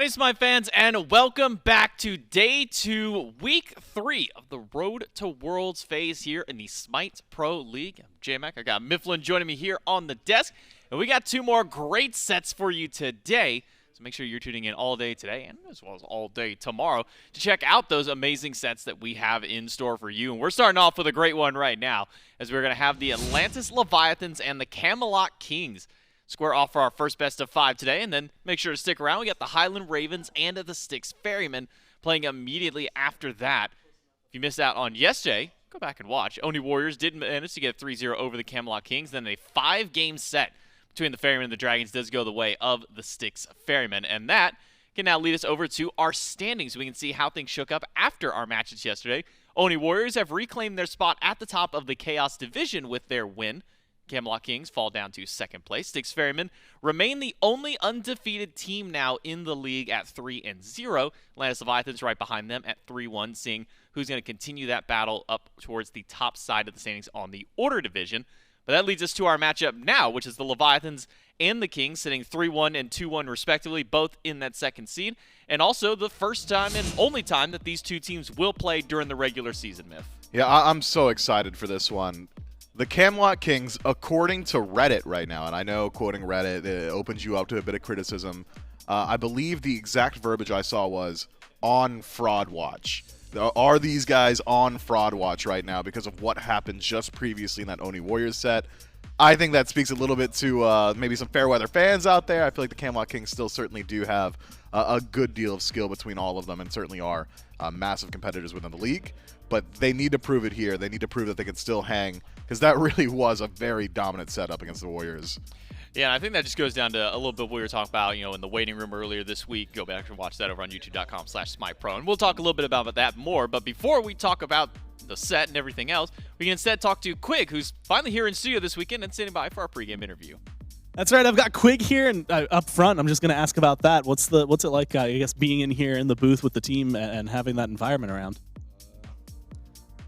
Howdy, SMITE fans, and welcome back to Day 2, Week 3 of the Road to Worlds phase here in the SMITE Pro League. I'm J-Mac. I got Mifflin joining me here on the desk, and we got two more great sets for you today. So make sure you're tuning in all day today, and as well as all day tomorrow, to check out those amazing sets that we have in store for you. And we're starting off with a great one right now, as we're going to have the Atlantis Leviathans and the Camelot Kings square off for our first best of 5 today, and then make sure to stick around. We got the Highland Ravens and the Styx Ferrymen playing immediately after that. If you missed out on yesterday, go back and watch. Oni Warriors did manage to get 3-0 over the Camelot Kings. Then a 5-game set between the Ferrymen and the Dragons does go the way of the Styx Ferrymen, and that can now lead us over to our standings so we can see how things shook up after our matches yesterday. Oni Warriors have reclaimed their spot at the top of the Chaos Division with their win. Camelot Kings fall down to 2nd place. Styx Ferrymen remain the only undefeated team now in the league at 3-0. Atlantis Leviathans right behind them at 3-1, seeing who's going to continue that battle up towards the top side of the standings on the Order Division. But that leads us to our matchup now, which is the Leviathans and the Kings sitting 3-1 and 2-1 respectively, both in that 2nd seed. And also the first time and only time that these two teams will play during the regular season, Myth. Yeah, I'm so excited for this one. The Camelot Kings, according to Reddit right now, and I know quoting Reddit, it opens you up to a bit of criticism. I believe the exact verbiage I saw was on fraud watch. Are these guys on fraud watch right now because of what happened just previously in that Oni Warriors set? I think that speaks a little bit to maybe some Fairweather fans out there. I feel like the Camelot Kings still certainly do have a good deal of skill between all of them and certainly are massive competitors within the league. But they need to prove it here. They need to prove that they can still hang, because that really was a very dominant setup against the Warriors. Yeah, and I think that just goes down to a little bit what we were talking about, in the waiting room earlier this week. Go back and watch that over on youtube.com/SmitePro, and we'll talk a little bit about that more. But before we talk about the set and everything else, we can instead talk to Quig, who's finally here in studio this weekend and standing by for our pregame interview. That's right. I've got Quig here, and up front, I'm just going to ask about that. What's it like, I guess, being in here in the booth with the team and having that environment around?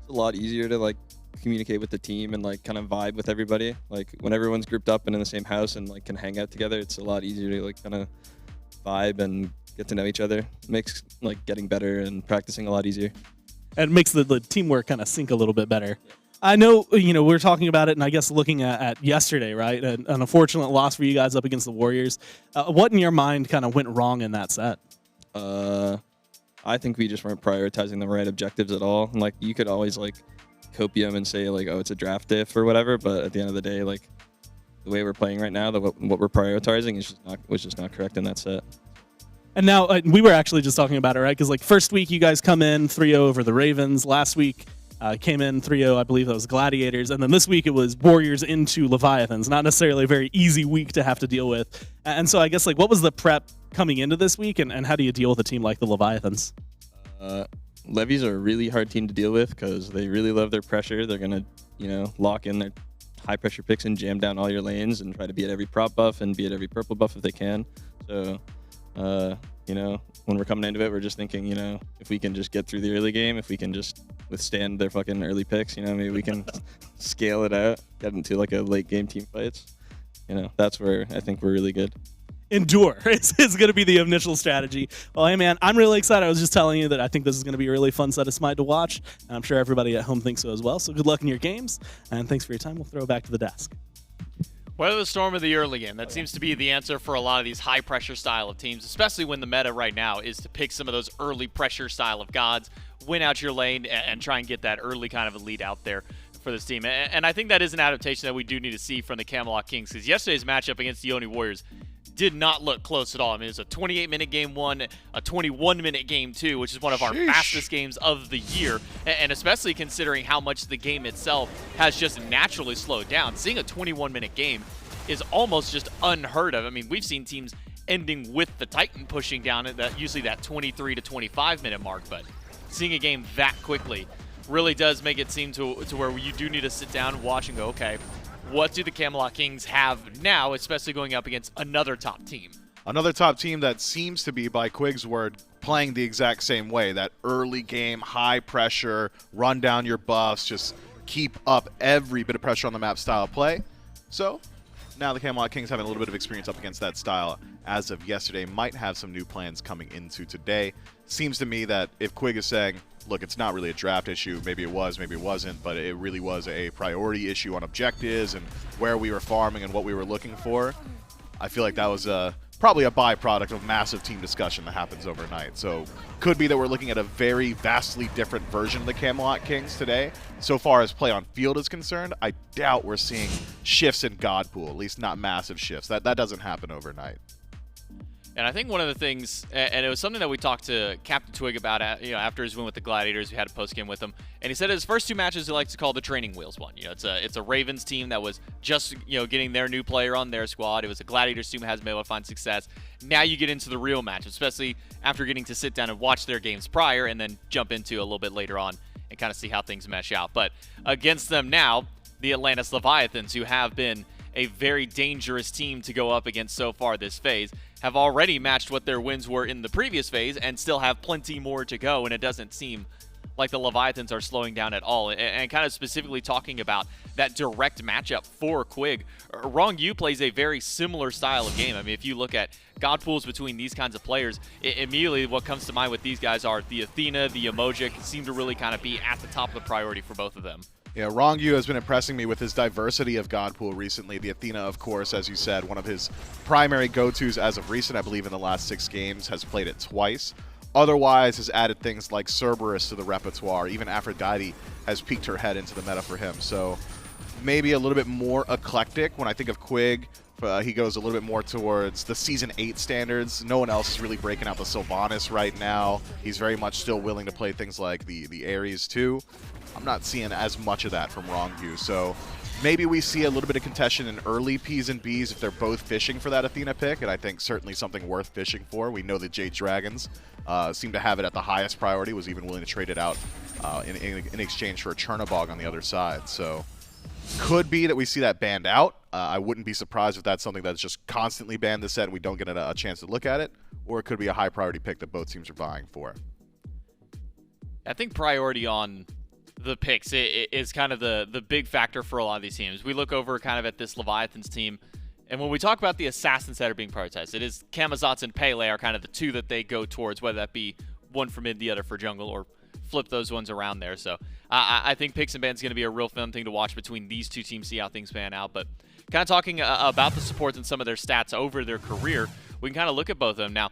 It's a lot easier to communicate with the team and kind of vibe with everybody. When everyone's grouped up and in the same house and can hang out together, it's a lot easier to kind of vibe and get to know each other. It makes getting better and practicing a lot easier. And it makes the teamwork kind of sink a little bit better. I know, we're talking about it, and I guess looking at yesterday, right? An unfortunate loss for you guys up against the Warriors. What in your mind kind of went wrong in that set? I think we just weren't prioritizing the right objectives at all. And, you could always copium and say oh, it's a draft diff or whatever, but at the end of the day, the way we're playing right now, what we're prioritizing was just not correct in that set. And now we were actually just talking about it, right? Because first week you guys come in 3-0 over the Ravens. Last week came in 3-0, I believe that was Gladiators, and then this week it was Warriors into Leviathans. Not necessarily a very easy week to have to deal with. And so I guess what was the prep coming into this week, and how do you deal with a team like the Leviathans? Levies are a really hard team to deal with because they really love their pressure. They're gonna, lock in their high pressure picks and jam down all your lanes and try to be at every prop buff and be at every purple buff if they can. So, when we're coming into it, we're just thinking, if we can just get through the early game, if we can just withstand their fucking early picks, maybe we can scale it out, get into a late game team fights. That's where I think we're really good. Endure is going to be the initial strategy. Well, hey, man, I'm really excited. I was just telling you that I think this is going to be a really fun set of SMITE to watch, and I'm sure everybody at home thinks so as well. So good luck in your games, and thanks for your time. We'll throw it back to the desk. Weather the storm of the early game. That seems to be the answer for a lot of these high-pressure style of teams, especially when the meta right now is to pick some of those early pressure style of gods, win out your lane, and try and get that early kind of a lead out there for this team. And I think that is an adaptation that we do need to see from the Camelot Kings, because yesterday's matchup against the Oni Warriors did not look close at all. I mean, it was a 28-minute game 1, a 21-minute game 2, which is one of our fastest games of the year, and especially considering how much the game itself has just naturally slowed down. Seeing a 21-minute game is almost just unheard of. I mean, we've seen teams ending with the Titan pushing down at usually that 23 to 25-minute mark, but seeing a game that quickly really does make it seem to where you do need to sit down and watch and go, okay, what do the Camelot Kings have now, especially going up against another top team? Another top team that seems to be, by Quig's word, playing the exact same way. That early game, high pressure, run down your buffs, just keep up every bit of pressure on the map style play. So now the Camelot Kings, having a little bit of experience up against that style as of yesterday, might have some new plans coming into today. Seems to me that if Quig is saying, look, it's not really a draft issue, maybe it was, maybe it wasn't, but it really was a priority issue on objectives and where we were farming and what we were looking for, I feel like that was probably a byproduct of massive team discussion that happens overnight. So could be that we're looking at a very vastly different version of the Camelot Kings today. So far as play on field is concerned, I doubt we're seeing shifts in God Pool, at least not massive shifts. That doesn't happen overnight. And I think one of the things, and it was something that we talked to CaptainTwig about, after his win with the Gladiators. We had a post game with him, and he said his first 2 matches he likes to call the training wheels one. It's a Ravens team that was just getting their new player on their squad. It was a Gladiators team that hasn't been able to find success. Now you get into the real match, especially after getting to sit down and watch their games prior, and then jump into a little bit later on and kind of see how things mesh out. But against them now, the Atlantis Leviathans, who have been a very dangerous team to go up against so far this phase, have already matched what their wins were in the previous phase and still have plenty more to go, and it doesn't seem like the Leviathans are slowing down at all. And kind of specifically talking about that direct matchup for Quig, Ronngyu plays a very similar style of game. I mean, if you look at God pools between these kinds of players, immediately what comes to mind with these guys are the Athena, the Emojic, seem to really kind of be at the top of the priority for both of them. Yeah, Ronngyu has been impressing me with his diversity of God Pool recently. The Athena, of course, as you said, one of his primary go-tos as of recent, I believe in the last 6 games, has played it twice. Otherwise, has added things like Cerberus to the repertoire. Even Aphrodite has peeked her head into the meta for him. So maybe a little bit more eclectic. When I think of Quig, he goes a little bit more towards the Season 8 standards. No one else is really breaking out the Sylvanas right now. He's very much still willing to play things like the Ares too. I'm not seeing as much of that from Ronngyu, so maybe we see a little bit of contention in early Ps and Bs if they're both fishing for that Athena pick, and I think certainly something worth fishing for. We know the Jade Dragons seem to have it at the highest priority, was even willing to trade it out in exchange for a Chernobog on the other side. So could be that we see that banned out. I wouldn't be surprised if that's something that's just constantly banned this set and we don't get a chance to look at it, or it could be a high priority pick that both teams are vying for. I think priority on the picks is kind of the big factor for a lot of these teams. We look over kind of at this Leviathans team, and when we talk about the assassins that are being prioritized, it is Camazotz and Pele are kind of the 2 that they go towards, whether that be one for mid, the other for jungle, or flip those ones around there. So I think picks and bans is going to be a real fun thing to watch between these 2 teams, see how things pan out. But kind of talking about the supports and some of their stats over their career, we can kind of look at both of them. Now,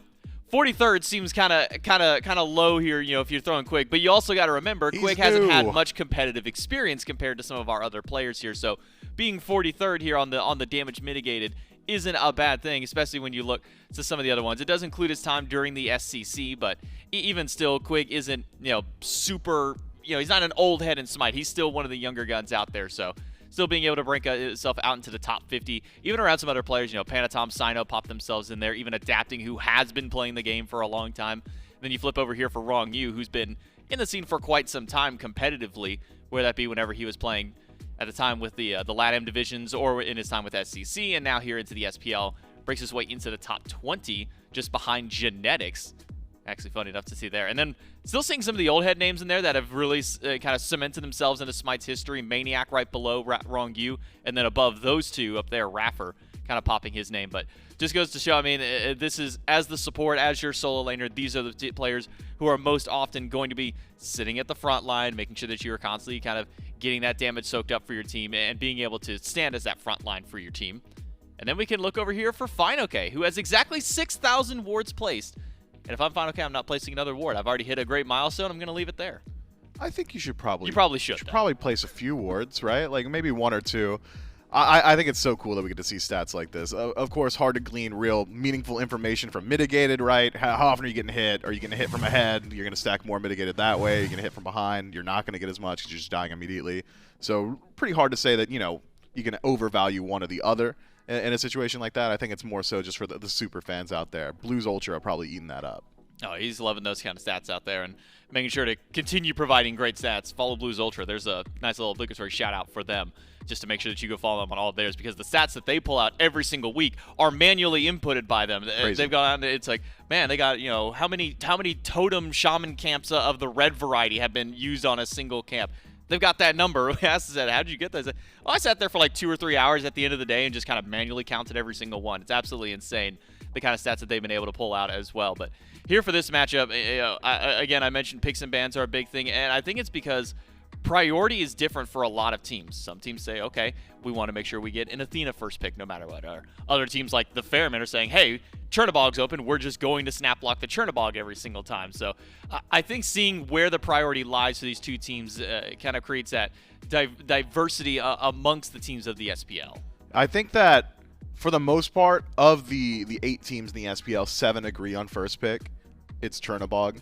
43rd seems kind of low here, if you're throwing Quig, but you also got to remember Quig hasn't had much competitive experience compared to some of our other players here. So being 43rd here on the damage mitigated isn't a bad thing, especially when you look to some of the other ones. It does include his time during the SCC, but even still, Quig isn't super. He's not an old head in Smite. He's still one of the younger guns out there. So still being able to rank itself out into the top 50, even around some other players, Panatom, Sino pop themselves in there, even adapting, who has been playing the game for a long time. And then you flip over here for Ronngyu, who's been in the scene for quite some time competitively, whether that be whenever he was playing at the time with the LATAM divisions or in his time with SCC, and now here into the SPL, breaks his way into the top 20, just behind Genetics. Actually funny enough to see there. And then still seeing some of the old head names in there that have really kind of cemented themselves into Smite's history. Maniac right below Ronngyu, and then above those 2 up there, Raffer kind of popping his name. But just goes to show, I mean, this is, as the support, as your solo laner, these are the players who are most often going to be sitting at the front line, making sure that you are constantly kind of getting that damage soaked up for your team and being able to stand as that front line for your team. And then we can look over here for fineokay, who has exactly 6,000 wards placed. And if I'm fineokay, I'm not placing another ward. I've already hit a great milestone. I'm going to leave it there. I think you should probably... You probably should. Probably place a few wards, right? Like maybe 1 or 2. I think it's so cool that we get to see stats like this. Of course, hard to glean real meaningful information from mitigated, right? How often are you getting hit? Are you going to hit from ahead? You're going to stack more mitigated that way. You're going to hit from behind. You're not going to get as much because you're just dying immediately. So pretty hard to say that, you can overvalue one or the other in a situation like that. I think it's more so just for the super fans out there. Blues Ultra are probably eating that up. Oh, he's loving those kind of stats out there and making sure to continue providing great stats. Follow Blues Ultra. There's a nice little obligatory shout out for them, just to make sure that you go follow them on all of theirs, because the stats that they pull out every single week are manually inputted by them. Crazy. They've gone out, it's like, man, they got, how many totem shaman camps of the red variety have been used on a single camp. they've got that number. We asked us, how did you get that? I said, I sat there for like 2 or 3 hours at the end of the day and just kind of manually counted every single one. It's absolutely insane, the kind of stats that they've been able to pull out as well. But here for this matchup, again, I mentioned picks and bans are a big thing, and I think it's because priority is different for a lot of teams. Some teams say, okay, we want to make sure we get an Athena first pick no matter what. Or other teams like the Fairmen are saying, hey, Chernobog's open, we're just going to snap block the Chernobog every single time. So I think seeing where the priority lies for these two teams kind of creates that diversity amongst the teams of the SPL. I think that for the most part of the 8 teams in the SPL, 7 agree on first pick. It's Chernobog.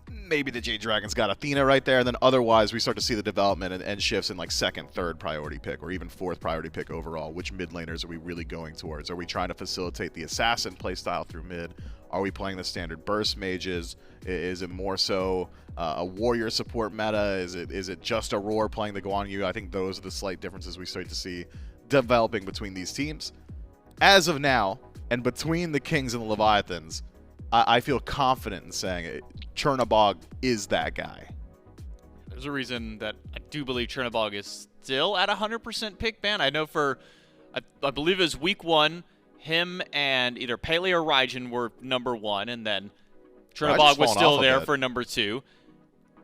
Maybe the Jade Dragons got Athena right there, and then otherwise we start to see the development and shifts in like 2nd, 3rd priority pick, or even 4th priority pick overall. Which mid laners are we really going towards? Are we trying to facilitate the assassin playstyle through mid? Are we playing the standard burst mages? Is it more so a warrior support meta? Is it just a roar playing the Ronngyu? I think those are the slight differences we start to see developing between these teams. As of now, and between the Kings and the Leviathans, I feel confident in saying it. Chernobog is that guy. There's a reason that I do believe Chernobog is still at 100% pick ban. I know I believe it was week 1, him and either Pele or Raijin were number 1, and then Chernobog was still there for number 2.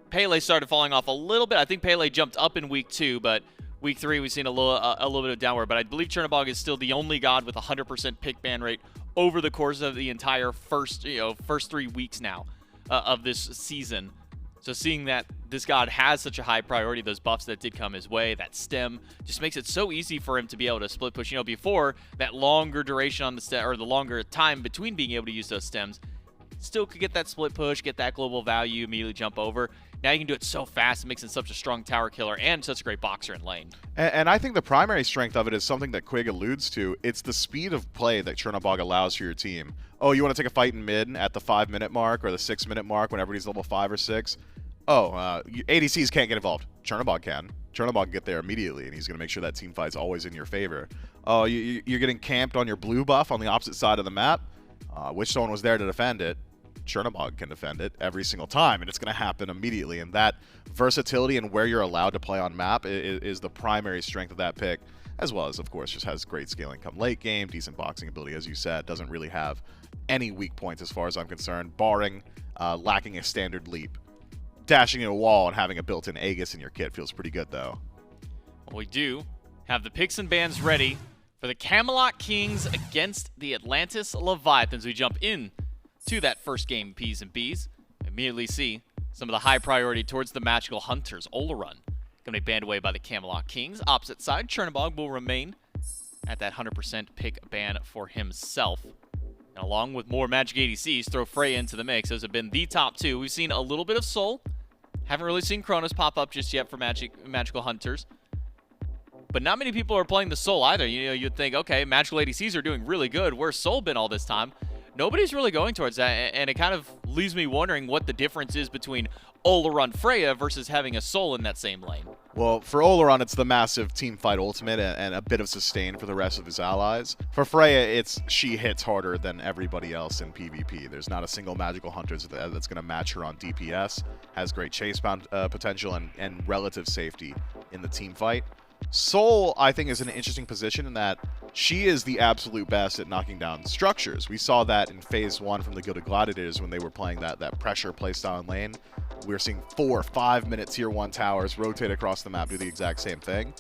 Pele started falling off a little bit. I think Pele jumped up in week 2, but week 3 we've seen a little bit of downward. But I believe Chernobog is still the only god with 100% pick ban rate over the course of the entire first 3 weeks now of this season. So seeing that this god has such a high priority, those buffs that did come his way, that stem, just makes it so easy for him to be able to split push. Before, that longer duration on the stem, or the longer time between being able to use those stems, still could get that split push, get that global value, immediately jump over. Now you can do it so fast. It makes him such a strong tower killer and such a great boxer in lane. And I think the primary strength of it is something that Quig alludes to. It's the speed of play that Chernobog allows for your team. Oh, you want to take a fight in mid at the 5-minute mark or the 6-minute mark when everybody's level 5 or 6? Oh, ADCs can't get involved. Chernobog can. Chernobog can get there immediately, and he's going to make sure that team fight's always in your favor. Oh, you're getting camped on your blue buff on the opposite side of the map. Witchstone was there to defend it. Chernobog can defend it every single time, and it's going to happen immediately. And that versatility and where you're allowed to play on map is the primary strength of that pick, as well as, of course, just has great scaling come late game, decent boxing ability, as you said, doesn't really have any weak points as far as I'm concerned, barring lacking a standard leap. Dashing in a wall and having a built-in Aegis in your kit feels pretty good, though. Well, we do have the picks and bans ready for the Camelot Kings against the Atlantis Leviathans. We jump in to that first game, P's and B's. Immediately see some of the high priority towards the magical hunters. Olorun going to be banned away by the Camelot Kings. Opposite side, Chernobog will remain at that 100% pick ban for himself. And along with more magic ADCs, throw Freya into the mix. Those have been the top 2. We've seen a little bit of Soul. Haven't really seen Kronos pop up just yet for magical hunters. But not many people are playing the Soul either. You'd think, okay, magical ADCs are doing really good. Where's Soul been all this time? Nobody's really going towards that, and it kind of leaves me wondering what the difference is between Olorun Freya versus having a Soul in that same lane. Well, for Olorun, it's the massive team fight ultimate and a bit of sustain for the rest of his allies. For Freya, she hits harder than everybody else in PvP. There's not a single magical hunter that's going to match her on DPS, has great chase-bound potential and relative safety in the team fight. Soul, I think, is in an interesting position in that she is the absolute best at knocking down structures. We saw that in Phase 1 from the Gilded Gladiators when they were playing that pressure playstyle in lane. We were seeing 4 or 5-minute Tier 1 towers rotate across the map, do the exact same thing.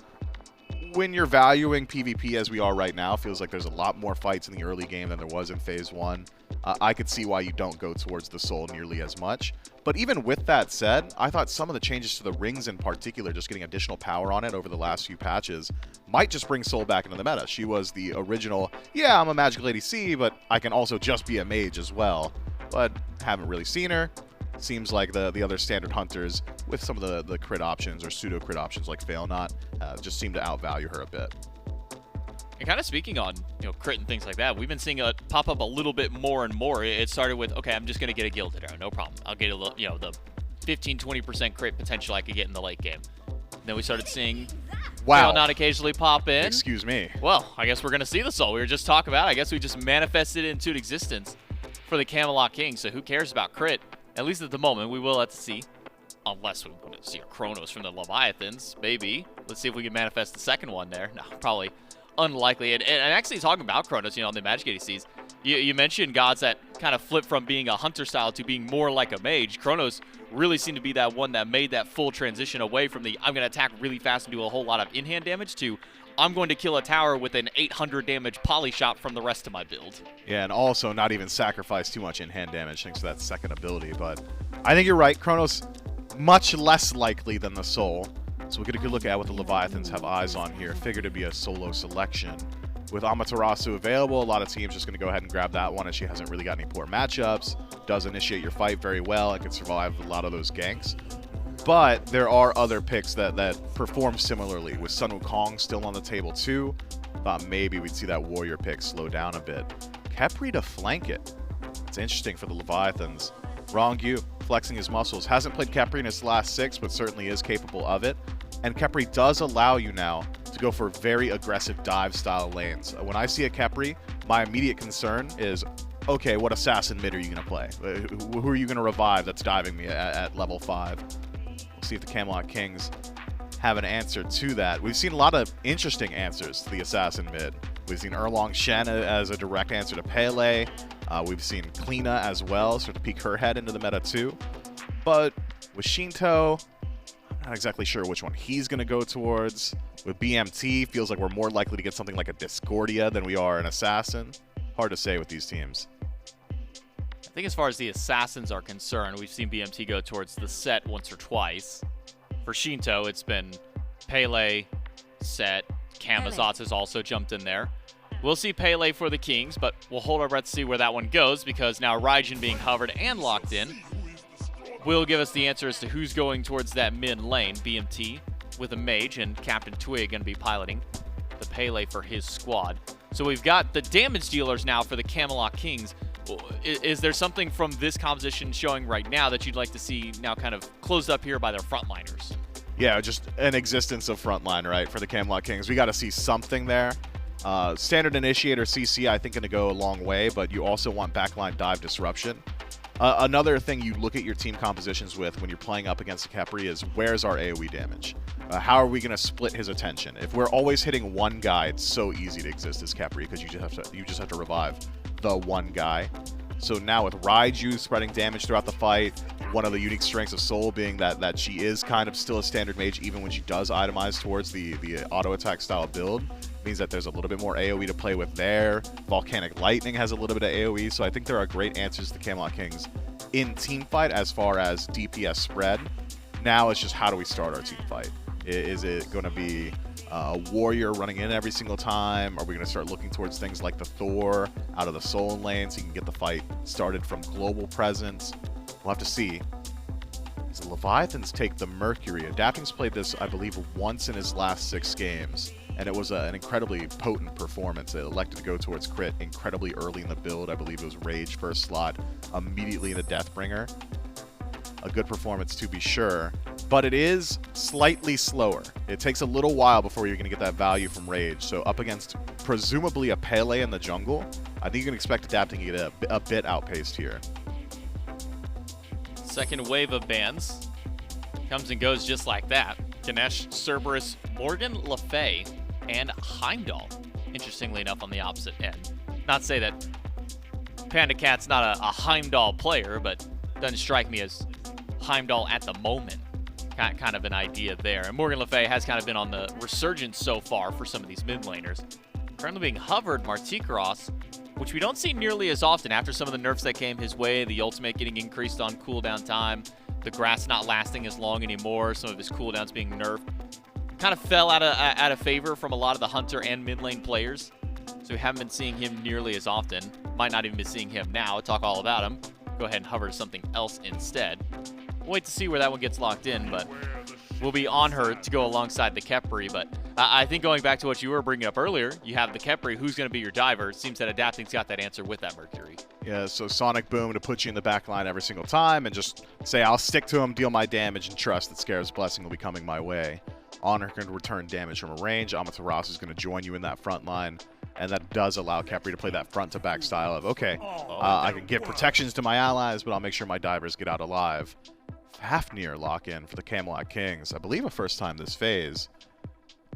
When you're valuing PvP as we are right now, feels like there's a lot more fights in the early game than there was in Phase 1. I could see why you don't go towards the Soul nearly as much. But even with that said, I thought some of the changes to the rings in particular, just getting additional power on it over the last few patches, might just bring Soul back into the meta. She was the original, yeah, I'm a magical ADC, but I can also just be a mage as well. But haven't really seen her. Seems like the other standard hunters, with some of the crit options or pseudo crit options like Fail Not, just seem to outvalue her a bit. And kind of speaking on crit and things like that, we've been seeing it pop up a little bit more and more. It started with, okay, I'm just going to get a Gilded Arrow, no problem. I'll get a little, the 15-20% crit potential I could get in the late game. And then we started seeing Fail Not occasionally pop in. Excuse me. Well, I guess we're going to see the Soul we were just talking about. I guess we just manifested it into existence for the Camelot Kings. So who cares about crit? At least at the moment, we will have to see Unless we want to see a Kronos from the Leviathans, maybe. Let's see if we can manifest the second one there. No, probably unlikely. And actually talking about Kronos, on the Magic ADCs, you mentioned gods that kind of flip from being a hunter style to being more like a mage. Kronos really seemed to be that one that made that full transition away from the I'm going to attack really fast and do a whole lot of in-hand damage to I'm going to kill a tower with an 800 damage poly shot from the rest of my build. Yeah, and also not even sacrifice too much in-hand damage thanks to that second ability. But I think you're right. Kronos, much less likely than the Soul. So we'll get a good look at what the Leviathans have eyes on here. Figure to be a solo selection. With Amaterasu available, a lot of teams just going to go ahead and grab that one, and she hasn't really got any poor matchups. Does initiate your fight very well and can survive a lot of those ganks. But there are other picks that perform similarly, with Sun Wukong still on the table too. Thought maybe we'd see that warrior pick slow down a bit. Khepri to flank it. It's interesting for the Leviathans. Ronngyu flexing his muscles. Hasn't played Khepri in his last 6, but certainly is capable of it. And Khepri does allow you now to go for very aggressive dive style lanes. When I see a Khepri, my immediate concern is, okay, what assassin mid are you going to play? Who are you going to revive that's diving me at level 5? We'll see if the Camelot Kings have an answer to that. We've seen a lot of interesting answers to the assassin mid. We've seen Erlong Shen as a direct answer to Pele. We've seen Kleena as well, sort of peek her head into the meta too. But with Sheento, I'm not exactly sure which one he's going to go towards. With BMT, feels like we're more likely to get something like a Discordia than we are an Assassin. Hard to say with these teams. I think as far as the Assassins are concerned, we've seen BMT go towards the Set once or twice. For Sheento, it's been Pele, Set, Camazotz has also jumped in there. We'll see Pele for the Kings, but we'll hold our breath to see where that one goes, because now Raijin being hovered and locked in will give us the answer as to who's going towards that mid lane. BMT with a mage and CaptainTwig going to be piloting the Pele for his squad. So we've got the damage dealers now for the Camelot Kings. Is there something from this composition showing right now that you'd like to see now kind of closed up here by their frontliners? Yeah, just an existence of frontline, right, for the Camelot Kings. We got to see something there. Standard Initiator CC, I think, going to go a long way, but you also want backline dive disruption. Another thing you look at your team compositions with when you're playing up against the Khepri is, where's our AoE damage? How are we going to split his attention? If we're always hitting one guy, it's so easy to exist as Khepri because you just have to revive the one guy. So now with Raiju spreading damage throughout the fight, one of the unique strengths of Soul being that she is kind of still a standard mage even when she does itemize towards the auto attack style build, means that there's a little bit more AoE to play with there. Volcanic Lightning has a little bit of AoE, so I think there are great answers to the Camelot Kings in teamfight as far as DPS spread. Now it's just, how do we start our teamfight? Is it going to be a warrior running in every single time? Are we going to start looking towards things like the Thor out of the Soul lane so you can get the fight started from global presence? We'll have to see. As the Leviathans take the Mercury. Adapting's played this, I believe, once in his last 6 games. And it was an incredibly potent performance. It elected to go towards crit incredibly early in the build. I believe it was Rage first slot, immediately into Deathbringer. A good performance to be sure, but it is slightly slower. It takes a little while before you're going to get that value from Rage. So up against presumably a Pele in the jungle, I think you can expect Adapting to get a bit outpaced here. Second wave of bans comes and goes just like that. Ganesh, Cerberus, Morgan Le Fay, and Heimdallr, interestingly enough, on the opposite end. Not to say that PandaCat's not a Heimdallr player, but doesn't strike me as Heimdallr at the moment. Kind of an idea there. And Morgan Le Fay has kind of been on the resurgence so far for some of these mid laners. Currently being hovered, Martichoras, which we don't see nearly as often after some of the nerfs that came his way, the ultimate getting increased on cooldown time, the grass not lasting as long anymore, some of his cooldowns being nerfed. Kind of fell out of favor from a lot of the Hunter and mid lane players, so we haven't been seeing him nearly as often. Might not even be seeing him now. Talk all about him. Go ahead and hover to something else instead. We'll wait to see where that one gets locked in, but we'll be on her to go alongside the Khepri. But I think going back to what you were bringing up earlier, you have the Khepri. Who's going to be your diver? It seems that Adapting's got that answer with that Mercury. Yeah, so Sonic Boom to put you in the back line every single time and just say, I'll stick to him, deal my damage, and trust that Scarab's Blessing will be coming my way. Honor can return damage from a range. Amaterasu is going to join you in that front line, and that does allow Khepri to play that front-to-back style of, okay, I can give protections to my allies, but I'll make sure my divers get out alive. Fafnir lock in for the Camelot Kings. I believe a first time this phase.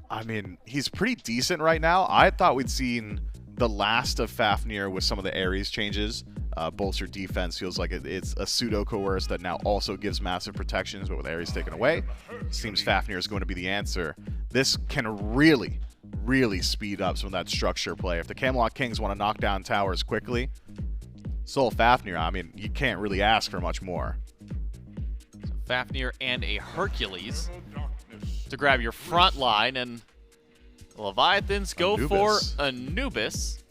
I mean, he's pretty decent right now. I thought we'd seen the last of Fafnir with some of the Ares changes. Bolster defense feels like it's a pseudo-coerce that now also gives massive protections, but with Ares taken away, seems Fafnir is going to be the answer. This can really, really speed up some of that structure play. If the Camelot Kings want to knock down towers quickly, Soul Fafnir, I mean, you can't really ask for much more. So Fafnir and a Hercules to grab your front line, and the Leviathans go Anubis. for Anubis.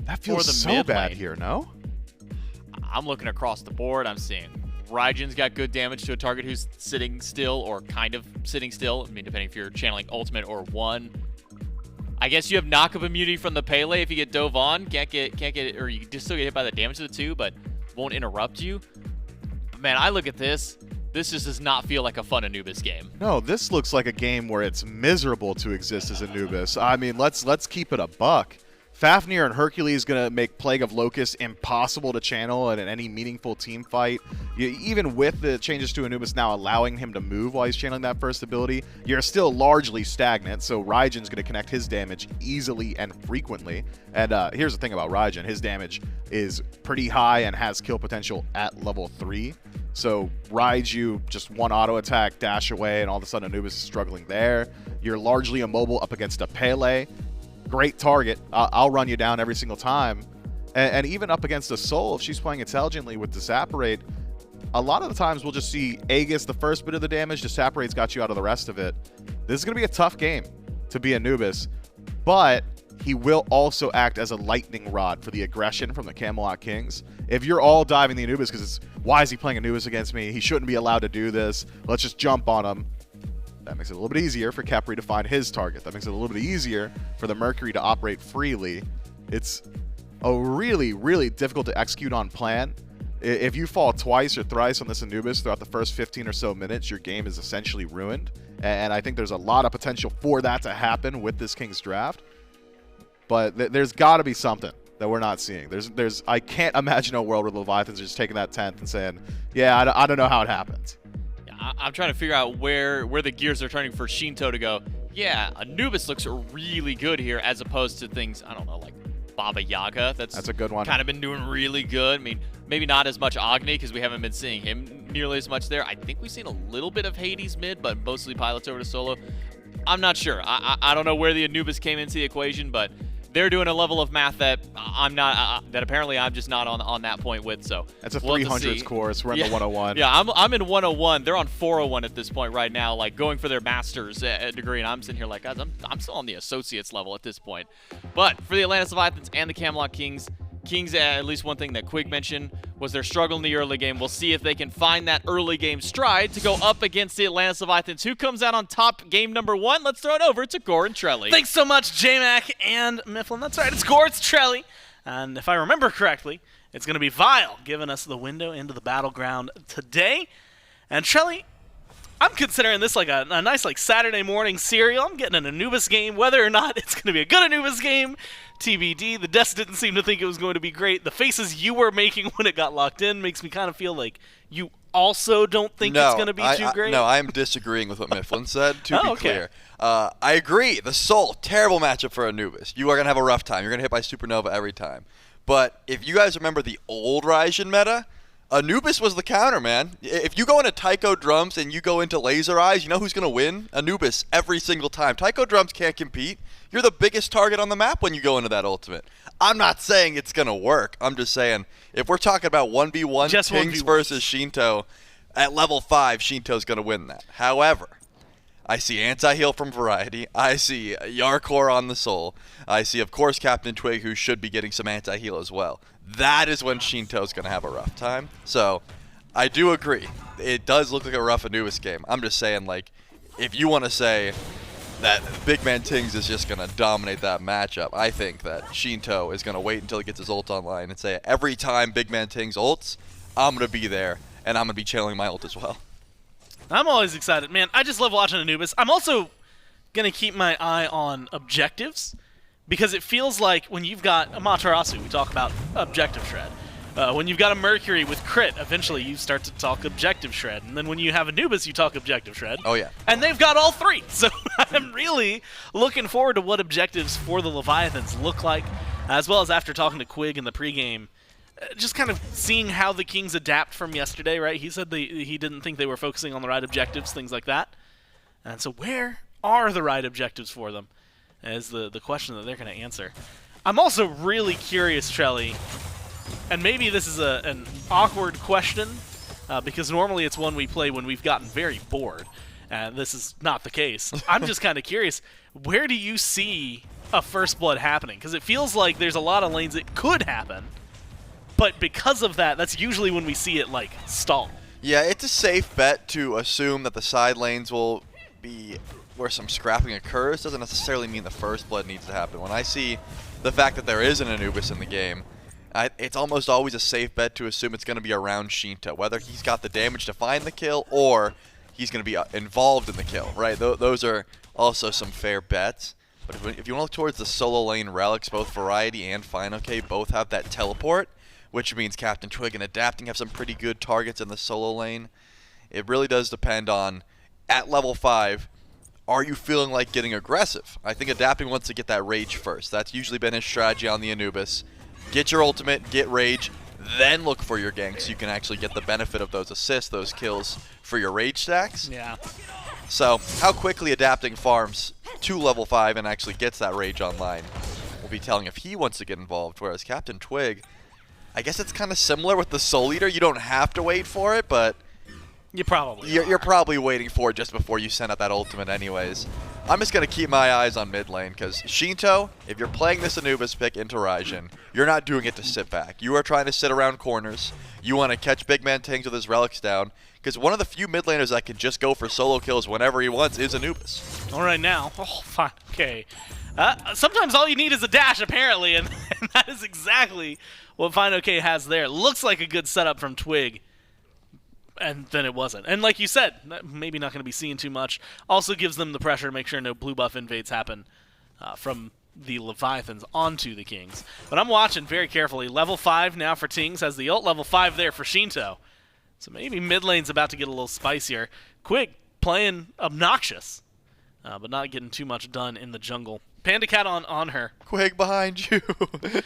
That feels the so mid bad lane. here, no? I'm looking across the board. I'm seeing Raijin's got good damage to a target who's sitting still or kind of sitting still. I mean, depending if you're channeling ultimate or one. I guess you have knock-up immunity from the Pele if you get dove on. Can't get it, or you just still get hit by the damage of the two, but won't interrupt you. But man, I look at this. This just does not feel like a fun Anubis game. No, this looks like a game where it's miserable to exist as Anubis. I mean, let's keep it a buck. Fafnir and Hercules going to make Plague of Locusts impossible to channel in any meaningful team fight. Even with the changes to Anubis now allowing him to move while he's channeling that first ability, you're still largely stagnant, so Raijin's going to connect his damage easily and frequently. And here's the thing about Raijin. His damage is pretty high and has kill potential at level 3. So Raiju, just one auto attack, dash away, and all of a sudden Anubis is struggling there. You're largely immobile up against a Pele. Great target. I'll run you down every single time. And even up against a Soul, if she's playing intelligently with Disapparate, a lot of the times we'll just see Aegis the first bit of the damage, Disapparate's got you out of the rest of it. This is going to be a tough game to be Anubis, but he will also act as a lightning rod for the aggression from the Camelot Kings. If you're all diving the Anubis because it's, why is he playing Anubis against me? He shouldn't be allowed to do this. Let's just jump on him. That makes it a little bit easier for Khepri to find his target. That makes it a little bit easier for the Mercury to operate freely. It's a really, really difficult to execute on plan. If you fall twice or thrice on this Anubis throughout the first 15 or so minutes, your game is essentially ruined. And I think there's a lot of potential for that to happen with this King's Draft. But there's got to be something that we're not seeing. I can't imagine a world where the Leviathans are just taking that 10th and saying, yeah, I don't know how it happened. I'm trying to figure out where the gears are turning for Sheento to go, yeah, Anubis looks really good here as opposed to things, I don't know, like Baba Yaga. That's a good one. Kind of been doing really good. I mean, maybe not as much Agni because we haven't been seeing him nearly as much there. I think we've seen a little bit of Hades mid, but mostly pilots over to solo. I'm not sure. I don't know where the Anubis came into the equation, but they're doing a level of math that I'm not, that apparently I'm just not on that point with. So that's a 300s course. We're in the 101. Yeah, I'm in 101. They're on 401 at this point right now, like going for their master's degree, and I'm sitting here like, guys, I'm still on the associates level at this point. But for the Atlantis Leviathans and the Camelot Kings, at least one thing that Quig mentioned was their struggle in the early game. We'll see if they can find that early game stride to go up against the Atlantis Leviathans. Who comes out on top game number 1? Let's throw it over to Gorr and Trelly. Thanks so much, J-Mac and Mifflin. That's right, it's Gorr, it's Trelly. And if I remember correctly, it's going to be Vile giving us the window into the battleground today. And Trelly, I'm considering this like a nice like Saturday morning cereal. I'm getting an Anubis game. Whether or not it's going to be a good Anubis game, TBD. The desk didn't seem to think it was going to be great. The faces you were making when it got locked in makes me kind of feel like you also don't think it's going to be too great. No, I'm disagreeing with what Mifflin said, to be okay. clear. I agree. The Soul, terrible matchup for Anubis. You are going to have a rough time. You're going to hit by Supernova every time. But if you guys remember the old Raijin meta, Anubis was the counter, man. If you go into Taiko Drums and you go into Laser Eyes, you know who's going to win? Anubis every single time. Taiko Drums can't compete. You're the biggest target on the map when you go into that ultimate. I'm not saying it's going to work. I'm just saying if we're talking about 1v1 Just Kings 1v1s. versus Sheento, at level 5, Sheento's going to win that. However, I see anti-heal from Variety. I see Jarcorrr on the Soul. I see, of course, CaptainTwig, who should be getting some anti-heal as well. That is when Sheento's going to have a rough time. So, I do agree. It does look like a rough Anubis game. I'm just saying, like, if you want to say that BigManTingz is just going to dominate that matchup, I think that Sheento is going to wait until he gets his ult online and say, every time BigManTingz ults, I'm going to be there, and I'm going to be channeling my ult as well. I'm always excited. Man, I just love watching Anubis. I'm also going to keep my eye on objectives because it feels like when you've got Amaterasu, we talk about objective shred. When you've got a Mercury with crit, eventually you start to talk objective shred. And then when you have Anubis, you talk objective shred. Oh, yeah. And they've got all three. So I'm really looking forward to what objectives for the Leviathans look like, as well as after talking to Quig in the pregame, just kind of seeing how the Kings adapt from yesterday, right? He said he didn't think they were focusing on the right objectives, things like that. And so where are the right objectives for them is the question that they're going to answer. I'm also really curious, Trelly, and maybe this is an awkward question, because normally it's one we play when we've gotten very bored. This is not the case. I'm just kind of curious, where do you see a First Blood happening? Because it feels like there's a lot of lanes it could happen, but because of that, that's usually when we see it, like, stall. Yeah, it's a safe bet to assume that the side lanes will be where some scrapping occurs. Doesn't necessarily mean the First Blood needs to happen. When I see the fact that there is an Anubis in the game, it's almost always a safe bet to assume it's going to be around Sheento, whether he's got the damage to find the kill or he's going to be involved in the kill, right? Those are also some fair bets. But if you want to look towards the solo lane relics, both Variety and fineokay both have that teleport, which means CaptainTwig and Adapting have some pretty good targets in the solo lane. It really does depend on, at level 5, are you feeling like getting aggressive? I think Adapting wants to get that rage first. That's usually been his strategy on the Anubis. Get your ultimate, get rage, then look for your gank so you can actually get the benefit of those assists, those kills for your rage stacks. Yeah. So how quickly Adapting farms to level 5 and actually gets that rage online will be telling if he wants to get involved, whereas CaptainTwig, I guess it's kind of similar with the Soul Eater. You don't have to wait for it, but You probably you're probably waiting for it just before you send out that ultimate anyways. I'm just going to keep my eyes on mid lane, because Sheento, if you're playing this Anubis pick into Raijin, you're not doing it to sit back. You are trying to sit around corners. You want to catch BigManTingz with his relics down, because one of the few mid laners that can just go for solo kills whenever he wants is Anubis. All right, now. Oh, fine. Okay. Sometimes all you need is a dash, apparently, and that is exactly what fineokay has there. Looks like a good setup from Twig. And then it wasn't. And like you said, maybe not going to be seeing too much. Also gives them the pressure to make sure no blue buff invades happen from the Leviathans onto the Kings. But I'm watching very carefully. Level 5 now for Tingz. Has the ult. Level 5 there for Sheento. So maybe mid lane's about to get a little spicier. Quig playing obnoxious, but not getting too much done in the jungle. PandaCat on her. Quig behind you.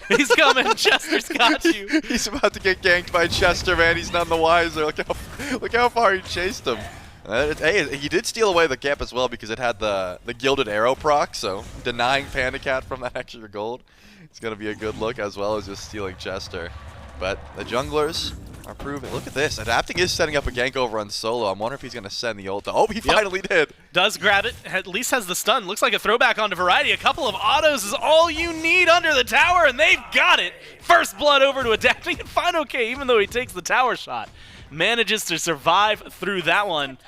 He's coming. Chester's got you. He's about to get ganked by Chester, man. He's none the wiser. Look how far he chased him. Hey, he did steal away the camp as well because it had the Gilded Arrow proc, so denying PandaCat from that extra gold, it's going to be a good look, as well as just stealing Chester. But the junglers are proving. Look at this. Adapting is setting up a gank over on solo. I'm wondering if he's going to send the ult. Oh, he finally did. Does grab it. At least has the stun. Looks like a throwback onto Variety. A couple of autos is all you need under the tower, and they've got it. First blood over to Adapting, and fineokay, even though he takes the tower shot, manages to survive through that one.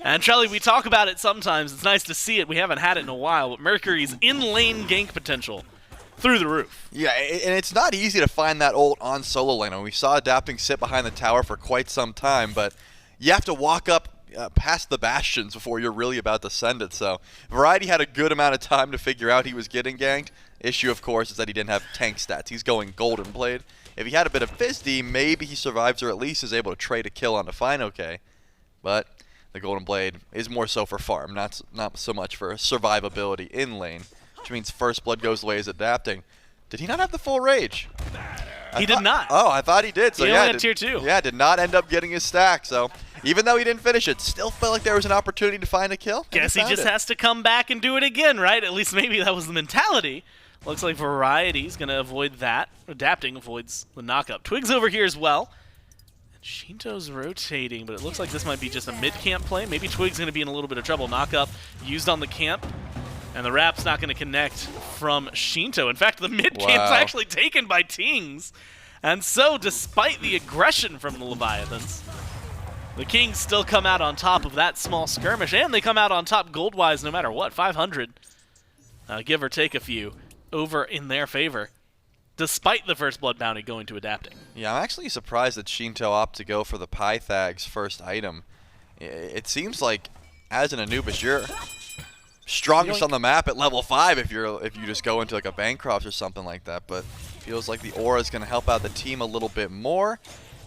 And Trelly, we talk about it sometimes. It's nice to see it. We haven't had it in a while, but Mercury's in-lane gank potential through the roof. Yeah, and it's not easy to find that ult on solo lane. And we saw Adapting sit behind the tower for quite some time, but you have to walk up past the bastions before you're really about to send it. So Variety had a good amount of time to figure out he was getting ganked. Issue, of course, is that he didn't have tank stats. He's going Golden Blade. If he had a bit of Fizzdy, maybe he survives or at least is able to trade a kill onto fineokay. But the Golden Blade is more so for farm, not so much for survivability in lane. Which means first blood goes the way as Adapting. Did he not have the full rage? He did not. Oh, I thought he did. So he yeah, only had tier 2. Yeah, did not end up getting his stack. So even though he didn't finish it, still felt like there was an opportunity to find a kill. Guess he just has to come back and do it again, right? At least maybe that was the mentality. Looks like Variety's going to avoid that. Adapting avoids the knockup. Twig's over here as well. And Sheento's rotating, but it looks like this might be just a mid-camp play. Maybe Twig's going to be in a little bit of trouble. Knockup used on the camp. And the wrap's not going to connect from Sheento. In fact, the mid-camp's actually taken by Tingz. And so, despite the aggression from the Leviathans, the Kings still come out on top of that small skirmish. And they come out on top gold-wise no matter what. 500, give or take a few, over in their favor, despite the first blood bounty going to Adapting. Yeah, I'm actually surprised that Sheento opted to go for the Pythag's first item. It seems like, as an Anubis, you're strongest on the map at level 5 if you just go into like a Bancroft or something like that, but Feels like the aura is going to help out the team a little bit more,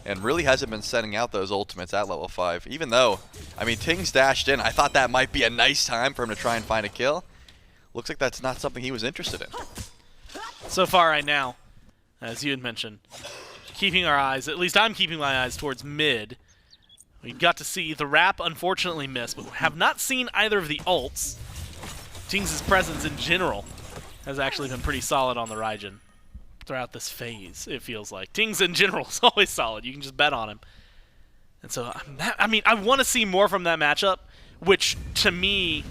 and really hasn't been sending out those ultimates at level 5. Even though, I mean, Tingz dashed in. I thought that might be a nice time for him to try and find a kill. Looks like that's not something he was interested in. So far right now, as you had mentioned, keeping our eyes, at least I'm keeping my eyes towards mid. We got to see the wrap unfortunately miss, but we have not seen either of the ults. Tingz's presence in general has actually been pretty solid on the Raijin throughout this phase, it feels like. Tingz in general is always solid. You can just bet on him. And so, I mean, I want to see more from that matchup, which to me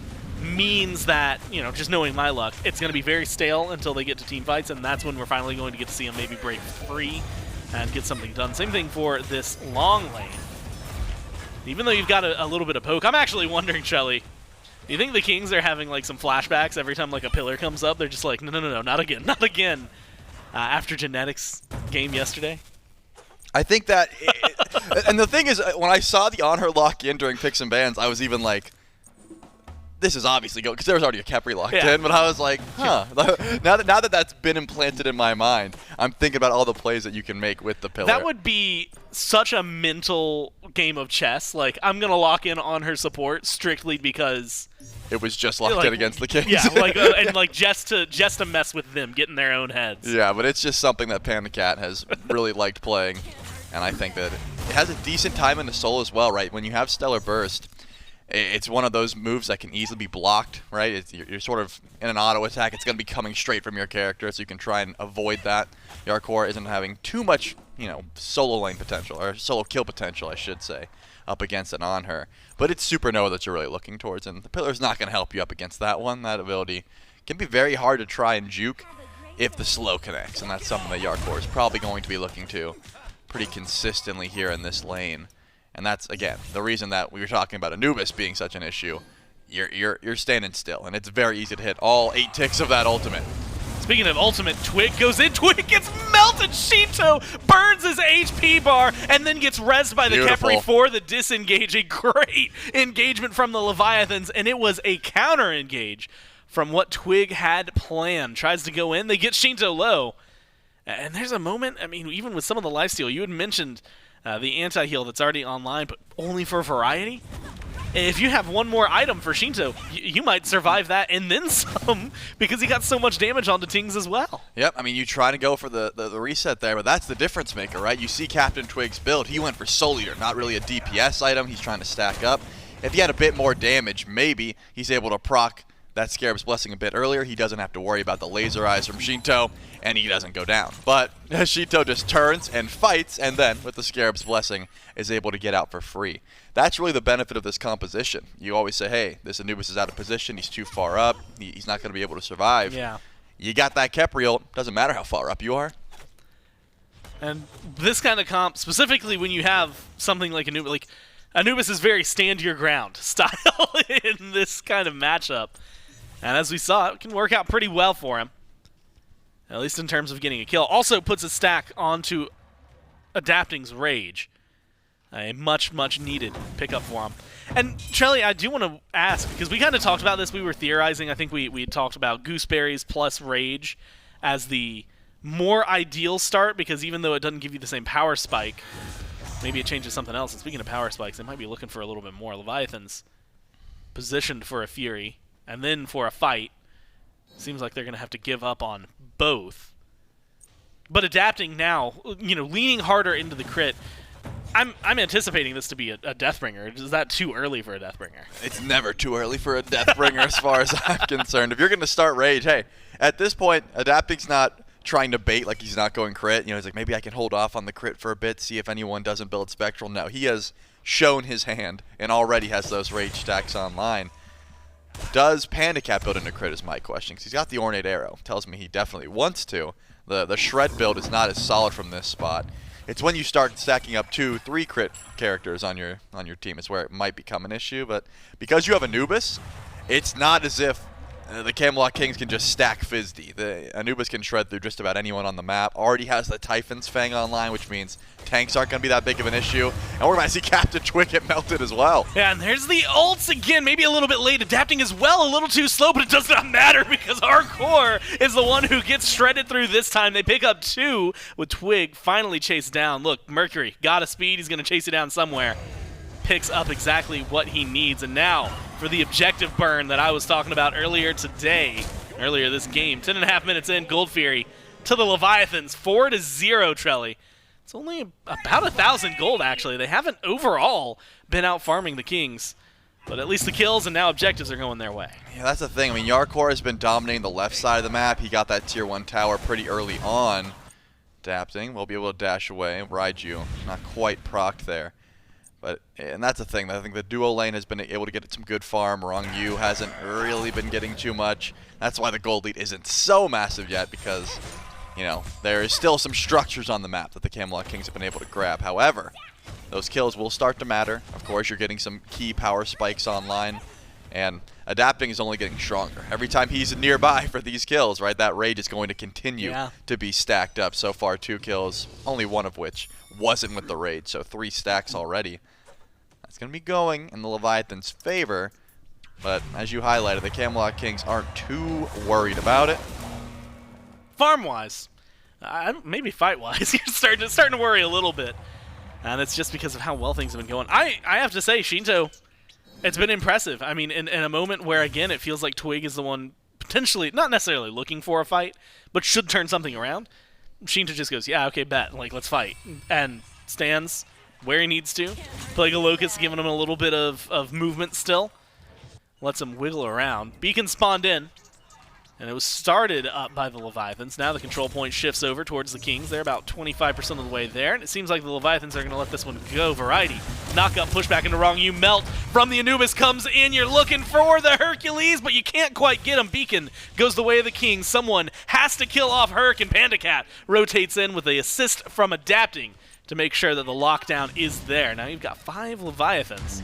means that, you know, just knowing my luck, it's going to be very stale until they get to team fights, and that's when we're finally going to get to see them maybe break free and get something done. Same thing for this long lane. Even though you've got a little bit of poke, I'm actually wondering, Shelly, do you think the Kings are having like some flashbacks every time like a pillar comes up? They're just like, no, not again, not again. After Genetics game yesterday? I think that, and the thing is, when I saw the Anhur lock in during picks and bans, I was even like, this is obviously good, because there was already a Khepri locked in, but I was like, huh. now that that's been implanted in my mind, I'm thinking about all the plays that you can make with the pillar. That would be such a mental game of chess. Like, I'm going to lock in on her support strictly because it was just locked in against the Kings. Yeah, like, and like just to mess with them, get in their own heads. Yeah, but it's just something that PandaCat has really liked playing, and I think that it has a decent time in the soul as well, right? When you have Stellar Burst, it's one of those moves that can easily be blocked, right? You're sort of in an auto attack. It's going to be coming straight from your character, so you can try and avoid that. Jarcorrr isn't having too much, you know, solo lane potential, or solo kill potential, I should say, up against an Anhur. But it's Supernova that you're really looking towards, and the Pillar's not going to help you up against that one. That ability can be very hard to try and juke if the slow connects, and that's something that Jarcorrr is probably going to be looking to pretty consistently here in this lane. And that's, again, the reason that we were talking about Anubis being such an issue. You're standing still, and it's very easy to hit all 8 ticks of that ultimate. Speaking of ultimate, Twig goes in, Twig gets melted, Sheento burns his HP bar, and then gets rezzed by the Khepri for the disengage. A great engagement from the Leviathans, and it was a counter-engage from what Twig had planned. Tries to go in, they get Sheento low. And there's a moment, I mean, even with some of the lifesteal, you had mentioned the anti-heal that's already online, but only for variety. If you have one more item for Sheento, you might survive that and then some, because he got so much damage onto Tingz as well. Yep, I mean, you try to go for the reset there, but that's the difference maker, right? You see CaptainTwig's build. He went for Soul Eater, not really a DPS item. He's trying to stack up. If he had a bit more damage, maybe he's able to proc that Scarab's Blessing a bit earlier. He doesn't have to worry about the laser eyes from Sheento, and he doesn't go down. But Sheento just turns and fights, and then, with the Scarab's Blessing, is able to get out for free. That's really the benefit of this composition. You always say, hey, this Anubis is out of position, he's too far up, he's not going to be able to survive. Yeah. You got that Khepri ult, doesn't matter how far up you are. And this kind of comp, specifically when you have something like Anubis, like Anubis is very stand-your-ground style in this kind of matchup. And as we saw, it can work out pretty well for him, at least in terms of getting a kill. Also puts a stack onto Adapting's Rage, a much, much needed pickup for him. And Trelly, I do want to ask, because we kind of talked about this, we were theorizing, I think we talked about Gooseberries plus Rage as the more ideal start, because even though it doesn't give you the same power spike, maybe it changes something else. And speaking of power spikes, they might be looking for a little bit more. Leviathans positioned for a Fury, and then for a fight. Seems like they're going to have to give up on both. But adapting now, you know, leaning harder into the crit, I'm anticipating this to be a Deathbringer. Is that too early for a Deathbringer? It's never too early for a Deathbringer as far as I'm concerned. If you're going to start Rage, hey, at this point, Adapting's not trying to bait like he's not going crit. You know, he's like, maybe I can hold off on the crit for a bit, see if anyone doesn't build Spectral. No, he has shown his hand and already has those Rage stacks online. Does PandaCat build into crit is my question, because he's got the Ornate Arrow. Tells me he definitely wants to. The Shred build is not as solid from this spot. It's when you start stacking up 2-3 crit characters on your team is where it might become an issue. But because you have Anubis, it's not as if the Camelot Kings can just stack Fizdie. The Anubis can shred through just about anyone on the map. Already has the Typhon's Fang online, which means tanks aren't going to be that big of an issue. And we're going to see CaptainTwig get melted as well. Yeah, and there's the ults again, maybe a little bit late, adapting as well, a little too slow, but it does not matter because Jarcorrr is the one who gets shredded through this time. They pick up 2 with Twig finally chased down. Look, Mercury got a speed, he's going to chase it down somewhere. Picks up exactly what he needs, and now for the objective burn that I was talking about earlier this game. 10.5 minutes in, Gold Fury to the Leviathans, 4-0, Trelly. It's only about 1,000 gold, actually. They haven't overall been out farming the Kings, but at least the kills and now objectives are going their way. Yeah, that's the thing. I mean, Jarcorrr has been dominating the left side of the map. He got that tier 1 tower pretty early on. Adapting, we'll be able to dash away. Raijin, not quite procced there. And that's the thing. I think the duo lane has been able to get some good farm. Ronngyu hasn't really been getting too much. That's why the gold lead isn't so massive yet, because, you know, there is still some structures on the map that the Camelot Kings have been able to grab. However, those kills will start to matter. Of course, you're getting some key power spikes online, and adapting is only getting stronger. Every time he's nearby for these kills, right, that rage is going to continue to be stacked up. So far, 2 kills, only 1 of which wasn't with the rage, so 3 stacks already. That's going to be going in the Leviathan's favor, but as you highlighted, the Camelot Kings aren't too worried about it. Farm-wise, maybe fight-wise, you're starting to worry a little bit, and it's just because of how well things have been going. I have to say, Sheento, it's been impressive. I mean, in a moment where, again, it feels like Twig is the one potentially, not necessarily looking for a fight, but should turn something around, Sheento just goes, yeah, okay, bet, like, let's fight, and stands where he needs to. Plague of Locusts giving him a little bit of movement still. Lets him wiggle around. Beacon spawned in, and it was started up by the Leviathans. Now the control point shifts over towards the Kings. They're about 25% of the way there, and it seems like the Leviathans are going to let this one go. Variety, knock up, push back into Ronngyu, melt from the Anubis comes in. You're looking for the Hercules, but you can't quite get him. Beacon goes the way of the Kings. Someone has to kill off Herc, and PandaCat rotates in with the assist from adapting to make sure that the lockdown is there. Now you've got 5 Leviathans.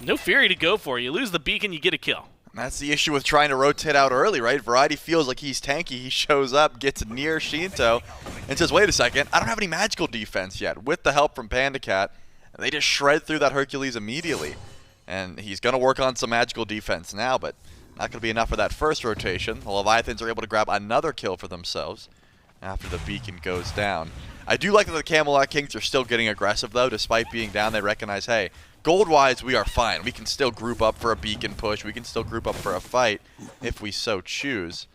No Fury to go for. You lose the Beacon, you get a kill. That's the issue with trying to rotate out early, right? Variety feels like he's tanky. He shows up, gets near Sheento, and says, wait a second, I don't have any magical defense yet. With the help from PandaCat, they just shred through that Hercules immediately. And he's going to work on some magical defense now, but not going to be enough for that first rotation. The Leviathans are able to grab another kill for themselves after the Beacon goes down. I do like that the Camelot Kings are still getting aggressive, though. Despite being down, they recognize, hey, gold-wise, we are fine. We can still group up for a Beacon push. We can still group up for a fight if we so choose.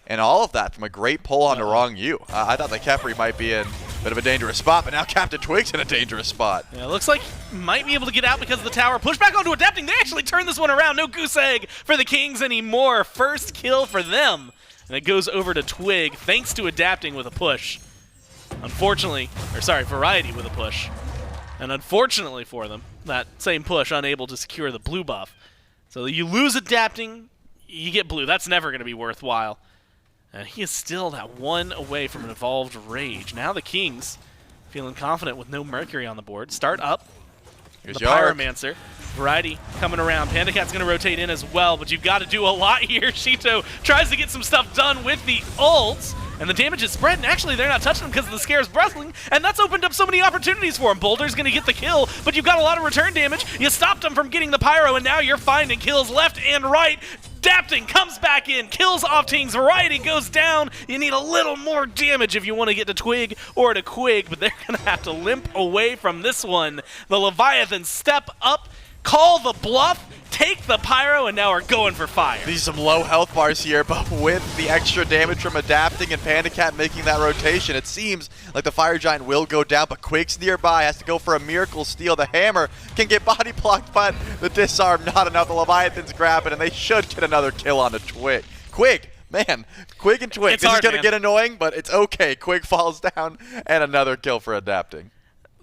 And all of that from a great pull onto Ronngyu. I thought that Khepri might be in a bit of a dangerous spot, but now CaptainTwig's in a dangerous spot. Yeah, it looks like might be able to get out because of the tower. Push back onto adapting. They actually turn this one around. No goose egg for the Kings anymore. First kill for them. And it goes over to Twig thanks to adapting with a push. Unfortunately, or sorry, Variety with a push. And unfortunately for them, that same push unable to secure the blue buff. So you lose adapting, you get blue. That's never going to be worthwhile. And he is still that 1 away from an evolved rage. Now the Kings, feeling confident with no Mercury on the board, start up. Here's the Jarcorrr. Pyromancer. Variety coming around. PandaCat's going to rotate in as well, but you've got to do a lot here. Sheento tries to get some stuff done with the ults, and the damage is spread, and actually they're not touching him because the Scare's bristling, and that's opened up so many opportunities for him. Boulder's going to get the kill, but you've got a lot of return damage. You stopped him from getting the Pyro, and now you're finding kills left and right. Adapting comes back in, kills off Ting's. Variety goes down. You need a little more damage if you want to get to Twig or to Quig, but they're going to have to limp away from this one. The Leviathans step up, call the bluff, take the Pyro, and now are going for fire. These are some low health bars here, but with the extra damage from adapting and PandaCat making that rotation, it seems like the Fire Giant will go down, but Quig's nearby, has to go for a miracle steal. The hammer can get body blocked, but the disarm not enough. The Leviathans grab it, and they should get another kill on the Twig. Quig, man, Quig and Twig. It's this hard, is going to man. get annoying, but it's okay. Quig falls down, and another kill for adapting.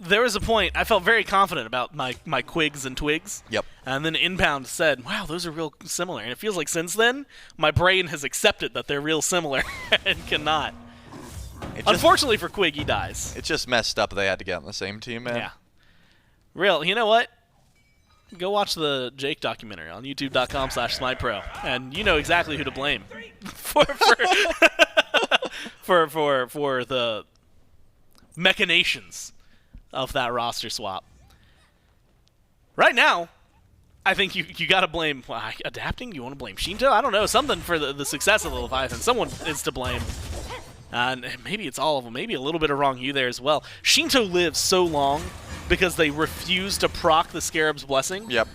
There was a point, I felt very confident about my Quigs and Twigs. Yep. And then Inbound said, wow, those are real similar. And it feels like since then, my brain has accepted that they're real similar and cannot. Unfortunately for Quig, he dies. It's just messed up that they had to get on the same team, man. Yeah. Real, you know what? Go watch the Jake documentary on youtube.com/SmitePro, and you know exactly who to blame for the machinations of that roster swap. Right now, I think you got to blame adapting. You want to blame Sheento? I don't know. Something for the success of the Leviathan. Someone is to blame. And maybe it's all of them. Maybe a little bit of Ronngyu there as well. Sheento lives so long because they refuse to proc the Scarab's Blessing. Yep.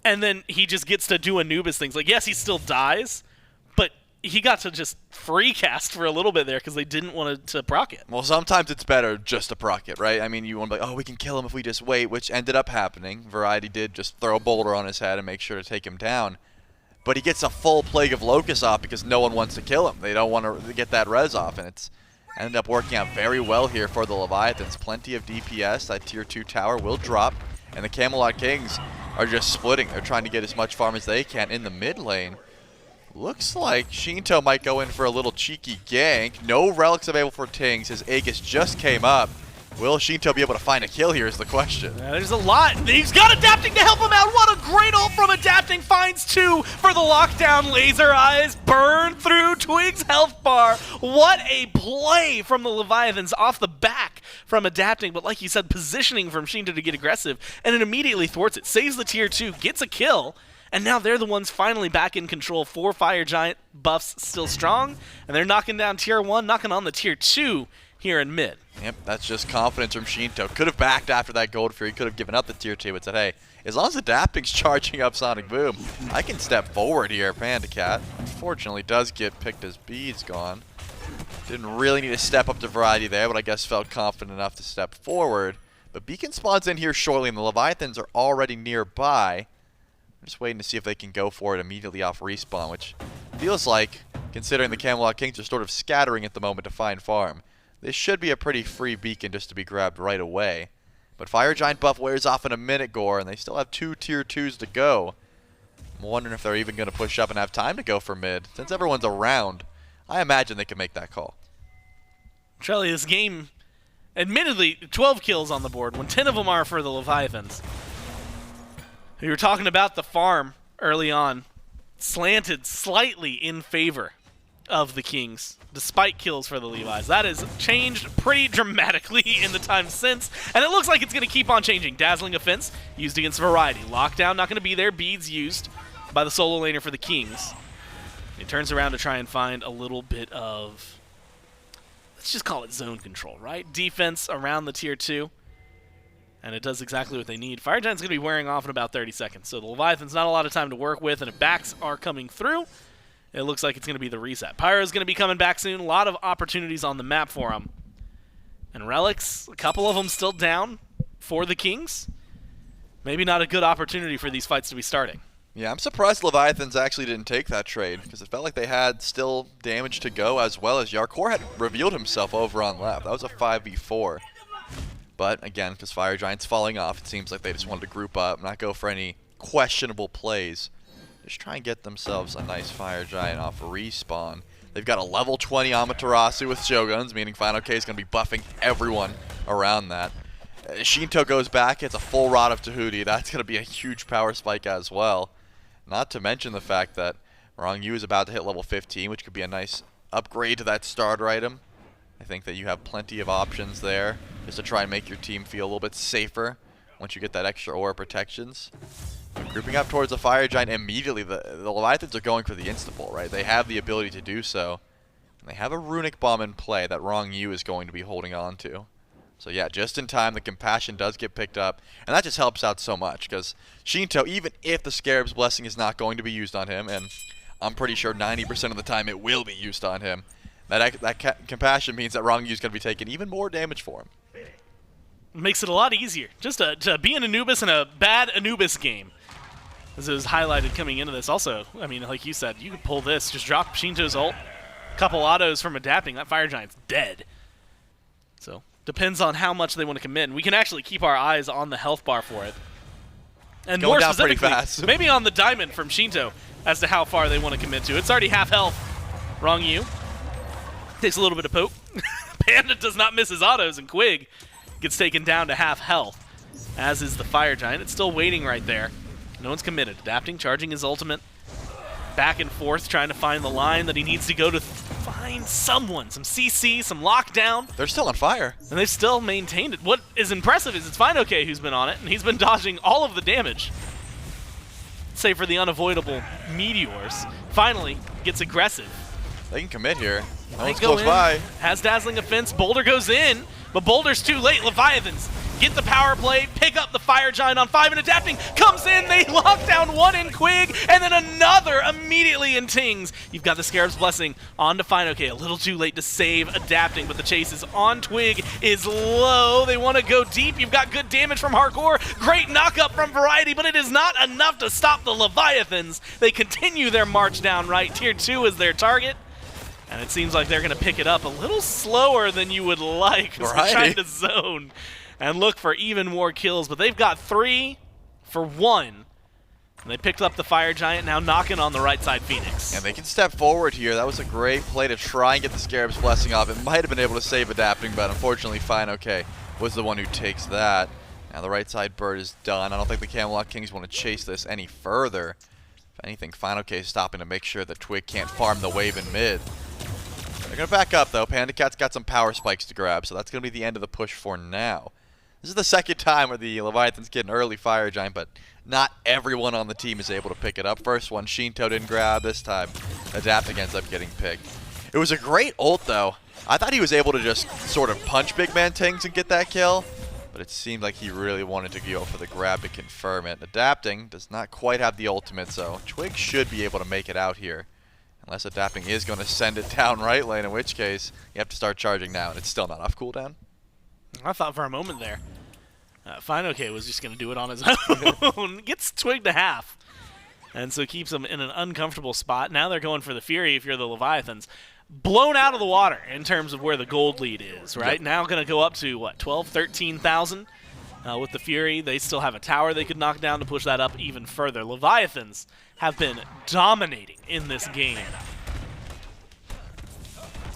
And then he just gets to do Anubis things. Like, yes, he still dies, but he got to just free cast for a little bit there because they didn't want to proc it. Well, sometimes it's better just to proc it, right? I mean, you want to be like, oh, we can kill him if we just wait, which ended up happening. Variety did just throw a boulder on his head and make sure to take him down. But he gets a full Plague of Locusts off because no one wants to kill him. They don't want to get that res off, and it's ended up working out very well here for the Leviathans. Plenty of DPS. That tier 2 tower will drop, and the Camelot Kings are just splitting. They're trying to get as much farm as they can in the mid lane. Looks like Sheento might go in for a little cheeky gank. No relics available for Tingz. His Aegis just came up. Will Sheento be able to find a kill here is the question. There's a lot. He's got Adapting to help him out. What a great ult from Adapting. Finds 2 for the lockdown. Laser eyes burn through Twig's health bar. What a play from the Leviathans off the back from Adapting. But like you said, positioning from Sheento to get aggressive. And it immediately thwarts it. Saves the tier 2. Gets a kill. And now they're the ones finally back in control. 4 Fire Giant buffs still strong. And they're knocking down tier 1, knocking on the tier 2 here in mid. Yep, that's just confidence from Sheento. Could have backed after that Gold Fury. Could have given up the tier 2, but said, hey, as long as Adapting's charging up Sonic Boom, I can step forward here. PandaCat, unfortunately, does get picked as beads gone. Didn't really need to step up to Variety there, but I guess felt confident enough to step forward. But Beacon spawns in here shortly, and the Leviathans are already nearby. I'm just waiting to see if they can go for it immediately off respawn, which feels like, considering the Camelot Kings are sort of scattering at the moment to find farm, this should be a pretty free beacon just to be grabbed right away. But Fire Giant buff wears off in a minute, Gore, and they still have 2 tier 2s to go. I'm wondering if they're even going to push up and have time to go for mid. Since everyone's around, I imagine they can make that call. Trelly, this game, admittedly, 12 kills on the board, when 10 of them are for the Leviathans. We were talking about the farm early on, slanted slightly in favor of the Kings, despite kills for the Levi's. That has changed pretty dramatically in the time since, and it looks like it's going to keep on changing. Dazzling Offense used against Variety. Lockdown not going to be there. Beads used by the solo laner for the Kings. He turns around to try and find a little bit of, let's just call it zone control, right? Defense around the tier 2. And it does exactly what they need. Fire Giant's going to be wearing off in about 30 seconds. So the Leviathan's not a lot of time to work with, and if backs are coming through, it looks like it's going to be the reset. Pyro's going to be coming back soon. A lot of opportunities on the map for him. And Relics, a couple of them still down for the Kings. Maybe not a good opportunity for these fights to be starting. Yeah, I'm surprised Leviathans actually didn't take that trade, because it felt like they had still damage to go, as well as Jarcorrr had revealed himself over on left. That was a 5v4. But again, because Fire Giant's falling off, it seems like they just wanted to group up, not go for any questionable plays. Just try and get themselves a nice Fire Giant off respawn. They've got a level 20 Amaterasu with Shoguns, meaning fineokay is going to be buffing everyone around that. Sheento goes back, it's a full rod of Tahuti. That's going to be a huge power spike as well. Not to mention the fact that Ronngyu is about to hit level 15, which could be a nice upgrade to that starter item. I think that you have plenty of options there just to try and make your team feel a little bit safer once you get that extra aura protections. But grouping up towards the Fire Giant immediately, the Leviathans are going for the insta-pull, right? They have the ability to do so. And they have a Runic Bomb in play that Ronngyu is going to be holding on to. So yeah, just in time, the Compassion does get picked up, and that just helps out so much, because Sheento, even if the Scarab's Blessing is not going to be used on him, and I'm pretty sure 90% of the time it will be used on him, that Compassion means that Ronngyu is going to be taking even more damage for him. Makes it a lot easier just to be an Anubis in a bad Anubis game, as it was highlighted coming into this. Also, I mean, like you said, you could pull this, just drop Sheento's ult, couple autos from Adapting, that Fire Giant's dead. So, depends on how much they want to commit. And we can actually keep our eyes on the health bar for it. And going more down pretty specifically, fast. maybe on the diamond from Sheento as to how far they want to commit to. It's already half health. Ronngyu takes a little bit of poke. Panda does not miss his autos, and Quig gets taken down to half health, as is the Fire Giant. It's still waiting right there. No one's committed. Adapting, charging his ultimate. back and forth trying to find the line that he needs to go to find someone, some CC, some lockdown. They're still on fire. And they've still maintained it. What is impressive is it's fineokay who's been on it, and he's been dodging all of the damage. Save for the unavoidable meteors. Finally gets aggressive. They can commit here. No Might one's go close in, by. has Dazzling Offense. Boulder goes in, but Boulder's too late. Leviathans get the power play, pick up the Fire Giant on 5 and Adapting. Comes in, they lock down one in Quig, and then another immediately in Tingz. You've got the Scarab's Blessing onto fineokay. A little too late to save Adapting, but the chase is on. Twig is low. They want to go deep. You've got good damage from Jarcorrr. Great knock-up from Variety, but it is not enough to stop the Leviathans. They continue their march down right. Tier 2 is their target. And it seems like they're going to pick it up a little slower than you would like. As they're trying to zone and look for even more kills. But they've got 3 for 1. And they picked up the Fire Giant, now knocking on the right side Phoenix. And they can step forward here. That was a great play to try and get the Scarab's Blessing off. It might have been able to save Adapting, but unfortunately fineokay was the one who takes that. Now the right side bird is done. I don't think the Camelot Kings want to chase this any further. If anything, fineokay is stopping to make sure that Twig can't farm the wave in mid. They're going to back up, though. PandaCat's got some power spikes to grab, so that's going to be the end of the push for now. This is the second time where the Leviathans get an early Fire Giant, but not everyone on the team is able to pick it up. First one, Sheento didn't grab. This time, Adapting ends up getting picked. It was a great ult, though. I thought he was able to just sort of punch BigManTingz and get that kill, but it seemed like he really wanted to go for the grab to confirm it. Adapting does not quite have the ultimate, so Twig should be able to make it out here. Unless Adapting is going to send it down right lane, in which case you have to start charging now, and it's still not off cooldown. I thought for a moment there, fineokay was just going to do it on his own. Gets Twig to half, and so keeps him in an uncomfortable spot. Now they're going for the Fury if you're the Leviathans. Blown out of the water in terms of where the gold lead is, right? Yep. Now going to go up to, what, 12, 13,000 with the Fury. They still have a tower they could knock down to push that up even further. Leviathans have been dominating in this game.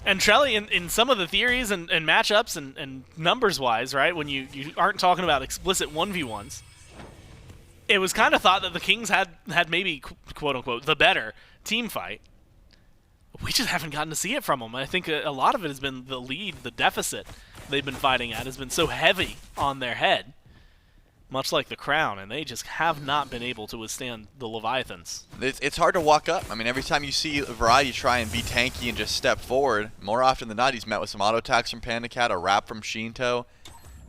And Trelly, in some of the theories and matchups and numbers-wise, right, when you aren't talking about explicit 1v1s, it was kind of thought that the Kings had maybe, quote-unquote, the better team fight. We just haven't gotten to see it from them. I think a lot of it has been the lead, the deficit they've been fighting at has been so heavy on their head, much like the crown, and they just have not been able to withstand the Leviathans. It's hard to walk up. I mean, every time you see Variety try and be tanky and just step forward, more often than not, he's met with some auto attacks from PandaCat, a wrap from Sheento,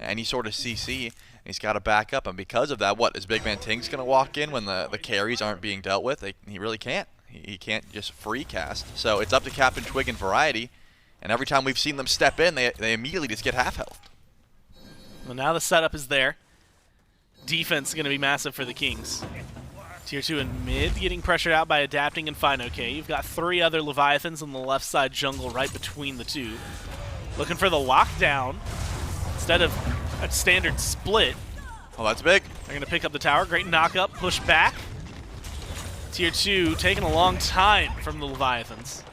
any sort of CC, and he's got to back up. And because of that, what, is BigManTingz going to walk in when the carries aren't being dealt with? He really can't. He can't just free cast. So it's up to CaptainTwig and Variety, and every time we've seen them step in, they immediately just get half health. Well, now the setup is there. Defense is going to be massive for the Kings. Tier 2 in mid, getting pressured out by Adapting and fineokay. You've got 3 other Leviathans on the left side jungle right between the two. Looking for the lockdown instead of a standard split. Oh, that's big. They're going to pick up the tower. Great knock-up, push back. Tier 2 taking a long time from the Leviathans.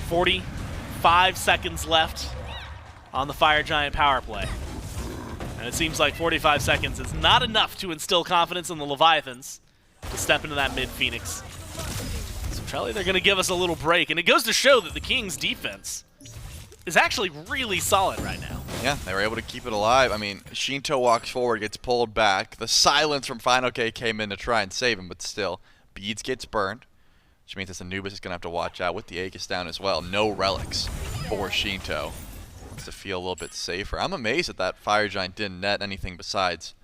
45 seconds left on the Fire Giant power play. And it seems like 45 seconds is not enough to instill confidence in the Leviathans to step into that mid-Phoenix. So Trelly, they're going to give us a little break. And it goes to show that the Kings' defense is actually really solid right now. Yeah, they were able to keep it alive. I mean, Sheento walks forward, gets pulled back. The silence from fineokay came in to try and save him, but still, Beads gets burned, which means this Anubis is going to have to watch out with the Aegis down as well. No relics for Sheento. To feel a little bit safer. I'm amazed that Fire Giant didn't net anything besides,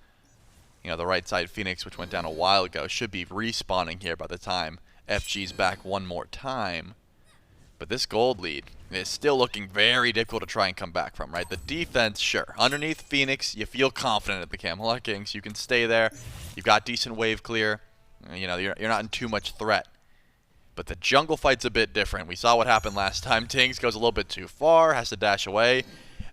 the right side Phoenix, which went down a while ago. Should be respawning here by the time FG's back one more time. But this gold lead is still looking very difficult to try and come back from, right? The defense, sure. Underneath Phoenix, you feel confident at the Camelot Kings. You can stay there. You've got decent wave clear. You're not in too much threat. But the jungle fight's a bit different. We saw what happened last time. Tingz goes a little bit too far, has to dash away.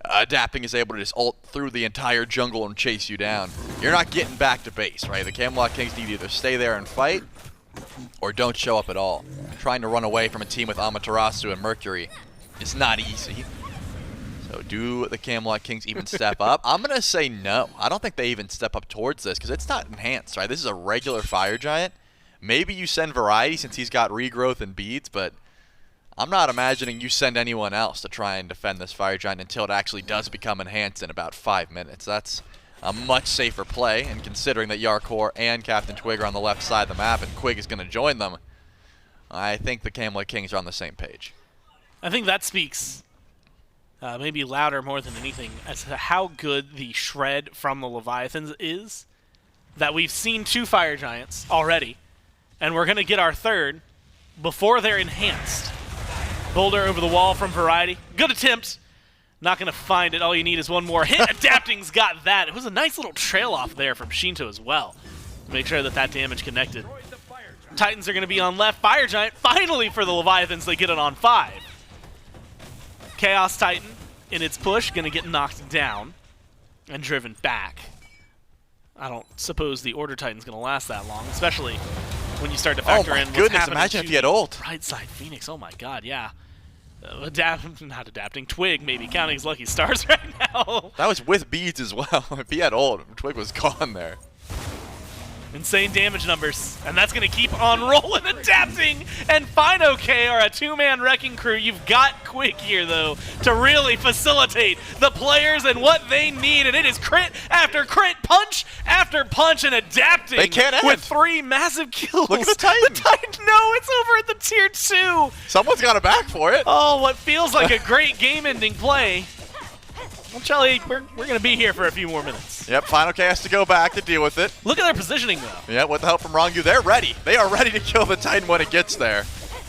Adapting is able to just ult through the entire jungle and chase you down. You're not getting back to base, right? The Camelot Kings need to either stay there and fight, or don't show up at all. Trying to run away from a team with Amaterasu and Mercury is not easy. So do the Camelot Kings even step up? I'm going to say no. I don't think they even step up towards this, because it's not enhanced, right? This is a regular Fire Giant. Maybe you send Variety since he's got regrowth and beads, but I'm not imagining you send anyone else to try and defend this Fire Giant until it actually does become enhanced in about 5 minutes. That's a much safer play, and considering that Jarcorrr and CaptainTwig are on the left side of the map and Quig is going to join them, I think the Camelot Kings are on the same page. I think that speaks maybe louder more than anything as to how good the shred from the Leviathans is, that we've seen 2 Fire Giants already, and we're going to get our third before they're enhanced. Boulder over the wall from Variety. Good attempt. Not going to find it. All you need is one more hit. Adapting's got that. It was a nice little trail off there from Sheento as well. Make sure that that damage connected. Titans are going to be on left. Fire Giant, finally for the Leviathans, they get it on 5. Chaos Titan, in its push, going to get knocked down and driven back. I don't suppose the Order Titan's going to last that long, especially when you start to factor in what's goodness, happening imagine to if he had ult. right side Phoenix. Oh my god, yeah. Not adapting. Twig maybe counting his lucky stars right now. That was with beads as well. If he had ult, Twig was gone there. Insane damage numbers, and that's going to keep on rolling. Adapting and fineokay are a 2-man wrecking crew. You've got Quig here, though, to really facilitate the players and what they need, and it is crit after crit, punch after punch, and adapting They can't end. with 3 massive kills. Look at the Titan. The Titan, no, it's over at the tier 2. Someone's got a back for it. Oh, what feels like a great game-ending play. Well, Charlie, we're going to be here for a few more minutes. Yep, fineokay has to go back to deal with it. Look at their positioning, though. Yeah, with the help from Ronngyu, they're ready. They are ready to kill the Titan when it gets there.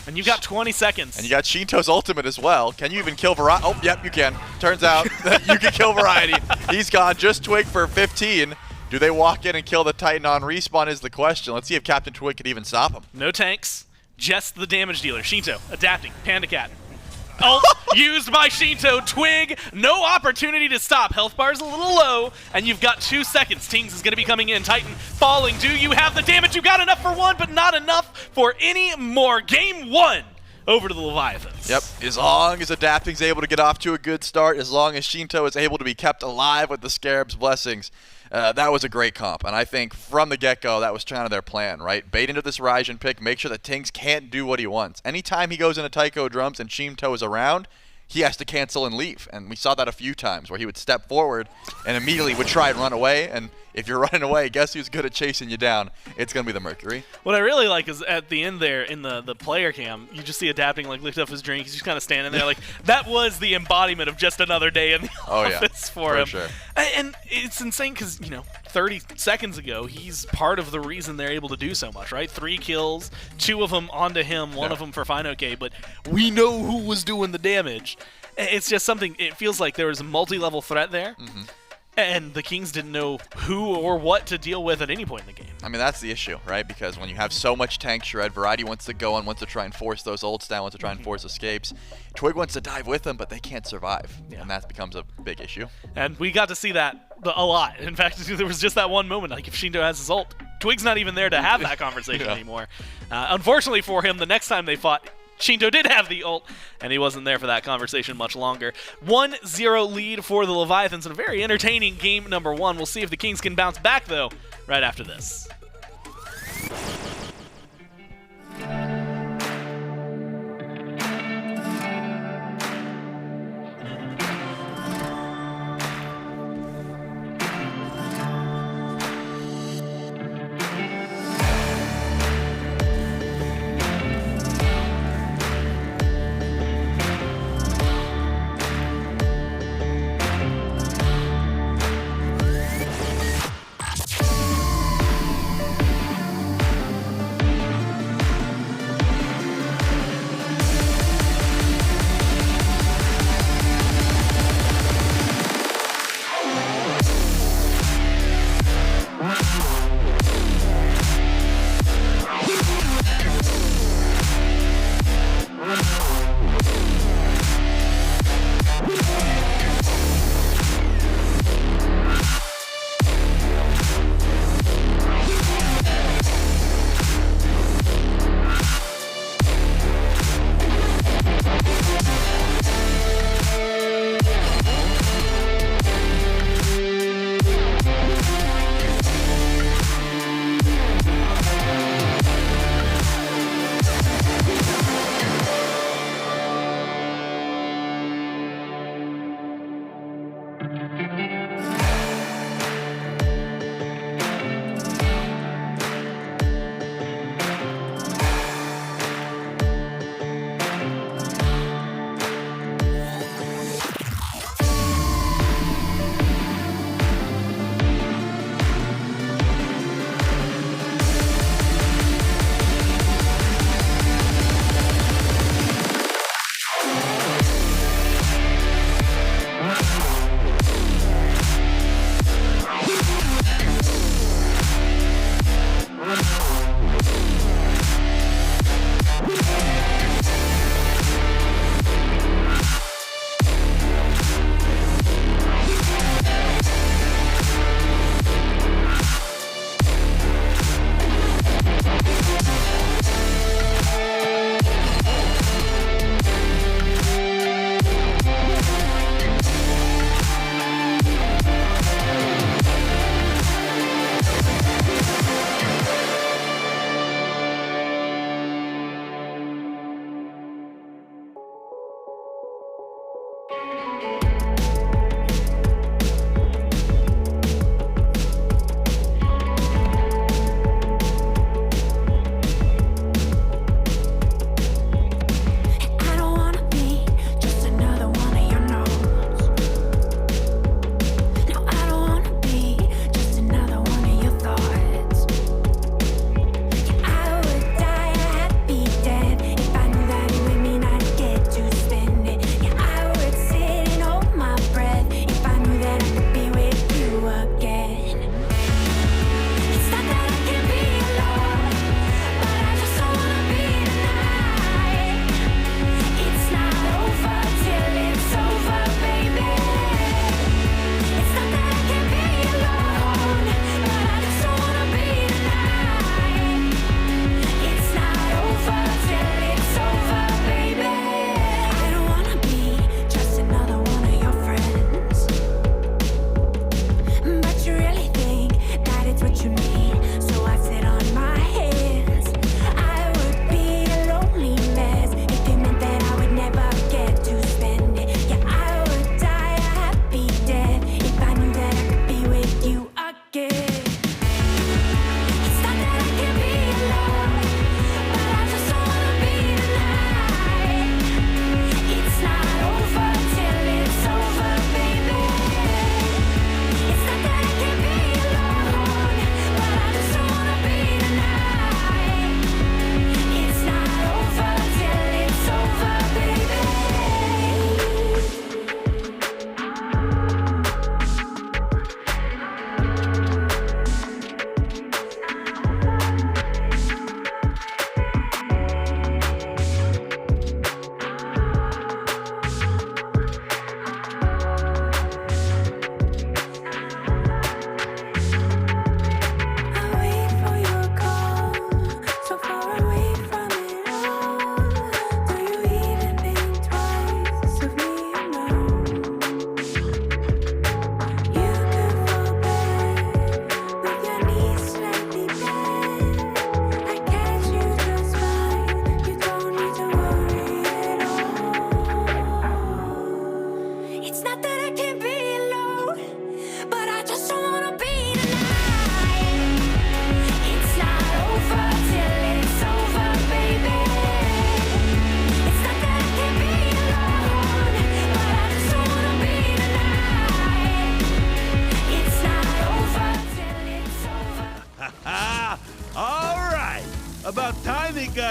And you've got 20 seconds. And you got Sheento's ultimate as well. Can you even kill Variety? Oh, yep, you can. Turns out that you can kill Variety. He's gone. Just Twig for 15. Do they walk in and kill the Titan on respawn is the question. Let's see if CaptainTwig could even stop him. No tanks, just the damage dealer. Sheento adapting. PandaCat. Ult used by Sheento. Twig, no opportunity to stop. Health bar's a little low, and you've got 2 seconds. Tingz is going to be coming in. Titan falling. Do you have the damage? You got enough for 1, but not enough for any more. Game 1 over to the Leviathans. Yep, as long as Adapting's able to get off to a good start, as long as Sheento is able to be kept alive with the Scarab's blessings, that was a great comp. And I think from the get-go, that was kind of their plan, right? Bait into this Raijin pick, make sure that Tingz can't do what he wants. Anytime he goes into Taiko drums and Sheento is around, he has to cancel and leave. And we saw that a few times where he would step forward and immediately would try and run away. And if you're running away, guess who's good at chasing you down? It's going to be the Mercury. What I really like is at the end there in the player cam, you just see Adapting like lift up his drink. He's just kind of standing there like that was the embodiment of just another day in the office for him. Sure. And it's insane because, 30 seconds ago, he's part of the reason they're able to do so much, right? 3 kills, 2 of them onto him, 1 of them for fineokay, but we know who was doing the damage. It's just something, it feels like there was a multi-level threat there. And the Kings didn't know who or what to deal with at any point in the game. I mean, that's the issue, right? Because when you have so much tank shred, Variety wants to go and wants to try and force those ults down, wants to try and force escapes. Twig wants to dive with them, but they can't survive. And that becomes a big issue. And we got to see that a lot. In fact, there was just that one moment, like if Sheento has his ult, Twig's not even there to have that conversation anymore. Unfortunately for him, the next time they fought, Sheento did have the ult, and he wasn't there for that conversation much longer. 1-0 lead for the Leviathans in a very entertaining game number 1. We'll see if the Kings can bounce back, though, right after this.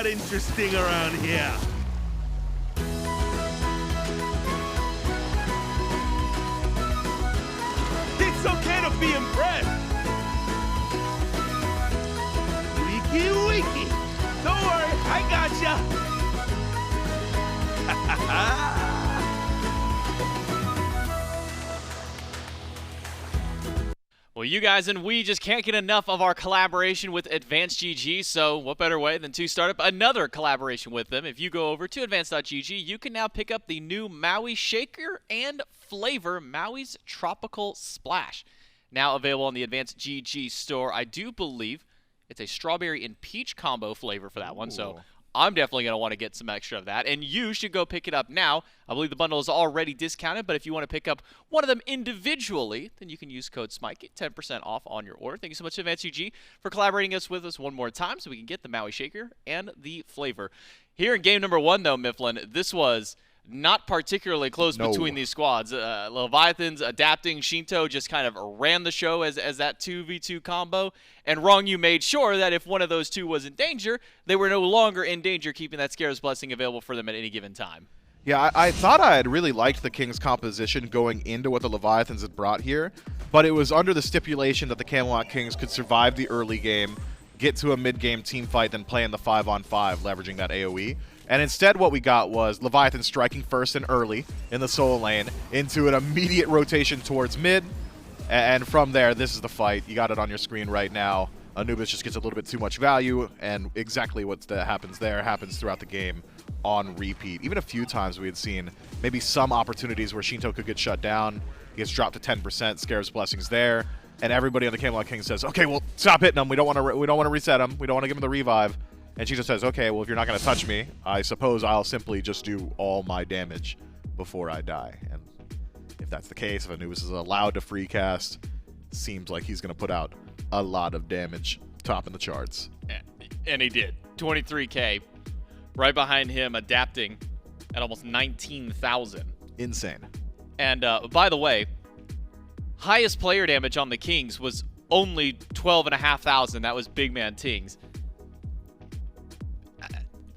got interesting around here? It's okay to be impressed. Wiki wiki. Don't worry, I gotcha. Well, you guys and we just can't get enough of our collaboration with Advanced GG, so what better way than to start up another collaboration with them. If you go over to advanced.gg, you can now pick up the new Maui Shaker and flavor Maui's Tropical Splash. Now available on the Advanced GG store. I do believe it's a strawberry and peach combo flavor for that one, so I'm definitely going to want to get some extra of that, and you should go pick it up now. I believe the bundle is already discounted, but if you want to pick up one of them individually, then you can use code SMITE, get 10% off on your order. Thank you so much to Advanced UG for collaborating with us one more time so we can get the Maui Shaker and the flavor. Here in game number 1, though, Mifflin, this was not particularly close between these squads. Leviathans adapting, Sheento just kind of ran the show as that 2v2 combo, and Ronngyu made sure that if one of those two was in danger, they were no longer in danger, keeping that Scarab's Blessing available for them at any given time. Yeah, I thought I had really liked the King's composition going into what the Leviathans had brought here, but it was under the stipulation that the Camelot Kings could survive the early game, get to a mid-game team fight, then play in the 5-on-5, leveraging that AoE. And instead what we got was Leviathan striking first and early in the soul lane into an immediate rotation towards mid. And from there, this is the fight. You got it on your screen right now. Anubis just gets a little bit too much value, and exactly what happens there happens throughout the game on repeat. Even a few times we had seen maybe some opportunities where Sheento could get shut down. He gets dropped to 10%, Scarab's Blessing's there, and everybody on the Camelot King says, okay, well, stop hitting him. We don't want to reset him. We don't want to give him the revive. And she just says, okay, well, if you're not going to touch me, I suppose I'll simply just do all my damage before I die. And if that's the case, if Anubis is allowed to free cast, seems like he's going to put out a lot of damage, topping the charts. And he did. 23k. Right behind him, adapting at almost 19,000. Insane. And by the way, highest player damage on the Kings was only 12,500. That was BigManTingz.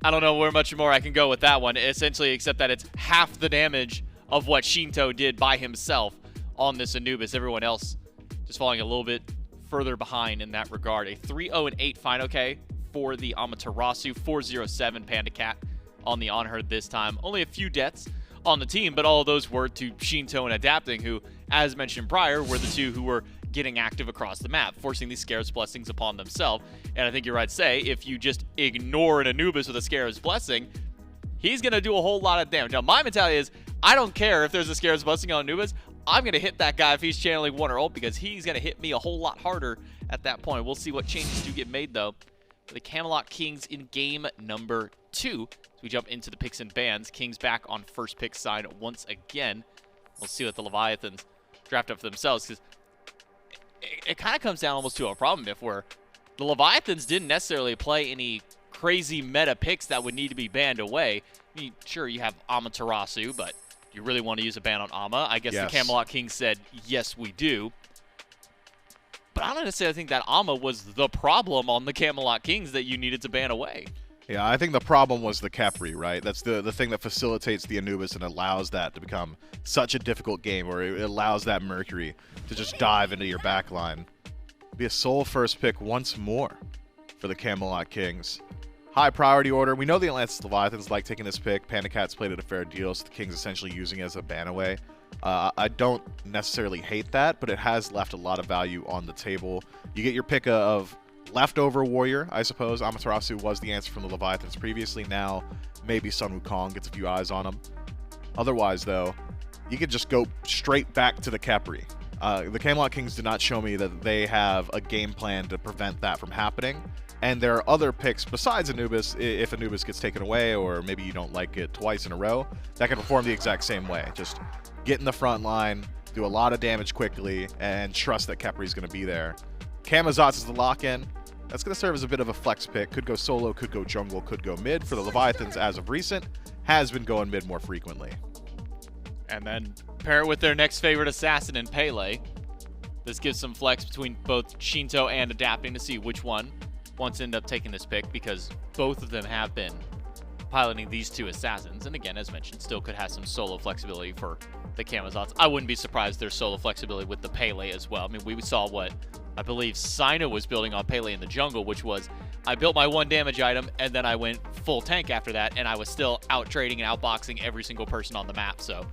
I don't know where much more I can go with that one, essentially, except that it's half the damage of what Sheento did by himself on this Anubis. Everyone else just falling a little bit further behind in that regard. A 3-0-8 fineokay for the Amaterasu, 4-0-7 PandaCat on the Anhur this time. Only a few deaths on the team, but all of those were to Sheento and Adapting, who, as mentioned prior, were the two who were getting active across the map, forcing these Scarab's Blessings upon themselves. And I think you're right to say, if you just ignore an Anubis with a Scarab's Blessing, he's going to do a whole lot of damage. Now, my mentality is, I don't care if there's a Scarab's Blessing on Anubis. I'm going to hit that guy if he's channeling one or ult, because he's going to hit me a whole lot harder at that point. We'll see what changes do get made, though, for the Camelot Kings in game number 2. As we jump into the picks and bans, Kings back on first pick side once again. We'll see what the Leviathans draft up for themselves, because it kind of comes down almost to a problem if where the Leviathans didn't necessarily play any crazy meta picks that would need to be banned away. I mean, sure, you have Amaterasu, but do you really want to use a ban on Ama? I guess yes. The Camelot Kings said, yes, we do. But I don't necessarily think that Ama was the problem on the Camelot Kings that you needed to ban away. Yeah, I think the problem was the Khepri, right? That's the thing that facilitates the Anubis and allows that to become such a difficult game, or it allows that Mercury to just dive into your backline. Be a soul first pick once more for the Camelot Kings. High priority order. We know the Atlantis Leviathans like taking this pick. PandaCat's played it a fair deal, so the Kings essentially using it as a ban away. I don't necessarily hate that, but it has left a lot of value on the table. You get your pick of leftover warrior, I suppose. Amaterasu was the answer from the Leviathans previously. Now, maybe Sun Wukong gets a few eyes on him. Otherwise, though, you could just go straight back to the Khepri. The Camelot Kings did not show me that they have a game plan to prevent that from happening. And there are other picks besides Anubis, if Anubis gets taken away, or maybe you don't like it twice in a row, that can perform the exact same way. Just get in the front line, do a lot of damage quickly, and trust that Khepri's going to be there. Camazotz is the lock-in. That's going to serve as a bit of a flex pick. Could go solo, could go jungle, could go mid. For the Leviathans, as of recent, has been going mid more frequently. And then pair it with their next favorite assassin in Pele. This gives some flex between both Sheento and Adapting to see which one wants to end up taking this pick because both of them have been piloting these two assassins. And again, as mentioned, still could have some solo flexibility for the Camazotz. I wouldn't be surprised there's solo flexibility with the Pele as well. I mean, we saw what I believe Sino was building on Pele in the jungle, which was I built my 1 damage item and then I went full tank after that, and I was still out trading and outboxing every single person on the map. So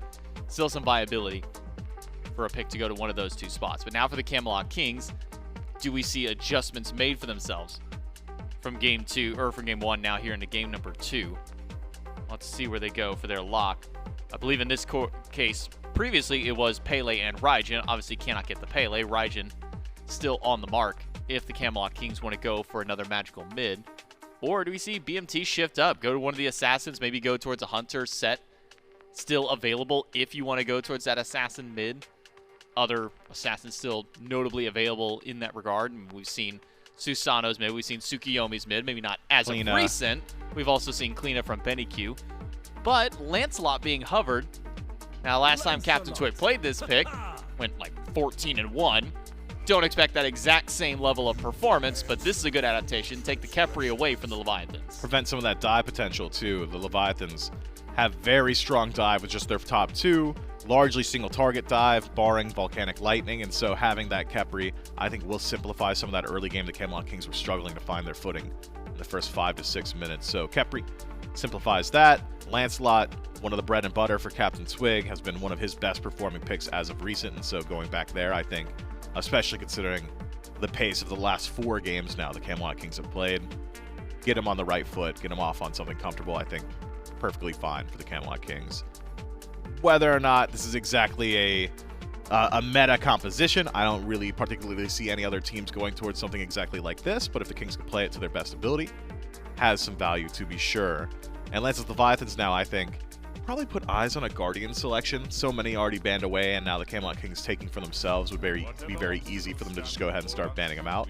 still some viability for a pick to go to one of those 2 spots. But now for the Camelot Kings, do we see adjustments made for themselves from game 2 or from game 1 now here into game number 2? Let's see where they go for their lock. I believe in this case, previously it was Pele and Raijin. Obviously cannot get the Pele. Raijin still on the mark if the Camelot Kings want to go for another magical mid. Or do we see BMT shift up, go to one of the assassins, maybe go towards a hunter set still available if you want to go towards that assassin mid. Other assassins still notably available in that regard. And we've seen Susanoo's mid, we've seen Tsukiyomi's mid, maybe not as of recent. We've also seen Kleena from BennyQ. But Lancelot being hovered. Now, last time CaptainTwig played this pick, went like 14-1. Don't expect that exact same level of performance, but this is a good adaptation. Take the Khepri away from the Leviathans. Prevent some of that dive potential, too. The Leviathans have very strong dive with just their top 2. Largely single target dive, barring Volcanic Lightning, and so having that Khepri, I think, will simplify some of that early game. The Camelot Kings were struggling to find their footing in the first 5 to 6 minutes. So Khepri simplifies that. Lancelot, one of the bread and butter for CaptainTwig, has been one of his best performing picks as of recent, and so going back there, I think, especially considering the pace of the last 4 games now the Camelot Kings have played, get him on the right foot, get him off on something comfortable, I think perfectly fine for the Camelot Kings. Whether or not this is exactly a meta composition, I don't really particularly see any other teams going towards something exactly like this, but if the Kings can play it to their best ability, has some value to be sure. And Lancelot Leviathans now, I think, probably put eyes on a Guardian selection. So many already banned away, and now the Camelot Kings taking for themselves would be very easy for them to just go ahead and start banning them out.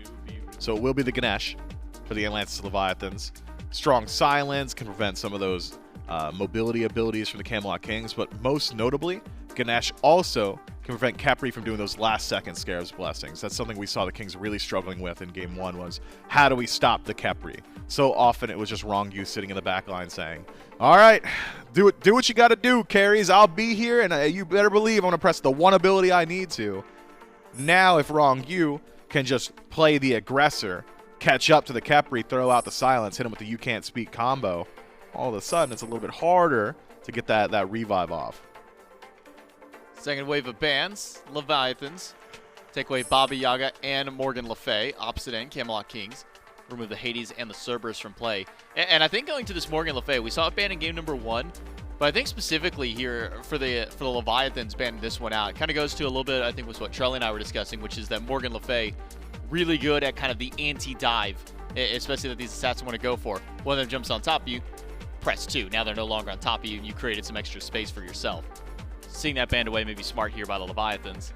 So it will be the Ganesha for the Atlantis Leviathans. Strong silence can prevent some of those mobility abilities from the Camelot Kings, but most notably, Ganesha also can prevent Khepri from doing those last-second Scarab's Blessings. That's something we saw the Kings really struggling with in Game 1 was, how do we stop the Khepri? So often it was just Ronngyu sitting in the back line saying, all right, do what you got to do, carries. I'll be here, and you better believe I'm going to press the one ability I need to. Now if Ronngyu can just play the aggressor, catch up to the Khepri, throw out the silence, hit him with the you can't speak combo, all of a sudden it's a little bit harder to get that revive off. Second wave of bans, Leviathans. Take away Baba Yaga and Morgan Le Fay. Opposite end, Camelot Kings. Remove the Hades and the Cerberus from play. And I think going to this Morgan Le Fay, we saw it banned in game number 1. But I think specifically here for the Leviathans banning this one out, it kind of goes to a little bit, I think was what Trelly and I were discussing, which is that Morgan Le Fay really good at kind of the anti-dive, especially that these assassins want to go for. One of them jumps on top of you, press 2. Now they're no longer on top of you, and you created some extra space for yourself. Seeing that banned away may be smart here by the Leviathans.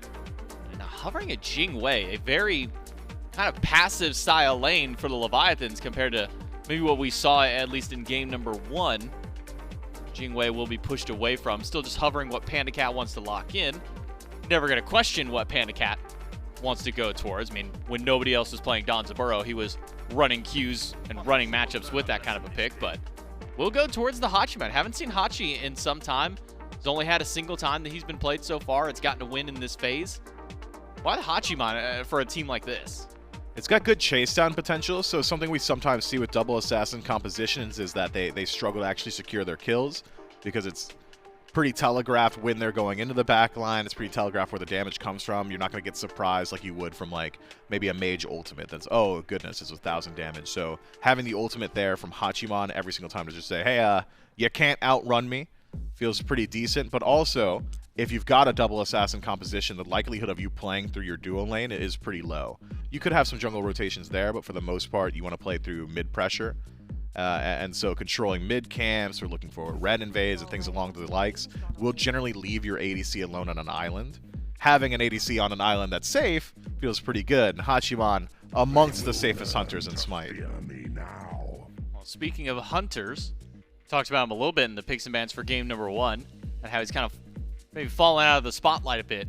And now hovering a Jingwei, a very kind of passive style lane for the Leviathans compared to maybe what we saw at least in game number 1. Jingwei will be pushed away from. Still just hovering what PandaCat wants to lock in. Never going to question what PandaCat wants to go towards. I mean, when nobody else was playing Don Zaburo, he was running queues and running matchups with that kind of a pick, but we'll go towards the Hachiman. Haven't seen Hachi in some time. He's only had a single time that he's been played so far. It's gotten a win in this phase. Why the Hachiman for a team like this? It's got good chase down potential, so something we sometimes see with double assassin compositions is that they struggle to actually secure their kills because it's pretty telegraphed when they're going into the back line. It's pretty telegraphed where the damage comes from. You're not going to get surprised like you would from like maybe a mage ultimate that's, oh goodness, it's 1,000 damage. So having the ultimate there from Hachiman every single time to just say, hey, you can't outrun me, feels pretty decent. But also, if you've got a double assassin composition, the likelihood of you playing through your duo lane is pretty low. You could have some jungle rotations there, but for the most part, you want to play through mid pressure. And so controlling mid camps or looking for red invades and things along the likes will generally leave your ADC alone on an island. Having an ADC on an island that's safe feels pretty good. And Hachiman amongst the safest hunters in SMITE. Well, speaking of hunters, talked about him a little bit in the picks and bans for game number 1 and how he's kind of maybe fallen out of the spotlight a bit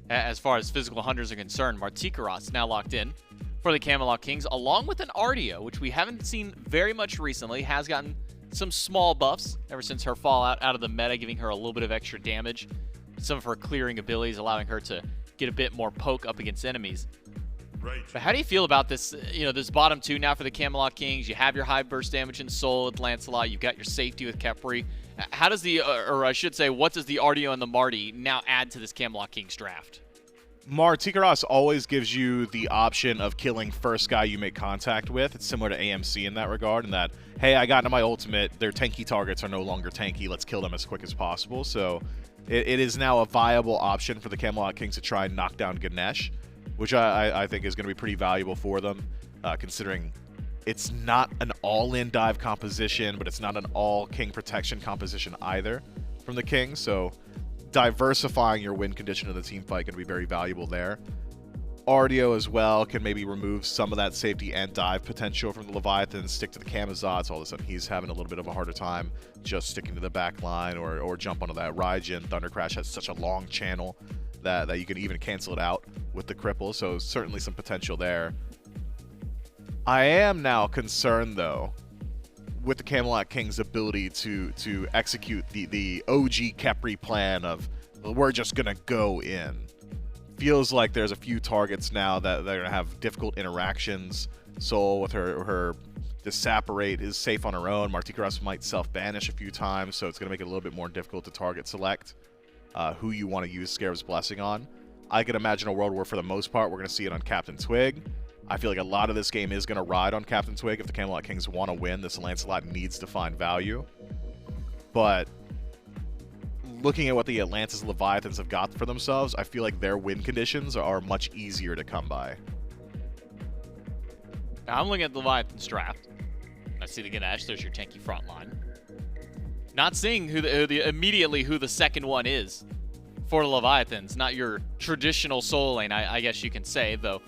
as far as physical hunters are concerned. Martichoras now locked in for the Camelot Kings, along with an Artio, which we haven't seen very much recently, has gotten some small buffs ever since her fallout out of the meta, giving her a little bit of extra damage. Some of her clearing abilities allowing her to get a bit more poke up against enemies. But how do you feel about this, this bottom two now for the Camelot Kings? You have your high burst damage in Soul with Lancelot. You've got your safety with Khepri. How does or I should say, what does the Artio and the Marty now add to this Camelot Kings draft? Martichoras always gives you the option of killing first guy you make contact with. It's similar to AMC in that regard, in that, hey, I got into my ultimate, their tanky targets are no longer tanky, let's kill them as quick as possible. So it is now a viable option for the Camelot Kings to try and knock down Ganesha, which I think is going to be pretty valuable for them, considering it's not an all-in dive composition, but it's not an all-king protection composition either from the Kings, so diversifying your win condition of the team fight can be very valuable there. Artio as well can maybe remove some of that safety and dive potential from the Leviathans, stick to the Camazotz. All of a sudden he's having a little bit of a harder time just sticking to the back line or jump onto that Raijin. Thunder Crash has such a long channel that you can even cancel it out with the cripple, so certainly some potential there. I am now concerned, though, with the Camelot Kings' ability to execute the OG Khepri plan of, we're just going to go in. Feels like there's a few targets now that they're going to have difficult interactions. Soul with her Disapparate is safe on her own. Martichoras might self-banish a few times, so it's going to make it a little bit more difficult to target select who you want to use Scarab's Blessing on. I could imagine a world where, for the most part, we're going to see it on CaptainTwig. I feel like a lot of this game is going to ride on CaptainTwig. If the Camelot Kings want to win, this Lancelot needs to find value. But looking at what the Atlantis Leviathans have got for themselves, I feel like their win conditions are much easier to come by. Now I'm looking at the Leviathan's draft. I see the Ganesh. There's your tanky front line. Not seeing immediately who the second one is for the Leviathans. Not your traditional soul lane, I guess you can say, though.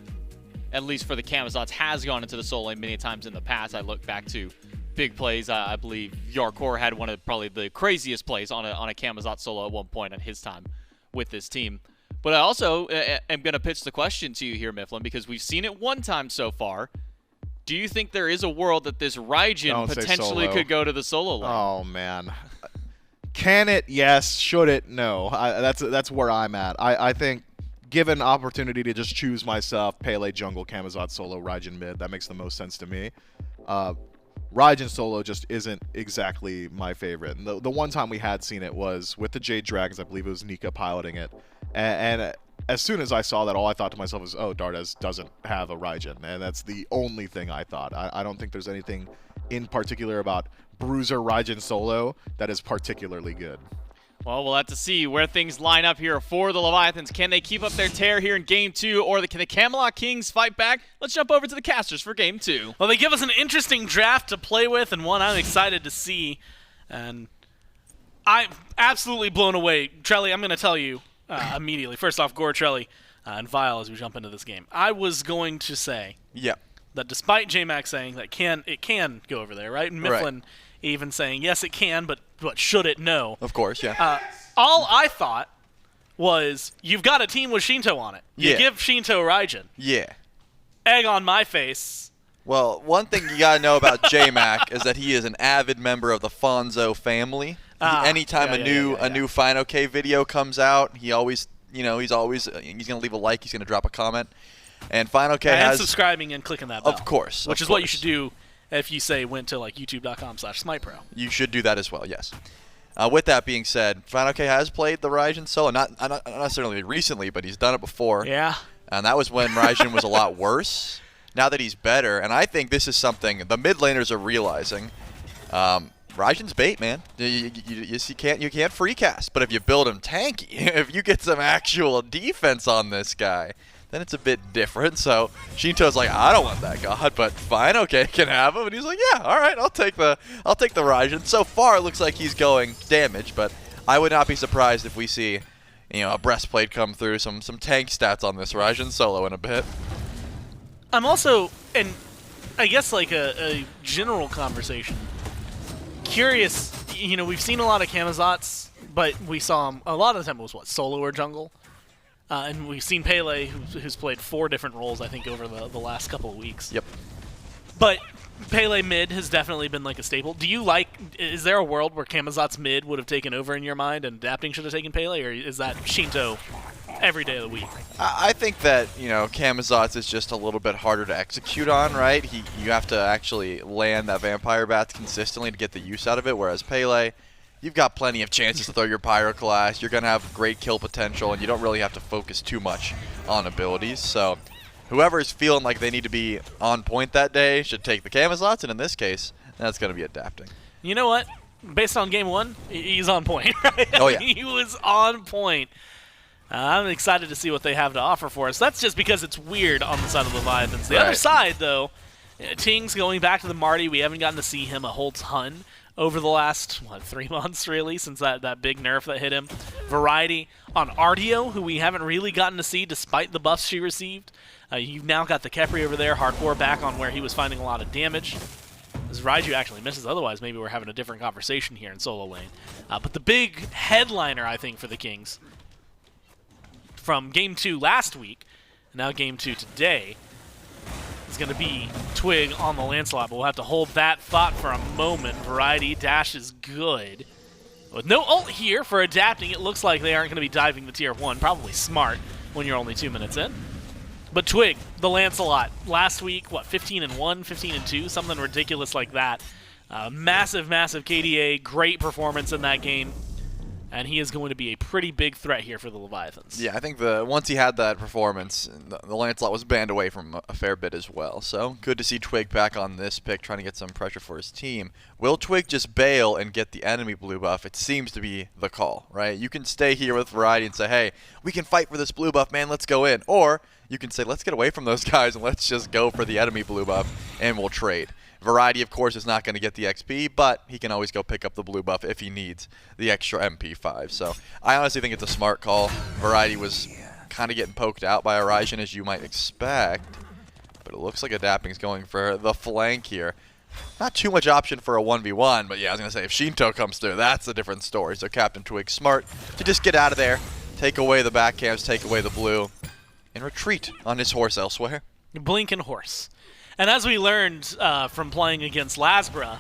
At least for the Camazotz, has gone into the soul lane many times in the past. I look back to big plays. I believe Jarcorrr had one of probably the craziest plays on a Camazotz solo at one point on his time with this team. But I also am going to pitch the question to you here, Mifflin, because we've seen it one time so far. Do you think there is a world that this Raijin potentially could go to the solo lane? Oh, man. Can it? Yes. Should it? No. That's where I'm at. I think, given opportunity to just choose myself, Pele jungle, Camazotz solo, Raijin mid, that makes the most sense to me. Raijin solo just isn't exactly my favorite. And the one time we had seen it was with the Jade Dragons. I believe it was Nika piloting it. And as soon as I saw that, all I thought to myself was, oh, Dardes doesn't have a Raijin. And that's the only thing I thought. I don't think there's anything in particular about Bruiser Raijin solo that is particularly good. Well, we'll have to see where things line up here for the Leviathans. Can they keep up their tear here in Game 2, or can the Camelot Kings fight back? Let's jump over to the casters for Game 2. Well, they give us an interesting draft to play with, and one I'm excited to see. And I'm absolutely blown away. Trelly, I'm going to tell you immediately. First off, Gore, Trelly, and Vile as we jump into this game. I was going to say that despite J-Mac saying that it can go over there, right? And Mifflin even saying, yes, it can, but should it? No. Of course, yeah. All I thought was, you've got a team with Sheento on it. You give Sheento Raijin. Yeah. Egg on my face. Well, one thing you got to know about J-Mac is that he is an avid member of the Fonzo family. Anytime a new fineokay video comes out, he always, he's going to leave a like, he's going to drop a comment. And fineokay has... subscribing and clicking that bell. Of course. Which is what you should do if you went to youtube.com/SmitePro. You should do that as well, yes. With that being said, fineokay has played the Raijin solo, not necessarily recently, but he's done it before. Yeah. And that was when Raijin was a lot worse. Now that he's better, and I think this is something the mid laners are realizing. Raijin's bait, man. You can't free cast, but if you build him tanky, if you get some actual defense on this guy, then it's a bit different. So Sheento's like, I don't want that god, but fineokay can have him, and he's like, yeah, all right, I'll take the Raijin. So far, it looks like he's going damage, but I would not be surprised if we see, a breastplate come through, some tank stats on this Raijin solo in a bit. I'm also, and I guess like a general conversation, curious. We've seen a lot of Camazotz, but we saw him a lot of the time. It was solo or jungle. And we've seen Pele, who's played 4 different roles, I think, over the last couple of weeks. Yep. But Pele mid has definitely been like a staple. Do you is there a world where Camazotz mid would have taken over in your mind and adapting should have taken Pele, or is that Sheento every day of the week? I think that, Camazotz is just a little bit harder to execute on, right? You have to actually land that Vampire Bats consistently to get the use out of it, whereas Pele, you've got plenty of chances to throw your Pyroclast. You're going to have great kill potential, and you don't really have to focus too much on abilities. So whoever's feeling like they need to be on point that day should take the Camazotz, and in this case, that's going to be adapting. You know what? Based on game 1, he's on point, right? Oh, yeah. He was on point. I'm excited to see what they have to offer for us. That's just because it's weird on the side of the Leviathans. The other side, though, Tingz going back to the Marty. We haven't gotten to see him a whole ton over the last, 3 months, really, since that big nerf that hit him. Variety on Artio, who we haven't really gotten to see despite the buffs she received. You've now got the Khepri over there, Jarcorrr back on where he was finding a lot of damage. As Raijin actually misses, otherwise maybe we're having a different conversation here in solo lane. But the big headliner, I think, for the Kings from Game 2 last week, and now Game 2 today, is going to be Twig on the Lancelot, but we'll have to hold that thought for a moment. Variety dash is good. With no ult here for adapting, it looks like they aren't going to be diving the tier 1. Probably smart when you're only 2 minutes in. But Twig, the Lancelot, last week, 15-1, 15-2, something ridiculous like that. Massive, massive KDA, great performance in that game. And he is going to be a pretty big threat here for the Leviathans. Yeah, I think once he had that performance, the Lancelot was banned away from a fair bit as well. So good to see Twig back on this pick, trying to get some pressure for his team. Will Twig just bail and get the enemy blue buff? It seems to be the call, right? You can stay here with Variety and say, hey, we can fight for this blue buff, man, let's go in. Or you can say, let's get away from those guys and let's just go for the enemy blue buff and we'll trade. Variety, of course, is not going to get the XP, but he can always go pick up the blue buff if he needs the extra MP5. So I honestly think it's a smart call. Variety was kind of getting poked out by a Raijin, as you might expect, but it looks like adapting's going for the flank here. Not too much option for a 1v1, but yeah, I was going to say, if Sheento comes through, that's a different story. So CaptainTwig smart to just get out of there, take away the back camps, take away the blue, and retreat on his horse elsewhere. Blinking horse. And as we learned from playing against Lasbra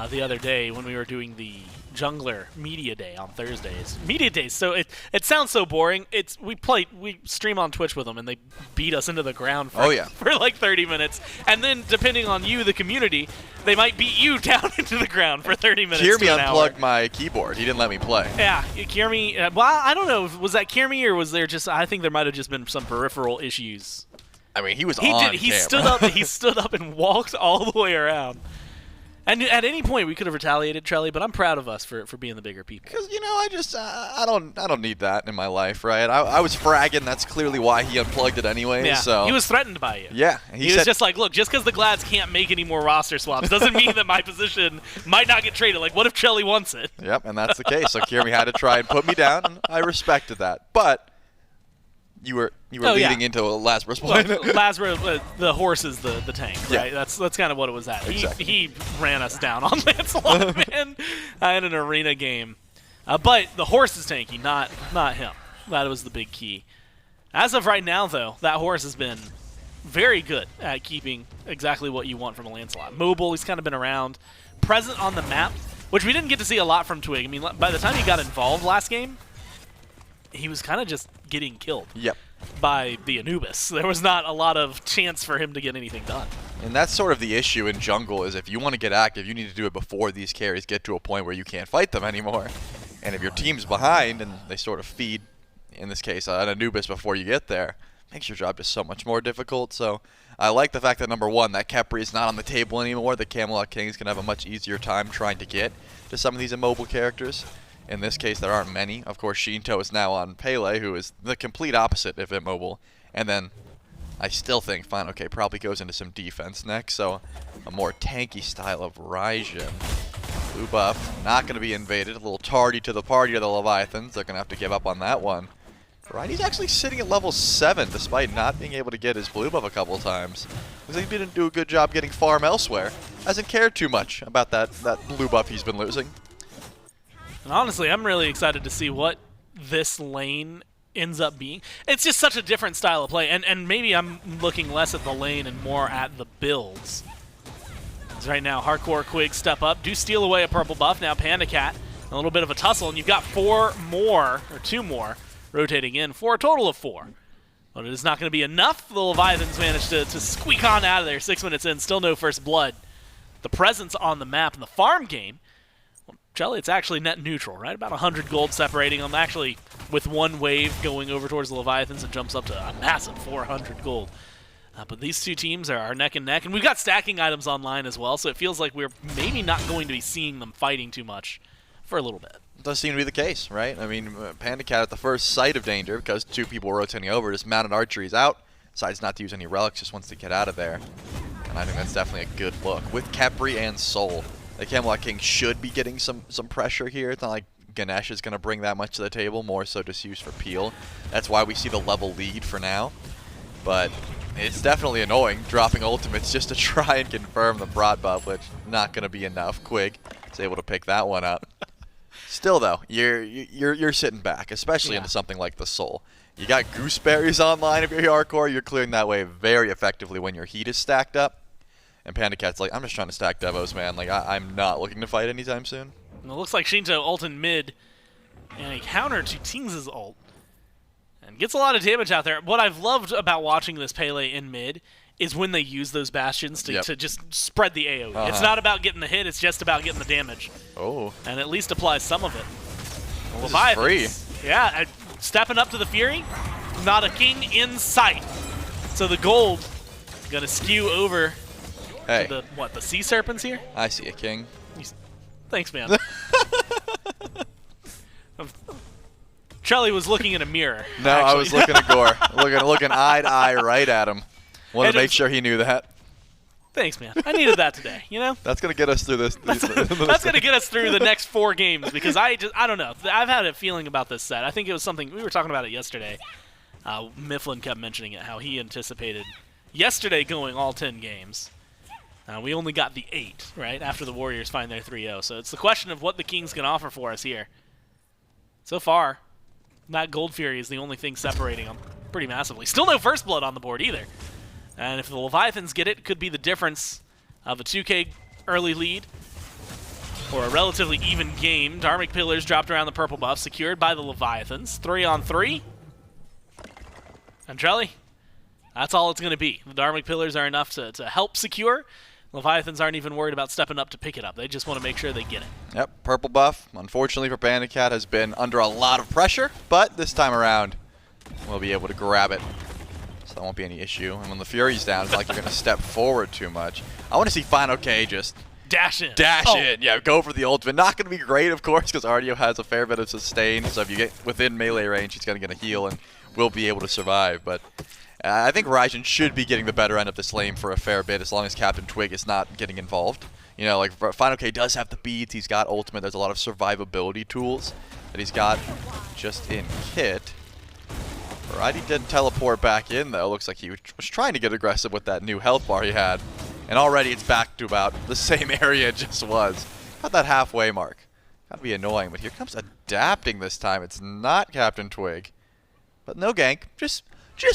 the other day when we were doing the Jungler Media Day on Thursdays. Media Days, so it sounds so boring. We stream on Twitch with them, and they beat us into the ground for like 30 minutes. And then, depending on you, the community, they might beat you down into the ground for 30 minutes. Kiermi unplugged my keyboard. He didn't let me play. Yeah, Kiermi, well, I don't know. Was that Kiermi, or was there just, I think there might have just been some peripheral issues. I mean, he was He on did. He camera. stood up and walked all the way around. And at any point we could have retaliated, Trelly, but I'm proud of us for being the bigger people. Because I don't need that in my life, right? I was fragging. That's clearly why he unplugged it anyway. Yeah, so he was threatened by you. Yeah, he was just like, look, just because the Glads can't make any more roster swaps doesn't mean that my position might not get traded. Like, what if Trelly wants it? Yep, and that's the case. So Kiermi had to try and put me down, and I respected that. But you were leading into Lasbra's point. Well, Lasbra, the horse is the tank, right? Yeah. That's kind of what it was at. Exactly. He ran us down on Lancelot, man, in an arena game. But the horse is tanky, not him. That was the big key. As of right now, though, that horse has been very good at keeping exactly what you want from a Lancelot. Mobile, he's kind of been around. Present on the map, which we didn't get to see a lot from Twig. I mean, by the time he got involved last game, he was kind of just getting killed by the Anubis. There was not a lot of chance for him to get anything done. And that's sort of the issue in jungle, is if you want to get active, you need to do it before these carries get to a point where you can't fight them anymore. And if your team's behind and they sort of feed, in this case, an Anubis before you get there, makes your job just so much more difficult. So I like the fact that, number one, that Khepri is not on the table anymore. The Camelot Kings can have a much easier time trying to get to some of these immobile characters. In this case, there aren't many. Of course, Sheento is now on Pele, who is the complete opposite of immobile. And then I still think fineokay probably goes into some defense next, so a more tanky style of Raijin. Blue buff, not going to be invaded. A little tardy to the party of the Leviathans. They're going to have to give up on that one. Variety's actually sitting at level 7, despite not being able to get his blue buff a couple times. Looks like he didn't do a good job getting farm elsewhere. Hasn't cared too much about that blue buff he's been losing. And honestly, I'm really excited to see what this lane ends up being. It's just such a different style of play, and maybe I'm looking less at the lane and more at the builds. Because right now, Jarcorrr, Quig step up, do steal away a purple buff. Now PandaCat, a little bit of a tussle, and you've got 2 more rotating in for a total of 4. But it is not going to be enough. The Leviathans managed to squeak on out of there 6 minutes in, still no first blood. The presence on the map in the farm game, well, Jelly, it's actually net neutral, right? About 100 gold separating them. Actually, with one wave going over towards the Leviathans, it jumps up to a massive 400 gold. But these two teams are neck and neck, and we've got stacking items online as well, so it feels like we're maybe not going to be seeing them fighting too much for a little bit. Does seem to be the case, right? I mean, PandaCat at the first sight of danger, because 2 people were rotating over, just mounted archeries out, decides not to use any relics, just wants to get out of there. And I think that's definitely a good look. With Khepri and Soul, the Camelot King should be getting some pressure here. It's not like Ganesha is going to bring that much to the table, more so just used for peel. That's why we see the level lead for now. But it's definitely annoying dropping ultimates just to try and confirm the broad buff, which not going to be enough. Quig is able to pick that one up. Still though, you're sitting back, especially into something like the Soul. You got gooseberries online if you're Jarcorrr. You're clearing that way very effectively when your heat is stacked up. And PandaCat's like, I'm just trying to stack devos, man. Like I'm not looking to fight anytime soon. And it looks like Sheento ult in mid, and a counter to Tingz's ult, and gets a lot of damage out there. What I've loved about watching this Pele in mid is when they use those bastions to just spread the AoE. It's not about getting the hit, it's just about getting the damage. Oh. And at least applies some of it. This is free. Yeah, stepping up to the Fury. Not a king in sight. So the gold is going to skew over to the, the sea serpents here? I see a king. Thanks, man. Charlie was looking in a mirror. No, actually. I was looking at Gore. looking eye to eye right at him. Wanted to make sure he knew that. Thanks, man. I needed that today, you know? That's going to get us through this. That's going to get us through the next 4 games because I don't know. I've had a feeling about this set. I think it was something, we were talking about it yesterday. Mifflin kept mentioning it, how he anticipated yesterday going all 10 games. We only got the 8, right, after the Warriors find their 3-0. So it's the question of what the Kings can offer for us here. So far, that Gold Fury is the only thing separating them pretty massively. Still no first blood on the board either. And if the Leviathans get it, it could be the difference of a 2K early lead or a relatively even game. Dharmic Pillars dropped around the purple buff, secured by the Leviathans. 3-on-3. And Trelly, that's all it's going to be. The Dharmic Pillars are enough to help secure. Leviathans aren't even worried about stepping up to pick it up. They just want to make sure they get it. Yep, purple buff, unfortunately for PandaCat, has been under a lot of pressure, but this time around, we'll be able to grab it. So that won't be any issue. And when the Fury's down, it's like you're going to step forward too much. I want to see fineokay just dash in. In. Yeah, go for the ultimate. Not going to be great, of course, because Artio has a fair bit of sustain. So if you get within melee range, he's going to get a heal and will be able to survive. But I think Raijin should be getting the better end of this lane for a fair bit, as long as CaptainTwig is not getting involved. You know, like fineokay does have the beads. He's got ultimate. There's a lot of survivability tools that he's got just in kit. Variety didn't teleport back in, though. Looks like he was trying to get aggressive with that new health bar he had. And already it's back to about the same area it just was. About that halfway mark. Gotta be annoying, but here comes adapting this time. It's not CaptainTwig. But no gank. Just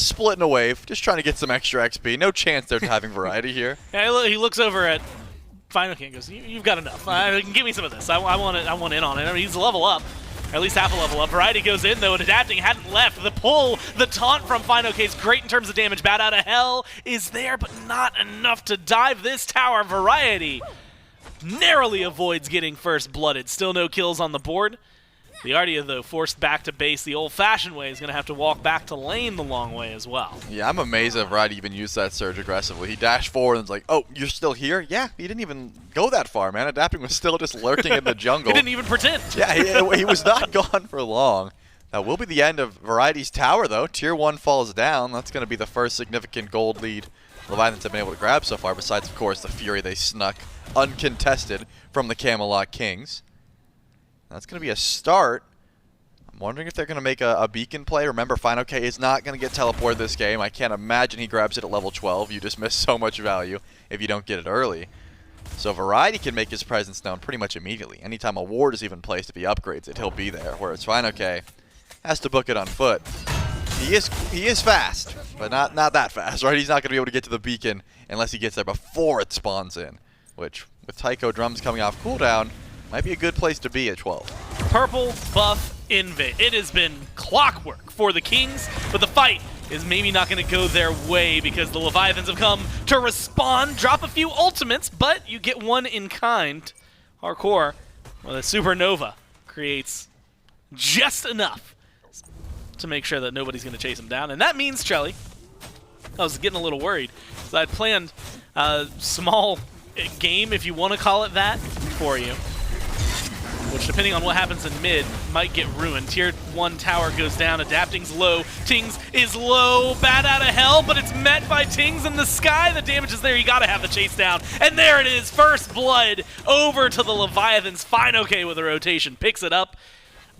splitting a wave. Just trying to get some extra XP. No chance they're having variety here. Yeah, he looks over at fineokay and goes, "You've got enough. Give me some of this. I want in on it." I mean, he's a level up. Or at least half a level up. Variety goes in, though, and adapting hadn't left. The pull, the taunt from fineokay is great in terms of damage. Bat out of hell is there, but not enough to dive this tower. Variety narrowly avoids getting first blooded. Still no kills on the board. The Artio, though, forced back to base the old-fashioned way, is going to have to walk back to lane the long way as well. Yeah, I'm amazed that Variety even used that surge aggressively. He dashed forward and was like, "Oh, you're still here?" Yeah, he didn't even go that far, man. Adapting was still just lurking in the jungle. He didn't even pretend. Yeah, he was not gone for long. That will be the end of Variety's tower, though. Tier 1 falls down. That's going to be the first significant gold lead Leviathans have been able to grab so far, besides, of course, the Fury they snuck uncontested from the Camelot Kings. That's going to be a start. I'm wondering if they're going to make a beacon play. Remember, fineokay is not going to get teleported this game. I can't imagine he grabs it at level 12. You just miss so much value if you don't get it early. So Variety can make his presence known pretty much immediately. Anytime a ward is even placed, if he upgrades it, he'll be there. Whereas fineokay has to book it on foot. He is fast, but not that fast, right? He's not going to be able to get to the beacon unless he gets there before it spawns in, which with Taiko drums coming off cooldown might be a good place to be at 12. Purple buff invade. It has been clockwork for the Kings, but the fight is maybe not going to go their way because the Leviathans have come to respawn, drop a few ultimates, but you get one in kind. Jarcorrr, well, the supernova creates just enough to make sure that nobody's going to chase him down. And that means, Trelly, I was getting a little worried. So I'd planned a small game, if you want to call it that, for you. Which, depending on what happens in mid, might get ruined. Tier 1 tower goes down, Adapting's low, Tingz is low, bad out of hell, but it's met by Tingz in the sky. The damage is there, you gotta have the chase down. And there it is, first blood over to the Leviathans. fineokay with a rotation, picks it up,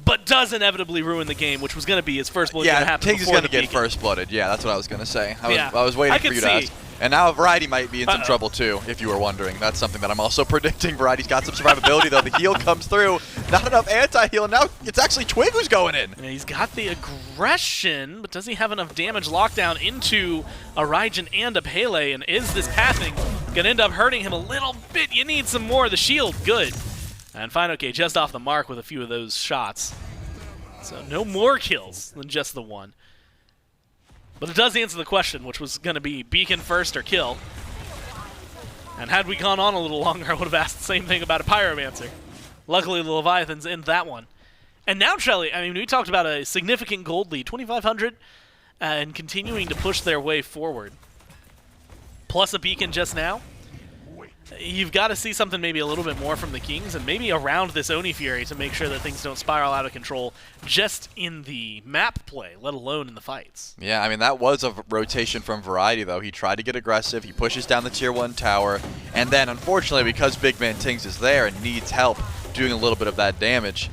but does inevitably ruin the game, which was gonna be his first blood gonna happen. Tingz is gonna get first blooded. Yeah, that's what I was gonna say. I was waiting for you to ask. see. And now Variety might be in some trouble too, if you were wondering. That's something that I'm also predicting. Variety's got some survivability though. The heal comes through. Not enough anti-heal. Now it's actually Twig who's going in. And he's got the aggression, but does he have enough damage lockdown into a Raijin and a Pele? And is this pathing gonna end up hurting him a little bit? You need some more. The shield, good. And fineokay just off the mark with a few of those shots. So no more kills than just the one. But it does answer the question, which was going to be beacon first or kill. And had we gone on a little longer, I would have asked the same thing about a pyromancer. Luckily, the Leviathans in that one. And now, Trelly, I mean, we talked about a significant gold lead, 2,500, and continuing to push their way forward. Plus a beacon just now. You've got to see something maybe a little bit more from the Kings and maybe around this Oni Fury to make sure that things don't spiral out of control just in the map play, let alone in the fights. Yeah, I mean, that was a rotation from Variety, though. He tried to get aggressive. He pushes down the Tier 1 tower. And then, unfortunately, because BigManTingz is there and needs help doing a little bit of that damage,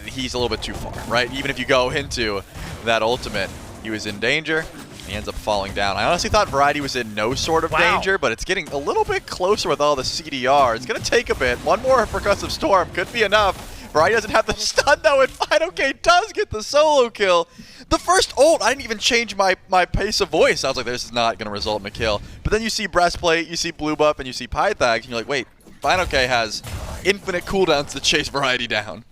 he's a little bit too far, right? Even if you go into that ultimate, he was in danger. He ends up falling down. I honestly thought Variety was in no sort of danger, but it's getting a little bit closer with all the CDR. It's going to take a bit. One more Percussive Storm could be enough. Variety doesn't have the stun, though, and fineokay does get the solo kill. The first ult, I didn't even change my pace of voice. I was like, this is not going to result in a kill. But then you see Breastplate, you see Blue Buff, and you see Pythag, and you're like, wait, fineokay has infinite cooldowns to chase Variety down.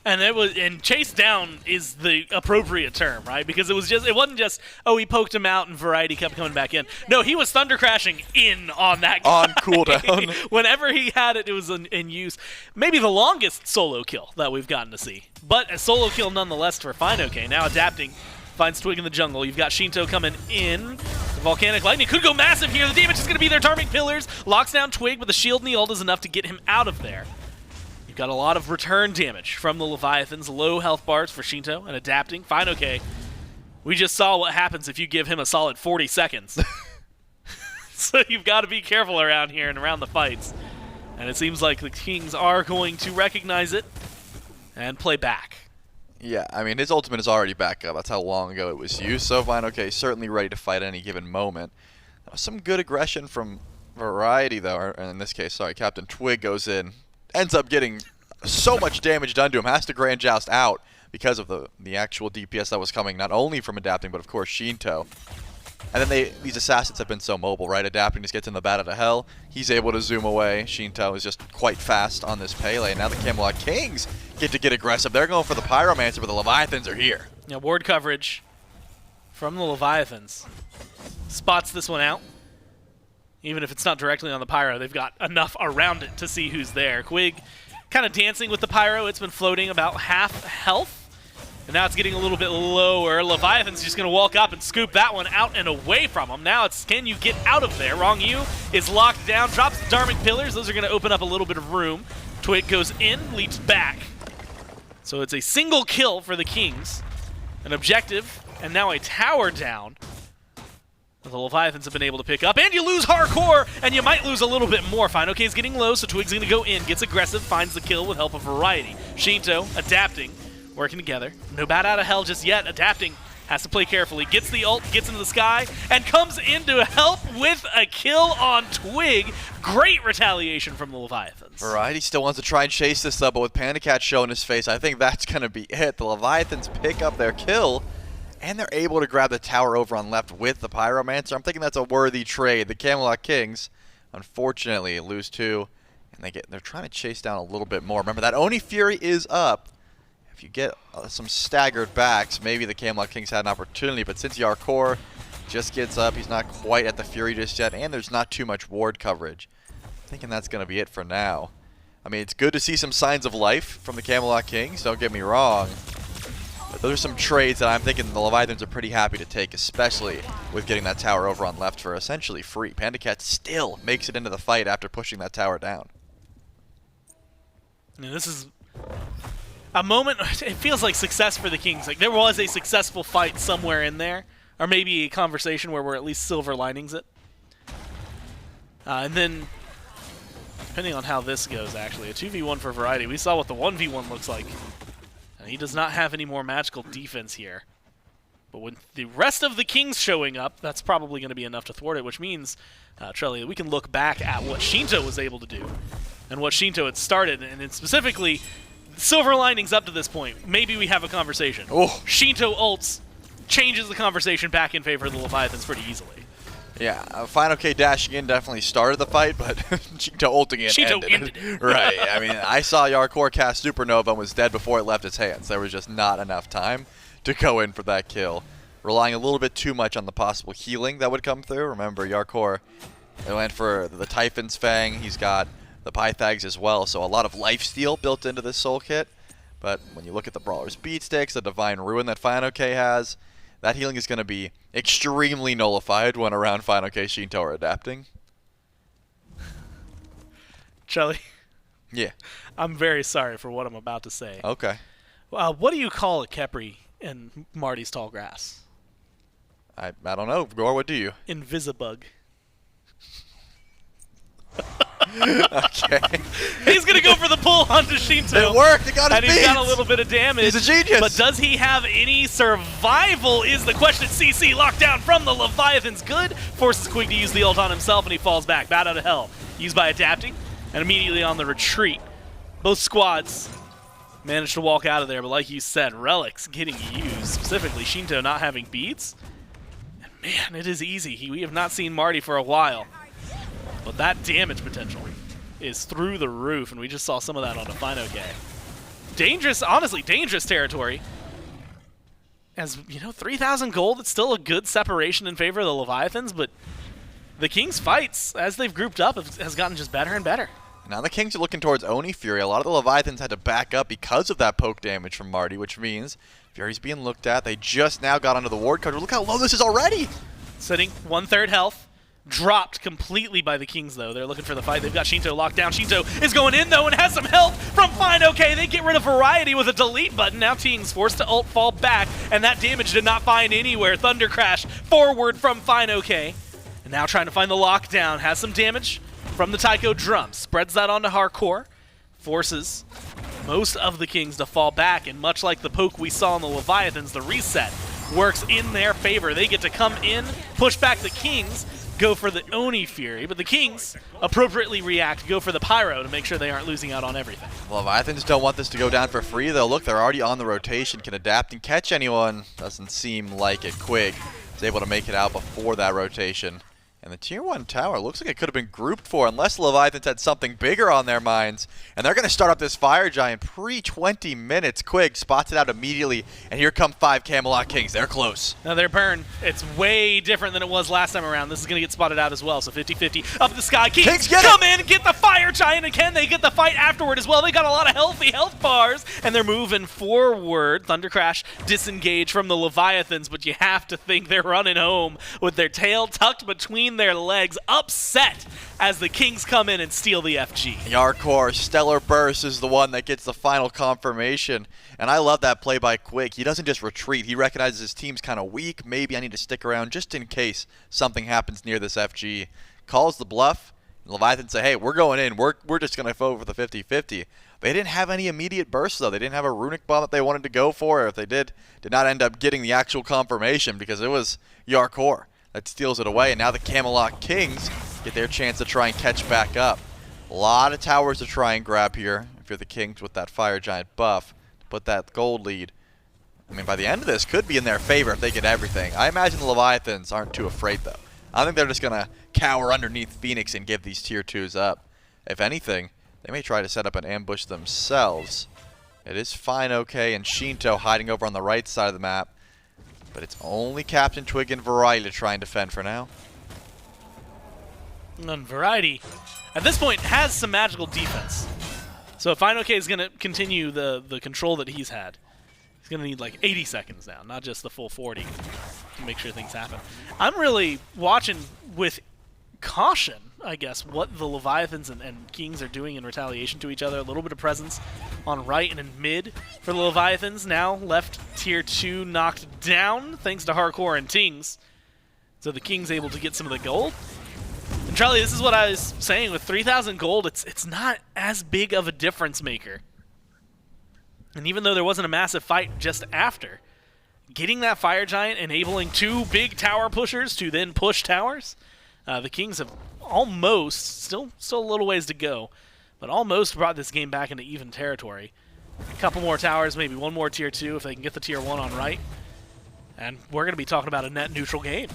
And chase down is the appropriate term, right? Because it wasn't just, oh, he poked him out and Variety kept coming back in. No, he was thunder crashing in on that guy. On cooldown. Whenever he had it, it was in use. Maybe the longest solo kill that we've gotten to see. But a solo kill nonetheless for fineokay. Now adapting, finds Twig in the jungle. You've got Sheento coming in. The Volcanic Lightning could go massive here. The damage is going to be there. Tarming Pillars locks down Twig, but the shield and the ult is enough to get him out of there. You've got a lot of return damage from the Leviathans, low health bars for Sheento, and adapting. fineokay, we just saw what happens if you give him a solid 40 seconds. So you've got to be careful around here and around the fights. And it seems like the Kings are going to recognize it and play back. Yeah, I mean, his ultimate is already back up. That's how long ago it was used. So fineokay certainly ready to fight at any given moment. Some good aggression from Variety, though. Or in this case, sorry, CaptainTwig goes in. Ends up getting so much damage done to him, has to Grand Joust out because of the actual DPS that was coming, not only from adapting, but of course Sheento. And then these assassins have been so mobile, right? Adapting just gets in the bat out of hell. He's able to zoom away. Sheento is just quite fast on this Pele. And now the Camelot Kings get to get aggressive. They're going for the Pyromancer, but the Leviathans are here. Yeah, ward coverage from the Leviathans. Spots this one out. Even if it's not directly on the Pyro, they've got enough around it to see who's there. Quig kind of dancing with the Pyro. It's been floating about half health. And now it's getting a little bit lower. Leviathan's just going to walk up and scoop that one out and away from him. Now it's, can you get out of there? Ronngyu is locked down, drops the Dharmic Pillars. Those are going to open up a little bit of room. Twig goes in, leaps back. So it's a single kill for the Kings. An objective, and now a tower down. The Leviathans have been able to pick up, and you lose Jarcorrr, and you might lose a little bit more. fineokay's getting low, so Twig's going to go in, gets aggressive, finds the kill with help of Variety. Sheento adapting, working together. No bat out of hell just yet. Adapting has to play carefully, gets the ult, gets into the sky, and comes in to help with a kill on Twig. Great retaliation from the Leviathans. Variety still wants to try and chase this, though, but with PandaCat showing his face, I think that's going to be it. The Leviathans pick up their kill. and they're able to grab the tower over on left with the Pyromancer. I'm thinking that's a worthy trade. The Camelot Kings, unfortunately, lose 2, and they're trying to chase down a little bit more. Remember, that Oni Fury is up. If you get some staggered backs, maybe the Camelot Kings had an opportunity, but since Jarcorrr just gets up, he's not quite at the Fury just yet, and there's not too much ward coverage. I'm thinking that's going to be it for now. I mean, it's good to see some signs of life from the Camelot Kings, don't get me wrong. But those are some trades that I'm thinking the Leviathans are pretty happy to take, especially with getting that tower over on left for essentially free. PandaCat still makes it into the fight after pushing that tower down. Now, this is a moment, it feels like success for the Kings. Like there was a successful fight somewhere in there, or maybe a conversation where we're at least silver linings it. And then, depending on how this goes, actually, a 2v1 for Variety. We saw what the 1v1 looks like. And he does not have any more magical defense here. But with the rest of the Kings showing up, that's probably going to be enough to thwart it, which means, Trelly, we can look back at what Sheento was able to do and what Sheento had started, and specifically, silver linings up to this point. Maybe we have a conversation. Oh. Sheento ults changes the conversation back in favor of the Leviathans pretty easily. Yeah, fineokay dashing in definitely started the fight, but Sheento ulting in ended it. Right, I mean, I saw Jarcorrr cast Supernova and was dead before it left his hands. There was just not enough time to go in for that kill. Relying a little bit too much on the possible healing that would come through. Remember, Jarcorrr went for the Typhon's Fang. He's got the Pythags as well, so a lot of lifesteal built into this soul kit. But when you look at the Brawler's Beatsticks, the Divine Ruin that fineokay has, that healing is going to be extremely nullified when around fineokay Sheento are adapting. Shelly? Yeah. I'm very sorry for what I'm about to say. Okay. What do you call a Khepri in Marty's Tall Grass? I don't know. Gore, what do you? Invisibug. Okay. He's going to go for the pull onto Sheento. It worked. It got his And he's got a beats. little bit of damage. He's a genius. But does he have any survival is the question. CC locked down from the Leviathans. Good. Forces Quig to use the ult on himself, and he falls back. Bat out of hell. Used by adapting, and immediately on the retreat. Both squads managed to walk out of there, but like you said, relics getting used. Specifically, Sheento not having beats. And man, it is easy. We have not seen Marty for a while. But that damage potential is through the roof, and we just saw some of that on the fineokay. Dangerous, honestly, dangerous territory. As, you know, 3,000 gold, it's still a good separation in favor of the Leviathans, but the Kings' fights, as they've grouped up, has gotten just better and better. Now the Kings are looking towards Oni Fury. A lot of the Leviathans had to back up because of that poke damage from Marty, which means Fury's being looked at. They just now got onto the ward cover. Look how low this is already! Sitting 1/3 health. Dropped completely by the Kings, though. They're looking for the fight. They've got Sheento locked down. Sheento is going in, though, and has some help from fineokay. They get rid of Variety with a delete button. Now Kings forced to ult fall back, and that damage did not find anywhere. Thunder Crash forward from fineokay. And now trying to find the lockdown. Has some damage from the Taiko drum. Spreads that onto Jarcorrr. Forces most of the Kings to fall back, and much like the poke we saw in the Leviathans, the reset works in their favor. They get to come in, push back the Kings, go for the Oni Fury, but the Kings appropriately react, go for the Pyro to make sure they aren't losing out on everything. Leviathans don't want this to go down for free, though. Look, they're already on the rotation, can adapt and catch anyone. Doesn't seem like it. Quig is able to make it out before that rotation. And the Tier 1 tower looks like it could have been grouped for unless the Leviathans had something bigger on their minds. And they're going to start up this Fire Giant pre-20 minutes. Quig spots it out immediately, and here come 5 Camelot Kings. They're close. Now their burn, it's way different than it was last time around. This is going to get spotted out as well, so 50-50 up the sky. Kings come in, get the Fire Giant, and can they get the fight afterward as well? They got a lot of healthy health bars, and they're moving forward. Thunder Crash disengage from the Leviathans, but you have to think they're running home with their tail tucked between their legs, upset as the Kings come in and steal the FG. Jarcorrr, Stellar Burst is the one that gets the final confirmation. And I love that play by Quig. He doesn't just retreat. He recognizes his team's kind of weak. Maybe I need to stick around just in case something happens near this FG. Calls the bluff. Leviathan say, hey, we're going in. We're just going to vote for the 50-50. They didn't have any immediate bursts, though. They didn't have a runic bomb that they wanted to go for. Or if they did not end up getting the actual confirmation because it was Jarcorrr that steals it away. And now the Camelot Kings get their chance to try and catch back up. A lot of towers to try and grab here if you're the Kings with that Fire Giant buff to put that gold lead I mean, by the end of this, could be in their favor if they get everything. I imagine the Leviathans aren't too afraid, though. I think they're just going to cower underneath Phoenix and give these tier 2s up. If anything, they may try to set up an ambush themselves. It is fineokay and Sheento hiding over on the right side of the map. But it's only CaptainTwig and Variety to try and defend for now. And Variety, at this point, has some magical defense. So if fineokay is going to continue the control that he's had, he's going to need like 80 seconds now, not just the full 40 to make sure things happen. I'm really watching with caution, I guess, what the Leviathans and Kings are doing in retaliation to each other. A little bit of presence on right and in mid for the Leviathans. Now left tier 2 knocked down thanks to Jarcorrr and Tingz. So the King's able to get some of the gold. And Charlie, this is what I was saying. With 3,000 gold, it's not as big of a difference maker. And even though there wasn't a massive fight just after, getting that Fire Giant, enabling 2 big tower pushers to then push towers, the Kings have almost, still a little ways to go, but almost brought this game back into even territory. A couple more towers, maybe one more tier 2 if they can get the tier 1 on right. And we're going to be talking about a net neutral game.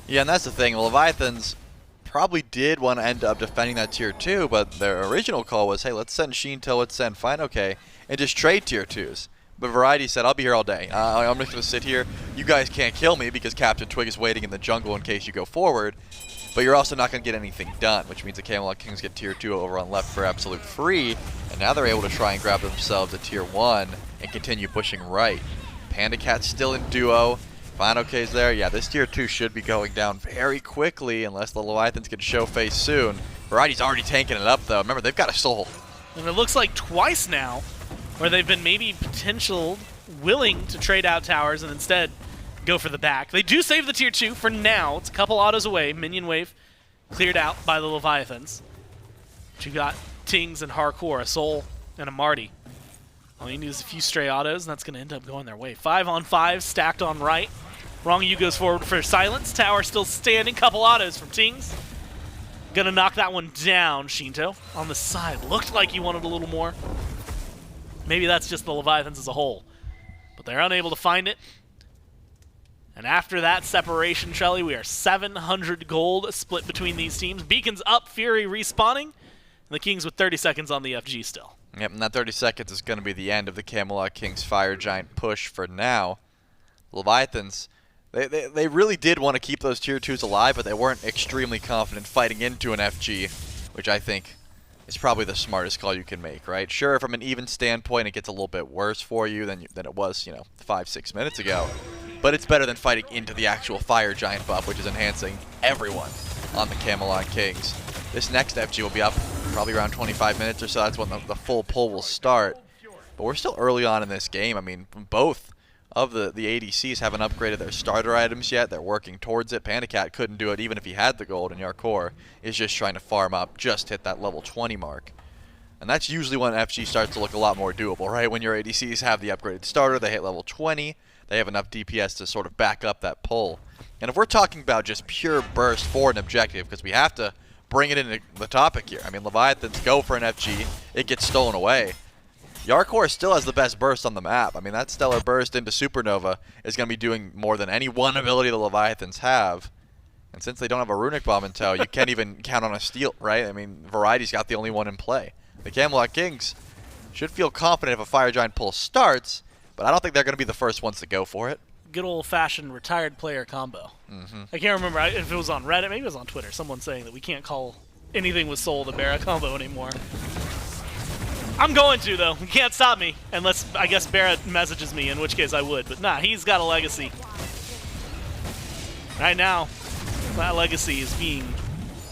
Yeah, and that's the thing. The Leviathans probably did want to end up defending that tier 2, but their original call was, hey, let's send Sheento, let's send fineokay, and just trade tier 2s. But Variety said, I'll be here all day. I'm just going to sit here. You guys can't kill me because CaptainTwig is waiting in the jungle in case you go forward. But you're also not going to get anything done, which means the Camelot Kings get tier 2 over on left for absolute free. And now they're able to try and grab themselves a tier 1 and continue pushing right. PandaCat's still in duo. fineokay's there. Yeah, this tier 2 should be going down very quickly unless the Leviathans can show face soon. Variety's already tanking it up, though. Remember, they've got a soul. And it looks like twice now where they've been maybe willing to trade out towers and instead go for the back. They do save the tier 2 for now. It's a couple autos away. Minion wave cleared out by the Leviathans. But you got Tingz and Jarcorrr, a soul and a Marty. All you need is a few stray autos, and that's going to end up going their way. 5 on 5 stacked on right. Ronngyu goes forward for silence. Tower still standing. Couple autos from Tingz. Gonna knock that one down. Sheento on the side. Looked like he wanted a little more. Maybe that's just the Leviathans as a whole. But they're unable to find it. And after that separation, Shelly, we are 700 gold split between these teams. Beacon's up, Fury respawning. And the Kings with 30 seconds on the FG still. Yep, and that 30 seconds is going to be the end of the Camelot Kings Fire Giant push for now. Leviathans, they really did want to keep those tier 2s alive, but they weren't extremely confident fighting into an FG, which I think is probably the smartest call you can make, right? Sure, from an even standpoint, it gets a little bit worse for you than it was, 5-6 minutes ago. But it's better than fighting into the actual Fire Giant buff, which is enhancing everyone on the Camelot Kings. This next FG will be up probably around 25 minutes or so. That's when the full pull will start. But we're still early on in this game. I mean, both of the ADCs haven't upgraded their starter items yet. They're working towards it. PandaCat couldn't do it even if he had the gold, and Jarcorrr is just trying to farm up, just hit that level 20 mark. And that's usually when FG starts to look a lot more doable, right? When your ADCs have the upgraded starter, they hit level 20, they have enough DPS to sort of back up that pull. And if we're talking about just pure burst for an objective, because we have to bring it into the topic here. I mean, Leviathans go for an FG, it gets stolen away. Jarcorrr still has the best burst on the map. I mean, that Stellar Burst into Supernova is going to be doing more than any one ability the Leviathans have. And since they don't have a Runic Bomb in tow, you can't even count on a steal, right? I mean, Variety's got the only one in play. The Camelot Kings should feel confident if a Fire Giant pull starts, but I don't think they're going to be the first ones to go for it. Good old-fashioned retired player combo. I can't remember if it was on Reddit, maybe it was on Twitter, someone saying that we can't call anything with Soul the Barra combo anymore. I'm going to, though. You can't stop me, unless, I guess, Barra messages me, in which case I would. But nah, he's got a legacy. Right now, that legacy is being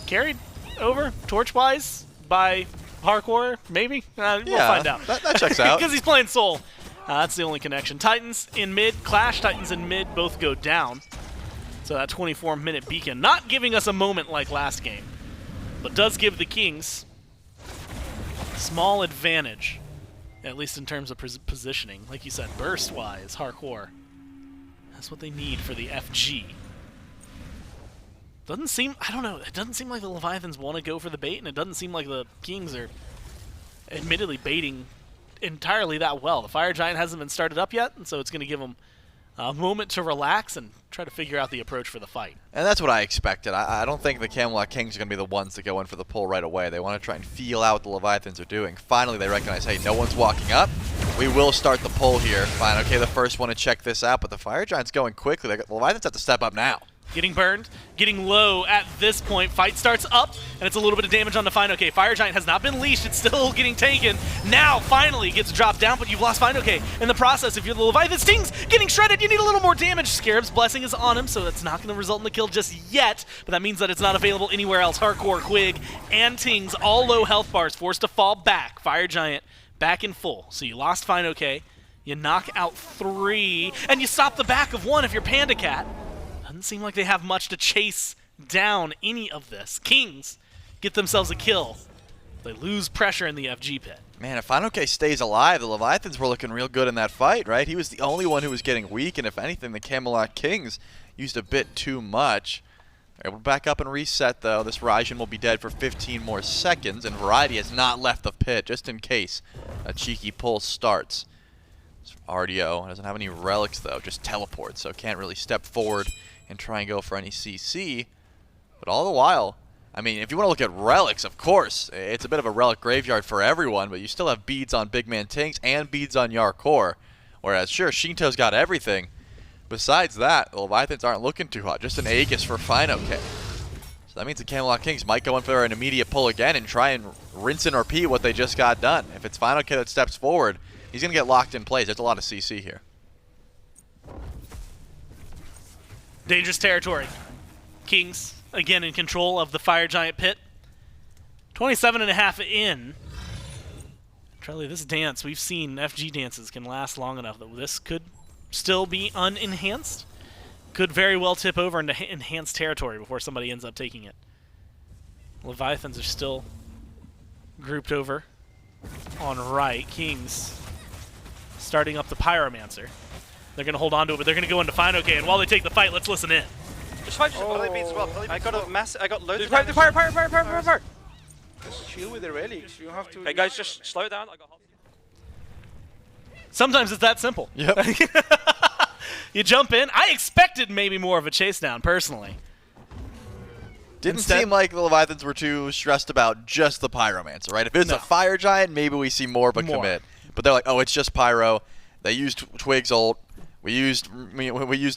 carried over, torch-wise, by Jarcorrr, maybe? We'll find out. That checks out. Because he's playing Soul. That's the only connection. Titans in mid, Clash, Titans in mid, both go down. So that 24-minute beacon, not giving us a moment like last game, but does give the Kings small advantage, at least in terms of positioning. Like you said, burst-wise, Jarcorrr. That's what they need for the FG. Doesn't seem, I don't know, it doesn't seem like the Leviathans want to go for the bait, and it doesn't seem like the Kings are admittedly baiting entirely that well. The Fire Giant hasn't been started up yet, and so it's going to give them a moment to relax and try to figure out the approach for the fight. And that's what I expected. I don't think the Camelot Kings are going to be the ones to go in for the pull right away. They want to try and feel out what the Leviathans are doing. Finally, they recognize, hey, no one's walking up. We will start the pull here. Fine, okay, the first one to check this out, but the Fire Giant's going quickly. The Leviathans have to step up now. Getting burned, getting low at this point. Fight starts up, and it's a little bit of damage on the fineokay. Fire Giant has not been leashed. It's still getting taken. Now, finally, gets dropped down, but you've lost fineokay. In the process, if you're the Leviathan, stings, getting shredded. You need a little more damage. Scarab's Blessing is on him, so that's not going to result in the kill just yet, but that means that it's not available anywhere else. Jarcorrr, Quig, and Tingz, all low health bars, forced to fall back. Fire Giant back in full. So you lost fineokay, you knock out 3, and you stop the back of 1 if you're PandaCat. Doesn't seem like they have much to chase down any of this. Kings get themselves a kill. They lose pressure in the FG pit. Man, if fineokay stays alive, the Leviathans were looking real good in that fight, right? He was the only one who was getting weak, and if anything, the Camelot Kings used a bit too much. They're able to back up and reset, though. This Raijin will be dead for 15 more seconds, and Variety has not left the pit, just in case a cheeky pull starts. Artio doesn't have any relics, though, just teleports, so can't really step forward and try and go for any CC. But all the while, I mean, if you want to look at relics, of course, it's a bit of a relic graveyard for everyone, but you still have beads on BigManTingz and beads on Jarcorrr. Whereas, sure, Sheento's got everything. Besides that, the Leviathans aren't looking too hot. Just an Aegis for fineokay. So that means the Camelot Kings might go in for an immediate pull again and try and rinse and repeat what they just got done. If it's fineokay that steps forward, he's going to get locked in place. There's a lot of CC here. Dangerous territory. Kings, again, in control of the Fire Giant pit. 27.5 in. Charlie, this dance, we've seen FG dances can last long enough that this could still be unenhanced. Could very well tip over into enhanced territory before somebody ends up taking it. Leviathans are still grouped over on right. Kings starting up the Pyromancer. They're going to hold on to it, but they're going to go into fineokay, and while they take the fight, let's listen in. Just fight. I got loads of Fire, damage. fire. Just chill with the relics. You have to. Hey guys, just slow down. I got Sometimes it's that simple. Yep. You jump in. I expected maybe more of a chase down, personally. Didn't Instead- seem like the Leviathans were too stressed about just the Pyromancer, right? If it's No. a Fire Giant, maybe we see more of a commit. But they're like, oh, it's just Pyro. They used Twig's ult. We used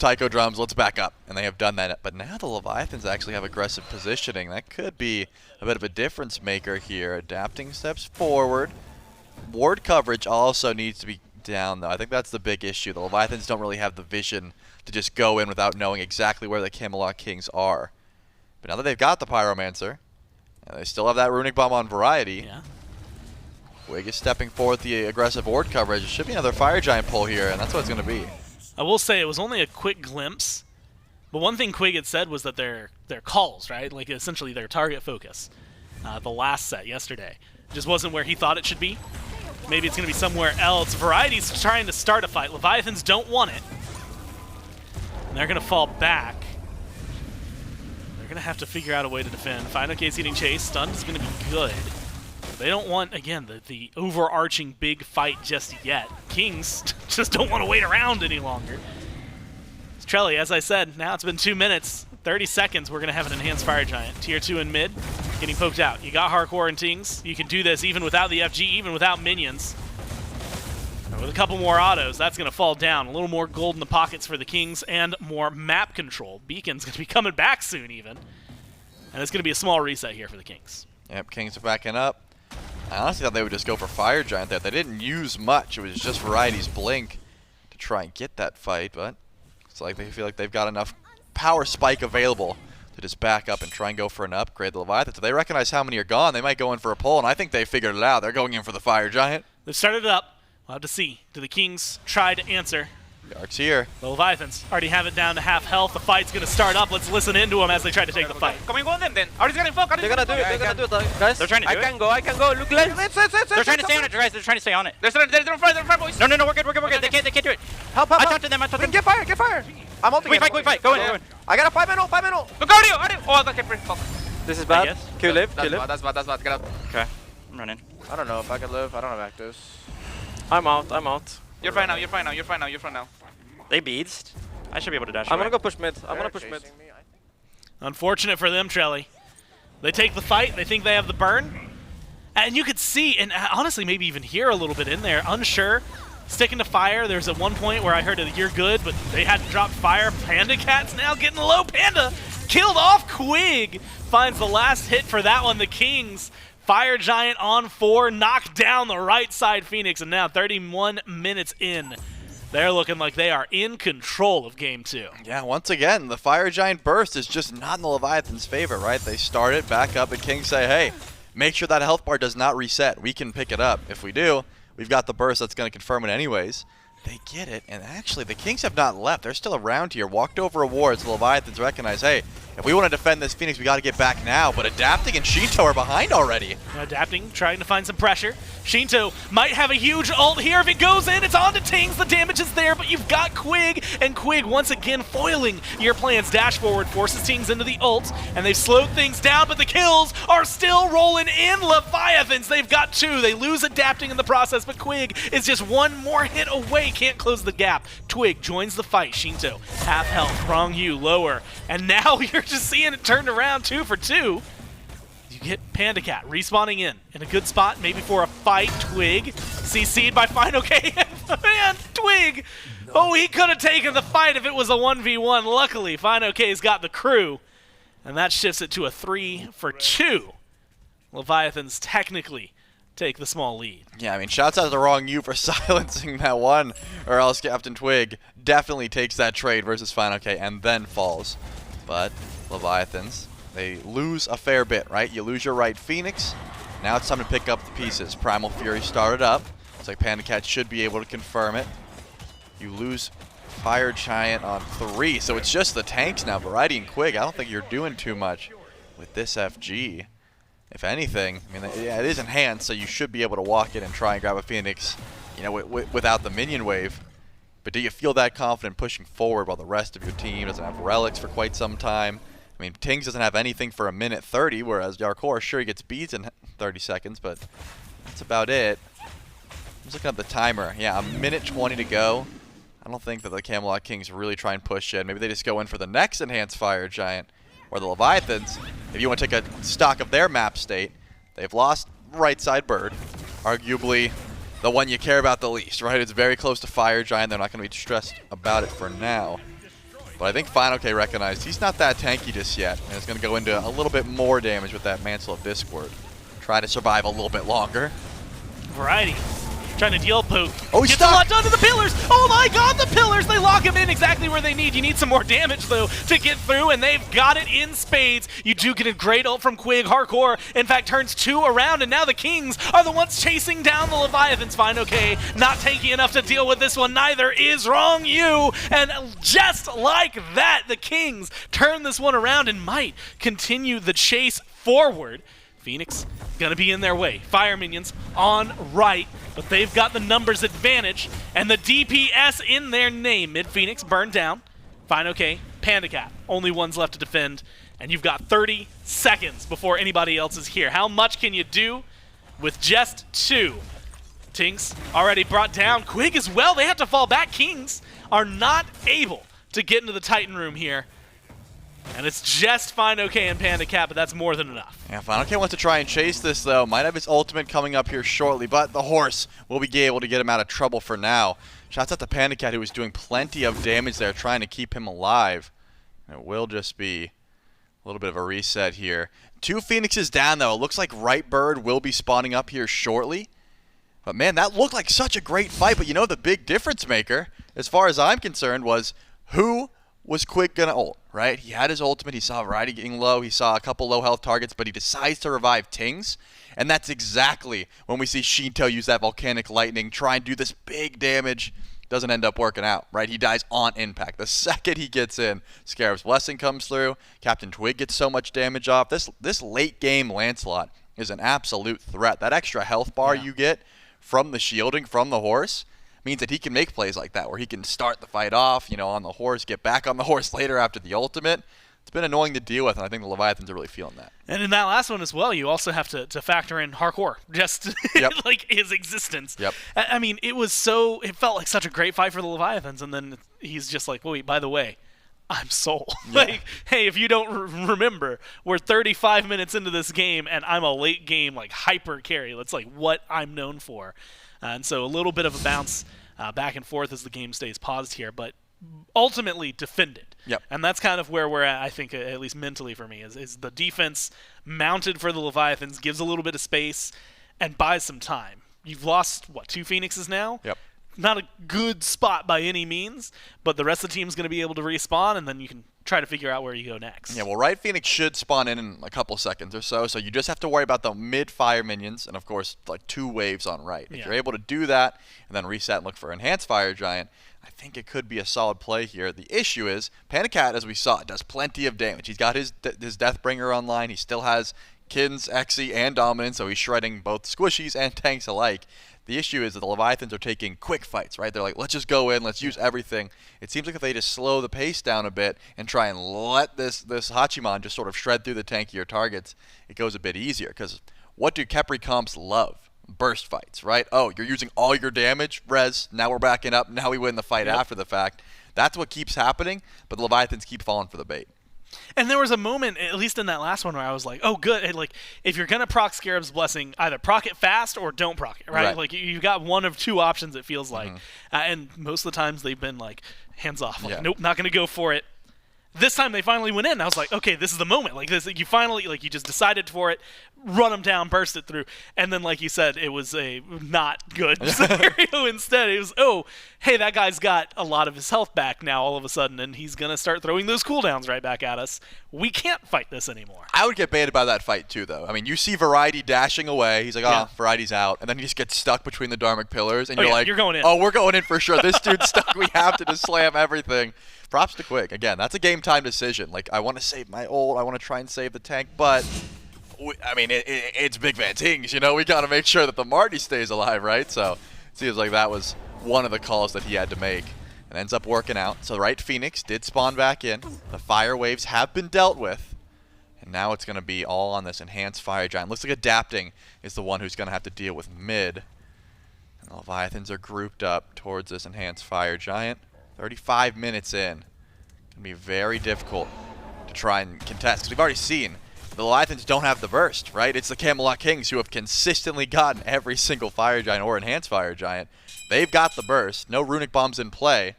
Taiko drums. Let's back up, and they have done that. But now the Leviathans actually have aggressive positioning. That could be a bit of a difference maker here. Adapting steps forward. Ward coverage also needs to be down, though. I think that's the big issue. The Leviathans don't really have the vision to just go in without knowing exactly where the Camelot Kings are. But now that they've got the Pyromancer, and they still have that Runic Bomb on Variety. Yeah. Quig is stepping forward the aggressive ward coverage. It should be another Fire Giant pull here, and that's what it's going to be. I will say it was only a quick glimpse, but one thing Quig had said was that their calls, right, like essentially their target focus, the last set yesterday, just wasn't where he thought it should be. Maybe it's going to be somewhere else. Variety's trying to start a fight. Leviathans don't want it. And they're going to fall back. They're going to have to figure out a way to defend. fineokay's getting chased. Stunned is going to be good. They don't want, again, the overarching big fight just yet. Kings just don't want to wait around any longer. Trelly, as I said, now it's been 2 minutes, 30 seconds, we're going to have an enhanced Fire Giant. Tier 2 in mid, getting poked out. You got Jarcorrr and Tingz. You can do this even without the FG, even without minions. And with a couple more autos, that's going to fall down. A little more gold in the pockets for the Kings and more map control. Beacon's going to be coming back soon even. And it's going to be a small reset here for the Kings. Yep, Kings are backing up. I honestly thought they would just go for Fire Giant there. They didn't use much. It was just Variety's Blink to try and get that fight, but it's like they feel like they've got enough power spike available to just back up and try and go for an upgrade. The Leviathans, if they recognize how many are gone, they might go in for a pull, and I think they figured it out. They're going in for the Fire Giant. They've started it up. We'll have to see. Do the Kings try to answer? Yark's here. The Leviathans already have it down to half health. The fight's going to start up. Let's listen into them as they try to take the fight. Come on them then. Artio's gonna fuck. They're gonna do it, guys. They're trying to do I can go. Look, let's. They're trying to stay on it, guys. They're trying to stay on it. They're fire, boys. No, we're good. They can't do it. Help. I taunted them. Get fire. I'm ulting Quick him. fight. Go in. I got a 5 minute. Look, Artio. Oh, I got Khepri. Fuck. This is bad. Yes. Kill live. That's bad. Get up. Okay, I'm running. I don't know if I can live. I don't have actives. I'm out. You're fine now. They beads. I should be able to dash I'm gonna away. go push mid. I'm gonna push mid. Unfortunate for them, Trelly. They take the fight. They think they have the burn. And you could see, and honestly maybe even hear a little bit in there, unsure. Sticking to fire. There's at one point where I heard a "you're good," but they hadn't dropped fire. PandaCat's now getting low. Panda killed off Quig. Finds the last hit for that one. The Kings. Fire Giant on 4. Knocked down the right side Phoenix. And now 31 minutes in. They're looking like they are in control of Game 2. Yeah, once again, the Fire Giant burst is just not in the Leviathan's favor, right? They start it, back up, and Kings say, hey, make sure that health bar does not reset. We can pick it up. If we do, we've got the burst that's going to confirm it anyways. They get it, and actually, the Kings have not left. They're still around here. Walked over awards. The Leviathans recognize, hey, if we want to defend this Phoenix, we got to get back now. But Adapting and Sheento are behind already. Adapting, trying to find some pressure. Sheento might have a huge ult here. If it goes in, it's on to Tingz. The damage is there, but you've got Quig. And Quig, once again, foiling your plans. Dash forward, forces Tingz into the ult. And they've slowed things down, but the kills are still rolling in. Leviathans, they've got 2. They lose Adapting in the process, but Quig is just one more hit away. Can't close the gap. Twig joins the fight. Sheento, half health. Ronngyu, lower. And now you're just seeing it turned around 2 for 2. You get PandaCat respawning in a good spot, maybe for a fight. Twig, CC'd by fineokay. Man, Twig! Oh, he could have taken the fight if it was a 1v1. Luckily, fineokay's got the crew, and that shifts it to a 3 for 2. Leviathans technically take the small lead. Yeah, I mean, shouts out to Ronngyu for silencing that one, or else CaptainTwig definitely takes that trade versus fineokay and then falls. But Leviathans, they lose a fair bit, right? You lose your right Phoenix. Now it's time to pick up the pieces. Primal Fury started up. Looks like PandaCat should be able to confirm it. You lose Fire Giant on 3, so it's just the tanks now. Variety and Quig, I don't think you're doing too much with this FG. If anything, I mean, yeah, it is enhanced, so you should be able to walk in and try and grab a Phoenix, you know, without the minion wave. But do you feel that confident pushing forward while the rest of your team doesn't have relics for quite some time? I mean, Tingz doesn't have anything for a minute 30, whereas Jarcorrr, sure, he gets beads in 30 seconds, but that's about it. I'm just looking at the timer. Yeah, a minute 20 to go. I don't think that the Camelot Kings really try and push it. Maybe they just go in for the next enhanced Fire Giant. Or the Leviathans, if you want to take a stock of their map state, they've lost right side bird. Arguably the one you care about the least, right? It's very close to Fire Giant. They're not going to be stressed about it for now. But I think fineokay recognized he's not that tanky just yet. And it's going to go into a little bit more damage with that Mantle of Discord. Try to survive a little bit longer. Variety. Trying to deal poke. Oh, he's Gets stuck. a lot done to the pillars. Oh my god, the pillars! They lock him in exactly where they need. You need some more damage, though, to get through, and they've got it in spades. You do get a great ult from Quig. Jarcorrr, in fact, turns 2 around, and now the Kings are the ones chasing down the Leviathans. fineokay not tanky enough to deal with this one. Neither is Ronngyu. And just like that, the Kings turn this one around and might continue the chase forward. Phoenix gonna be in their way. Fire minions on right, but they've got the numbers advantage and the DPS in their name. Mid Phoenix burned down. fineokay, PandaCat, only ones left to defend, and you've got 30 seconds before anybody else is here. How much can you do with just 2? Tingz already brought down. Quig as well. They have to fall back. Kings are not able to get into the Titan room here. And it's just fineokay and PandaCat, but that's more than enough. Yeah, fineokay wants to try and chase this, though. Might have his ultimate coming up here shortly, but the horse will be able to get him out of trouble for now. Shouts out to PandaCat, who was doing plenty of damage there, trying to keep him alive. And it will just be a little bit of a reset here. 2 Phoenixes down, though. It looks like Right Bird will be spawning up here shortly. But, man, that looked like such a great fight. But, you know, the big difference maker, as far as I'm concerned, was who was Quig gonna ult, right? He had his ultimate, he saw Variety getting low, he saw a couple low health targets, but he decides to revive Tingz, and that's exactly when we see Sheento use that Volcanic Lightning, try and do this big damage. Doesn't end up working out, right? He dies on impact. The second he gets in, Scarab's Blessing comes through, CaptainTwig gets so much damage off. This late game Lancelot is an absolute threat. That extra health bar you get from the shielding from the horse means that he can make plays like that, where he can start the fight off, you know, on the horse, get back on the horse later after the ultimate. it's been annoying to deal with, and I think the Leviathans are really feeling that. And in that last one as well, you also have to factor in Jarcorrr, just like his existence. Yep. I mean, it felt like such a great fight for the Leviathans, and then he's just like, wait, by the way, I'm Soul. Like, hey, if you don't remember, we're 35 minutes into this game, and I'm a late game like hyper carry. That's like what I'm known for. And so a little bit of a bounce back and forth as the game stays paused here, but ultimately defended. Yep. And that's kind of where we're at, I think, at least mentally for me, is the defense mounted for the Leviathans, gives a little bit of space, and buys some time. You've lost, 2 Phoenixes now? Yep. Not a good spot by any means, but the rest of the team's going to be able to respawn, and then you can try to figure out where you go next. Yeah, well, right Phoenix should spawn in a couple seconds or so you just have to worry about the mid-fire minions, and of course, like 2 waves on right. If you're able to do that, and then reset and look for Enhanced Fire Giant, I think it could be a solid play here. The issue is, PandaCat, as we saw, does plenty of damage. He's got his Deathbringer online. He still has Kins, Exy, and Dominance, so he's shredding both squishies and tanks alike. The issue is that the Leviathans are taking quick fights, right? They're like, let's just go in, let's use everything. It seems like if they just slow the pace down a bit and try and let this Hachiman just sort of shred through the tankier targets, it goes a bit easier. Because what do Khepri comps love? Burst fights, right? Oh, you're using all your damage, res, now we're backing up, now we win the fight after the fact. That's what keeps happening, but the Leviathans keep falling for the bait. And there was a moment, at least in that last one, where I was like, oh, good. And like, if you're going to proc Scarab's Blessing, either proc it fast or don't proc it, right? Like, you've got one of 2 options, it feels like. And most of the times they've been like, hands off. Like, nope, not going to go for it. This time they finally went in. And I was like, okay, this is the moment. Like, this, you finally, like, you just decided for it, run them down, burst it through. And then, like you said, it was a not good scenario instead. It was, oh, hey, that guy's got a lot of his health back now all of a sudden, and he's going to start throwing those cooldowns right back at us. We can't fight this anymore. I would get baited by that fight too, though. I mean, you see Variety dashing away. He's like, oh, Variety's out. And then he just gets stuck between the Dharmic pillars, and you're like, you're going in. Oh, we're going in for sure. This dude's stuck. We have to just slam everything. Props to Quig. Again, that's a game time decision. Like, I want to save my ult. I want to try and save the tank, but I mean, it's BigManTingz, you know? We got to make sure that the Marty stays alive, right? So it seems like that was one of the calls that he had to make, and ends up working out. So right Phoenix did spawn back in. The fire waves have been dealt with, and now it's going to be all on this Enhanced Fire Giant. Looks like Adapting is the one who's going to have to deal with mid. And the Leviathans are grouped up towards this Enhanced Fire Giant. 35 minutes in. Going to be very difficult to try and contest, because we've already seen the Leviathans don't have the burst, right? It's the Camelot Kings who have consistently gotten every single Fire Giant or Enhanced Fire Giant. They've got the burst. No runic bombs in play.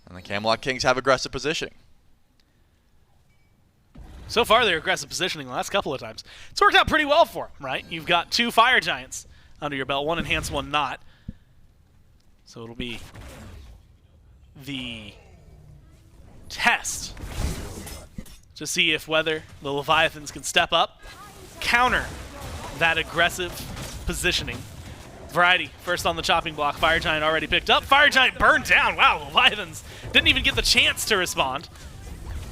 And the Camelot Kings have aggressive positioning. So far, their aggressive positioning the last couple of times, it's worked out pretty well for them, right? You've got 2 Fire Giants under your belt, 1 enhanced, 1 not. So it'll be the test to see if whether the Leviathans can step up, counter that aggressive positioning. Variety, first on the chopping block. Fire Giant already picked up. Fire Giant burned down. Wow, Leviathans didn't even get the chance to respond.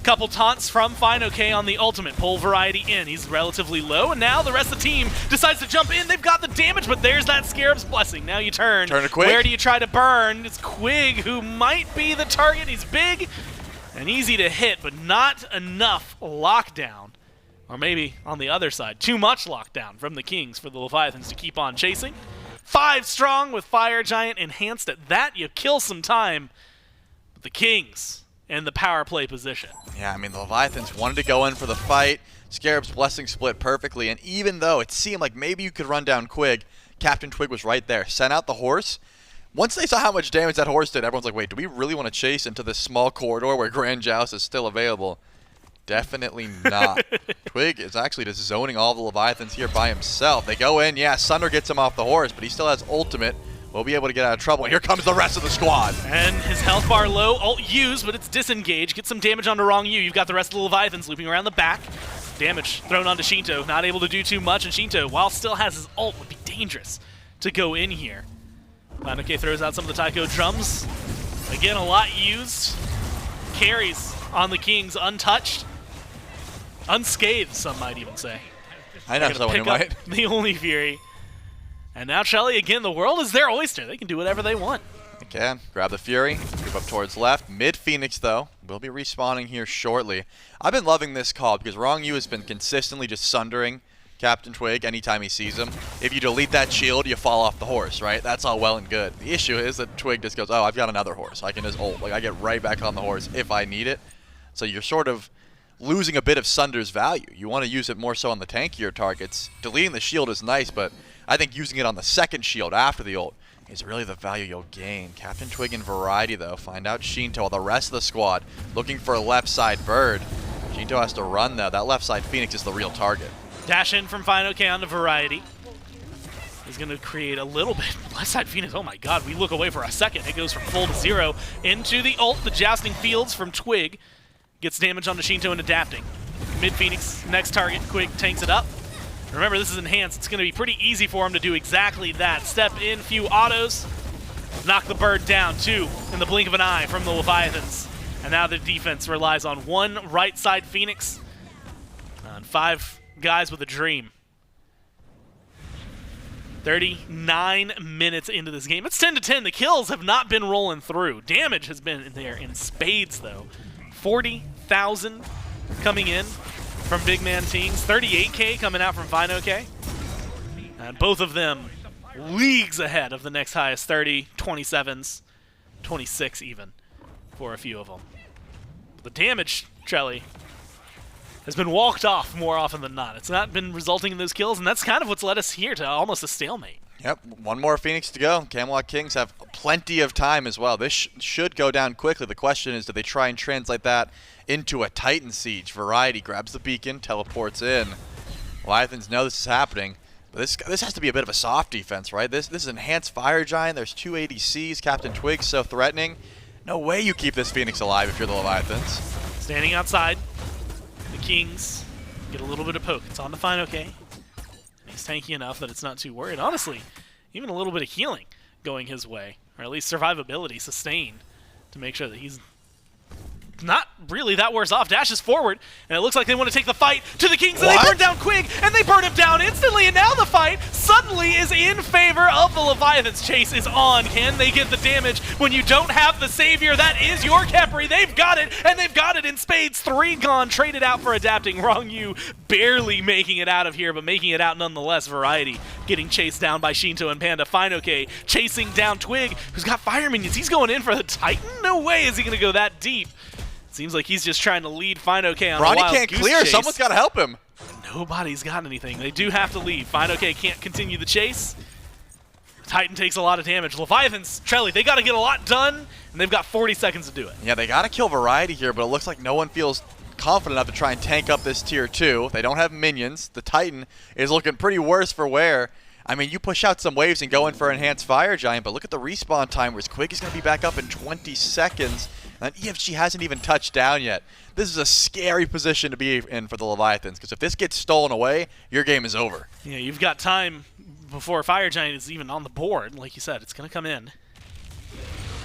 Couple taunts from fineokay on the ultimate. Pull Variety in. He's relatively low, and now the rest of the team decides to jump in. They've got the damage, but there's that Scarab's Blessing. Now you turn. Turn to Quig. Where do you try to burn? It's Quig who might be the target. He's big and easy to hit, but not enough lockdown. Or maybe on the other side, too much lockdown from the Kings for the Leviathans to keep on chasing. 5 strong with Fire Giant enhanced at that. You kill some time. But the Kings in the power play position. Yeah, I mean, the Leviathans wanted to go in for the fight. Scarab's Blessing split perfectly, and even though it seemed like maybe you could run down Quig, CaptainTwig was right there. Sent out the horse. Once they saw how much damage that horse did, everyone's like, wait, do we really want to chase into this small corridor where Grand Joust is still available? Definitely not. Quig is actually just zoning all the Leviathans here by himself. They go in, yeah, Sunder gets him off the horse, but he still has ultimate. We'll be able to get out of trouble. And here comes the rest of the squad. And his health bar low, ult used, but it's disengaged. Get some damage onto Ronngyu. You've got the rest of the Leviathans looping around the back. Damage thrown onto Sheento. Not able to do too much, and Sheento, while still has his ult, would be dangerous to go in here. fineokay throws out some of the taiko drums. Again, a lot used. Carries on the Kings untouched. Unscathed, some might even say. I know someone who might. The only Fury. And now Shelly, again, the world is their oyster. They can do whatever they want. They can. Grab the Fury. move up towards left. Mid Phoenix, though, will be respawning here shortly. I've been loving this call because Ronngyu has been consistently just sundering CaptainTwig anytime he sees him. If you delete that shield, you fall off the horse, right? That's all well and good. The issue is that Twig just goes, oh, I've got another horse. I can just ult. Like, I get right back on the horse if I need it. So you're sort of losing a bit of Sunder's value. You want to use it more so on the tankier targets. Deleting the shield is nice, but I think using it on the second shield after the ult is really the value you'll gain. CaptainTwig and Variety, though, find out Sheento, while the rest of the squad looking for a left side bird. Sheento has to run, though. That left side Phoenix is the real target. Dash in from fineokay onto Variety. He's going to create a little bit. Left side Phoenix, oh my god, we look away for a second. It goes from full to 0 into the ult. The Jousting Fields from Twig gets damage onto Sheento and adapting. Mid Phoenix, next target, Quig tanks it up. Remember, this is enhanced. It's going to be pretty easy for him to do exactly that. Step in, few autos, knock the bird down, 2 in the blink of an eye from the Leviathans. And now the defense relies on 1 right side Phoenix and 5 guys with a dream. 39 minutes into this game. It's 10-10. The kills have not been rolling through. Damage has been in there in spades, though. 40,000 coming in from BigManTingz. 38K coming out from fineokay. And both of them leagues ahead of the next highest. 30, 27s, 26 even for a few of them. The damage, Trelly, has been walked off more often than not. It's not been resulting in those kills, and that's kind of what's led us here to almost a stalemate. Yep, 1 more Phoenix to go. Camelot Kings have plenty of time as well. This should go down quickly. The question is, do they try and translate that into a Titan siege? Variety grabs the beacon, teleports in. Leviathans know this is happening, but this has to be a bit of a soft defense, right? This is enhanced Fire Giant. There's 2 ADCs. CaptainTwig's so threatening. No way you keep this Phoenix alive if you're the Leviathans. Standing outside, the Kings get a little bit of poke. It's on the fineokay. He's tanky enough that it's not too worried. Honestly, even a little bit of healing going his way, or at least survivability, sustain, to make sure that he's not really that worse off. Dashes forward, and it looks like they want to take the fight to the Kings, and they burn down Quig, and they burn him down instantly, and now the fight suddenly is in favor of the Leviathans. Chase is on. Can they get the damage when you don't have the savior? That is your Khepri. They've got it, and they've got it in spades. 3 gone, traded out for adapting. Ronngyu barely making it out of here, but making it out nonetheless. Variety getting chased down by Sheento and Panda. fineokay chasing down Twig, who's got fire minions. He's going in for the Titan? No way is he going to go that deep. Seems like he's just trying to lead fineokay on a wild can't goose clear. chase. Someone's got to help him. Nobody's got anything. They do have to leave. fineokay can't continue the chase. Titan takes a lot of damage. Leviathans, Trelly, they got to get a lot done, and they've got 40 seconds to do it. Yeah, they got to kill Variety here, but it looks like no one feels confident enough to try and tank up this tier 2. They don't have minions. The Titan is looking pretty worse for wear. I mean, you push out some waves and go in for Enhanced Fire Giant, but look at the respawn time, where Quig is going to be back up in 20 seconds. And EFG hasn't even touched down yet. This is a scary position to be in for the Leviathans, because if this gets stolen away, your game is over. Yeah, you've got time before Fire Giant is even on the board. Like you said, it's going to come in.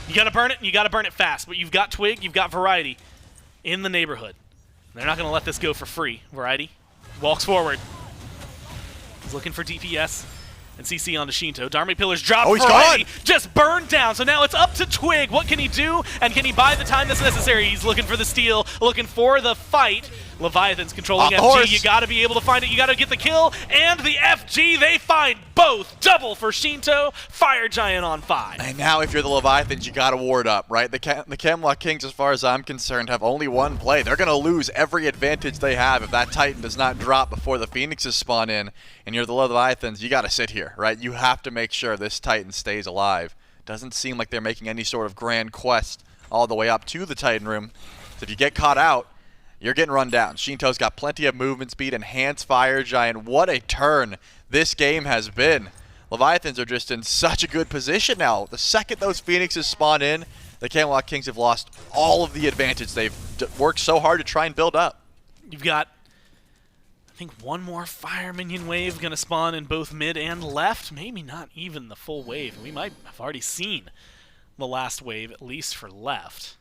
You got to burn it, and you got to burn it fast. But you've got Twig, you've got Variety in the neighborhood. They're not going to let this go for free. Variety walks forward. He's looking for DPS. And CC onto Sheento. Dharma Pillars drop. Oh, he's Variety gone! just burned down. So now it's up to Twig. What can he do? And can he buy the time that's necessary? He's looking for the steal, looking for the fight. Leviathans controlling FG. Horse. You got to be able to find it. You got to get the kill. And the FG, they find both. Double for Sheento. Fire Giant on 5. And now if you're the Leviathans, you got to ward up, right? The Camelot Kings, as far as I'm concerned, have only 1 play. They're going to lose every advantage they have if that Titan does not drop before the Phoenixes spawn in. And you're the Leviathans, you got to sit here, right? You have to make sure this Titan stays alive. Doesn't seem like they're making any sort of grand quest all the way up to the Titan room. So if you get caught out, you're getting run down. Sheento's got plenty of movement speed, Enhanced Fire Giant. What a turn this game has been. Leviathans are just in such a good position now. The second those Phoenixes spawn in, the Camelot Kings have lost all of the advantage they've worked so hard to try and build up. You've got, I think, 1 more Fire Minion wave going to spawn in both mid and left. Maybe not even the full wave. We might have already seen the last wave, at least for left.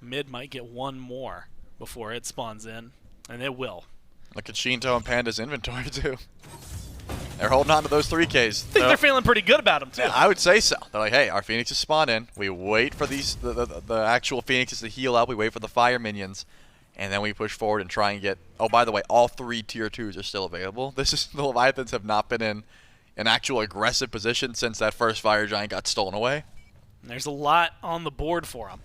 Mid might get 1 more before it spawns in, and it will. Look at Sheento and Panda's inventory, too. They're holding on to those 3Ks. I think they're feeling pretty good about them, too. Yeah, I would say so. They're like, hey, our Phoenixes spawn in. We wait for these the actual Phoenixes to heal up. We wait for the fire minions. And then we push forward and try and get... Oh, by the way, all 3 tier 2s are still available. The Leviathans have not been in an actual aggressive position since that first fire giant got stolen away. There's a lot on the board for them.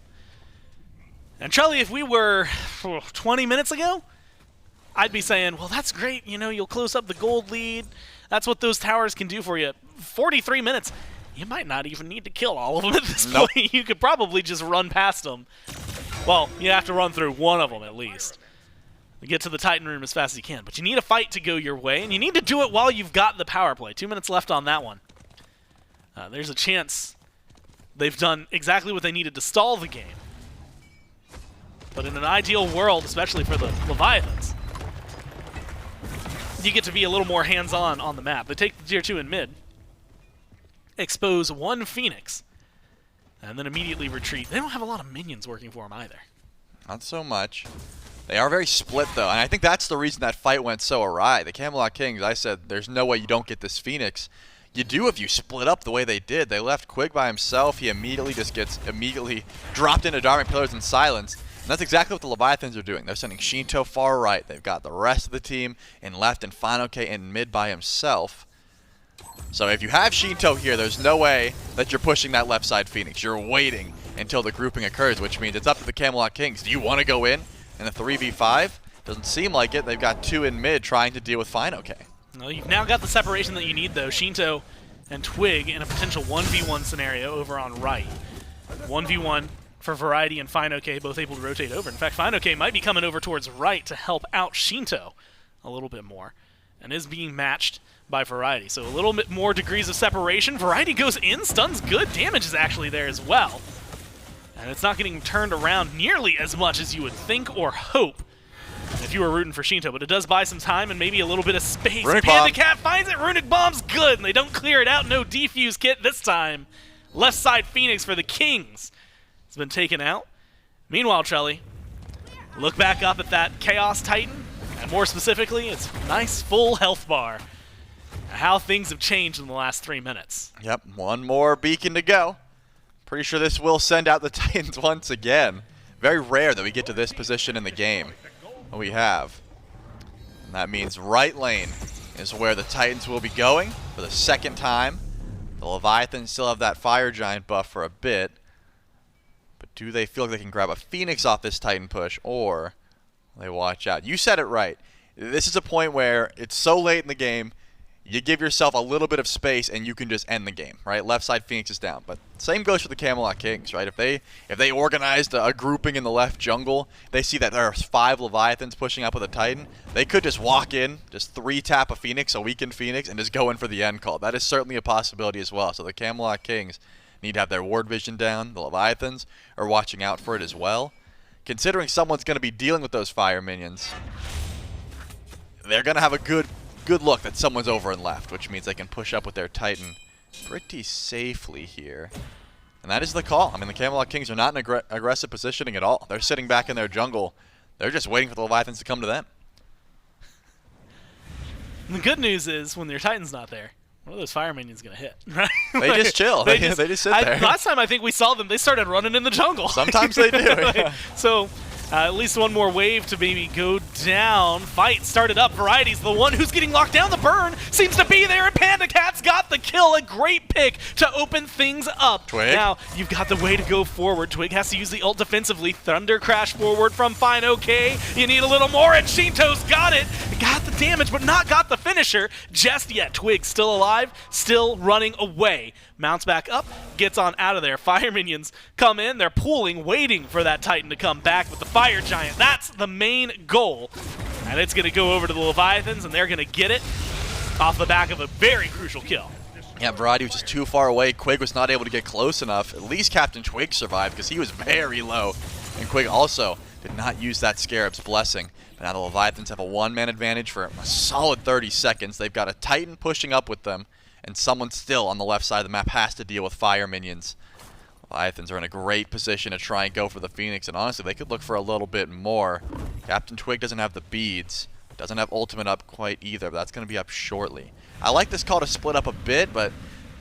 And Charlie, if we were 20 minutes ago, I'd be saying, well, that's great. You know, you'll close up the gold lead. That's what those towers can do for you. 43 minutes, you might not even need to kill all of them at this point. You could probably just run past them. Well, you have to run through one of them at least. Get to the Titan room as fast as you can. But you need a fight to go your way, and you need to do it while you've got the power play. 2 minutes left on that one. There's a chance they've done exactly what they needed to stall the game. But in an ideal world, especially for the Leviathans, you get to be a little more hands-on on the map. They take the tier 2 in mid, expose 1 Phoenix, and then immediately retreat. They don't have a lot of minions working for them either. Not so much. They are very split, though, and I think that's the reason that fight went so awry. The Camelot Kings, I said, there's no way you don't get this Phoenix. You do if you split up the way they did. They left Quig by himself. He immediately just gets dropped into Dark Pillars in silence. And that's exactly what the Leviathans are doing. They're sending Sheento far right. They've got the rest of the team in left and fineokay in mid by himself. So if you have Sheento here, there's no way that you're pushing that left side Phoenix. You're waiting until the grouping occurs, which means it's up to the Camelot Kings. Do you want to go in a 3v5? Doesn't seem like it. They've got 2 in mid trying to deal with fineokay. Well, you've now got the separation that you need, though. Sheento and Twig in a potential 1v1 scenario over on right. 1v1 for Variety and fineokay, both able to rotate over. In fact, fineokay might be coming over towards right to help out Sheento a little bit more, and is being matched by Variety. So a little bit more degrees of separation. Variety goes in, stuns good. Damage is actually there as well. And it's not getting turned around nearly as much as you would think or hope if you were rooting for Sheento, but it does buy some time and maybe a little bit of space. PandaCat finds it. Runic Bomb's good, and they don't clear it out. No defuse kit this time. Left side Phoenix for the Kings. It's been taken out. Meanwhile, Trelly, look back up at that Chaos Titan, and more specifically, its nice full health bar. How things have changed in the last 3 minutes. Yep, 1 more beacon to go. Pretty sure this will send out the Titans once again. Very rare that we get to this position in the game. We have. And that means right lane is where the Titans will be going for the 2nd time. The Leviathans still have that Fire Giant buff for a bit. But do they feel like they can grab a Phoenix off this Titan push, or will they watch out? You said it right. This is a point where it's so late in the game, you give yourself a little bit of space and you can just end the game, right? Left side Phoenix is down. But same goes for the Camelot Kings, right? If they organized a grouping in the left jungle, they see that there are 5 Leviathans pushing up with a Titan, they could just walk in, just 3-tap a Phoenix, a weakened Phoenix, and just go in for the end call. That is certainly a possibility as well. So the Camelot Kings need to have their ward vision down. The Leviathans are watching out for it as well. Considering someone's going to be dealing with those fire minions, they're going to have a good look that someone's over and left, which means they can push up with their Titan pretty safely here. And that is the call. I mean, the Camelot Kings are not in aggressive positioning at all. They're sitting back in their jungle. They're just waiting for the Leviathans to come to them. And the good news is, when your Titan's not there, one of those fire minions going to hit, right? They just chill. They just sit there. Last time I think we saw them, they started running in the jungle. Sometimes they do. So at least one more wave to maybe go down. Fight started up. Variety's the one who's getting locked down. The burn seems to be there, and PandaCat's got the kill. A great pick to open things up. Twig. Now you've got the way to go forward. Twig has to use the ult defensively. Thunder Crash forward from fineokay. You need a little more, and Sheento's got it. Got the damage, but not got the finisher just yet. Twig still alive, still running away. Mounts back up, gets on out of there. Fire minions come in. They're pooling, waiting for that Titan to come back with the Fire Giant. That's the main goal. And it's going to go over to the Leviathans, and they're going to get it off the back of a very crucial kill. Yeah, Variety was just too far away. Quig was not able to get close enough. At least CaptainTwig survived because he was very low. And Quig also did not use that Scarab's Blessing. But now the Leviathans have a 1-man advantage for a solid 30 seconds. They've got a Titan pushing up with them, and someone still on the left side of the map has to deal with fire minions. Leviathans are in a great position to try and go for the Phoenix, and honestly, they could look for a little bit more. CaptainTwig doesn't have the beads, Doesn't have ultimate up quite either, but that's going to be up shortly. I like this call to split up a bit, but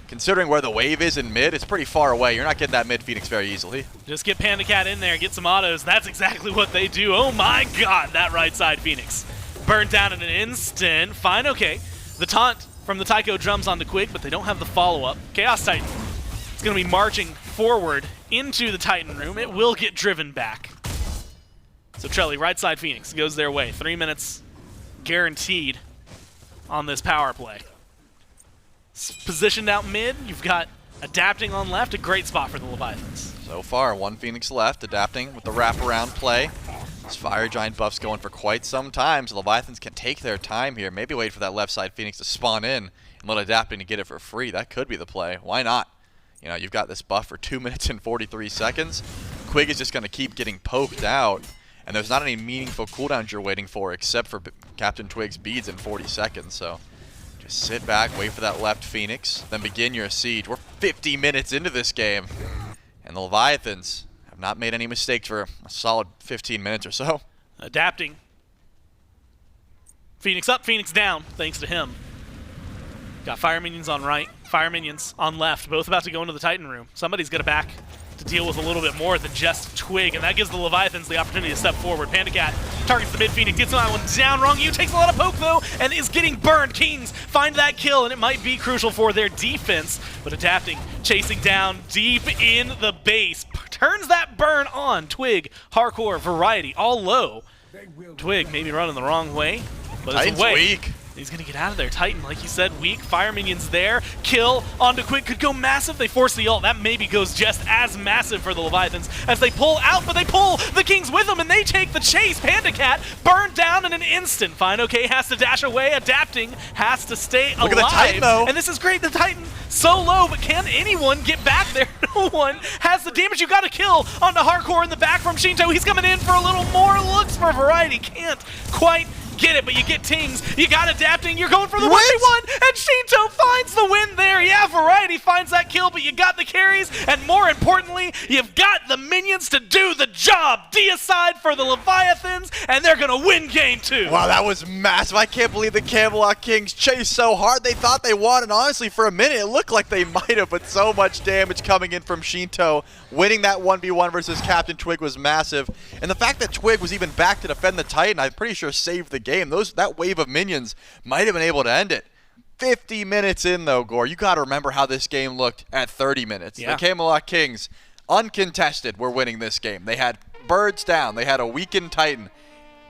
considering where the wave is in mid, it's pretty far away. You're not getting that mid Phoenix very easily. Just get PandaCat in there, get some autos. That's exactly what they do. Oh my god, that right side Phoenix. Burned down in an instant. fineokay. The taunt from the Taiko drums onto Quig, but they don't have the follow-up. Chaos Titan. It's going to be marching forward into the Titan room. It will get driven back. So Trelly, right side Phoenix, goes their way. 3 minutes guaranteed on this power play. Positioned out mid, you've got adapting on left, a great spot for the Leviathans. So far, 1 Phoenix left, adapting with the wraparound play. This Fire Giant buff's going for quite some time, so Leviathans can take their time here. Maybe wait for that left side Phoenix to spawn in and let adapting to get it for free. That could be the play. Why not? You know, you've got this buff for 2 minutes and 43 seconds. Quig is just going to keep getting poked out, and there's not any meaningful cooldowns you're waiting for except for CaptainTwig's beads in 40 seconds. So just sit back, wait for that left Phoenix, then begin your siege. We're 50 minutes into this game, and the Leviathans have not made any mistakes for a solid 15 minutes or so. Adapting. Phoenix up, Phoenix down, thanks to him. Got fire minions on right, fire minions on left, both about to go into the Titan room. Somebody's got to back to deal with a little bit more than just Twig, and that gives the Leviathans the opportunity to step forward. PandaCat targets the mid Phoenix, gets that one down. Ronngyu takes a lot of poke though, and is getting burned. Kings find that kill, and it might be crucial for their defense, but adapting, chasing down deep in the base, turns that burn on. Twig, Jarcorrr, Variety, all low. Twig maybe running the wrong way, but Titan's it's away. weak. He's going to get out of there. Titan, like you said, weak. Fire minions there. Kill onto Quig could go massive. They force the ult. That maybe goes just as massive for the Leviathans as they pull out, but they pull the Kings with them, and they take the chase. PandaCat burned down in an instant. fineokay has to dash away. Adapting has to stay alive. Look at the Titan, though. And this is great. The Titan so low, but can anyone get back there? No one has the damage. You got to kill onto Jarcorrr in the back from Sheento. He's coming in for a little more looks for Variety. Can't quite get it, but you get Tings. You got Adapting. You're going for the 1v1, and Sheento finds the win there. Yeah, Variety finds that kill, but you got the carries, and more importantly, you've got the minions to do the job. Deicide for the Leviathans, and they're going to win game 2. Wow, that was massive. I can't believe the Camelot Kings chased so hard. They thought they won, and honestly, for a minute, it looked like they might have, but so much damage coming in from Sheento. Winning that 1v1 versus CaptainTwig was massive, and the fact that Twig was even back to defend the Titan, I'm pretty sure saved the game. That wave of minions might have been able to end it. 50 minutes in, though, Gore. You got to remember how this game looked at 30 minutes. Yeah. The Camelot Kings, uncontested, were winning this game. They had birds down. They had a weakened Titan.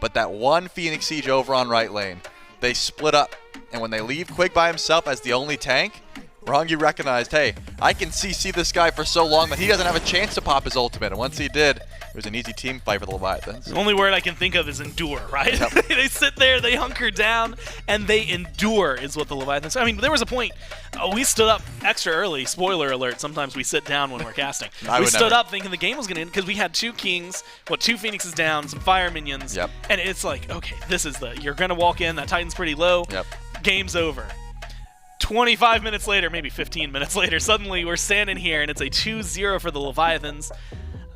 But that one Phoenix siege over on right lane, they split up. And when they leave Quig by himself as the only tank, Ronngyu recognized, hey, I can CC this guy for so long that he doesn't have a chance to pop his ultimate. And once he did, it was an easy team fight for the Leviathans. The only word I can think of is endure, right? Yep. They sit there, they hunker down, and they endure is what the Leviathans... I mean, there was a point, we stood up extra early. Spoiler alert, sometimes we sit down when we're casting. We stood up thinking the game was going to end because we had 2 Kings, 2 Phoenixes down, some Fire Minions. Yep. And it's like, okay, this is you're going to walk in, that Titan's pretty low, Yep. Game's over. 25 minutes later, maybe 15 minutes later, suddenly we're standing here and it's a 2-0 for the Leviathans.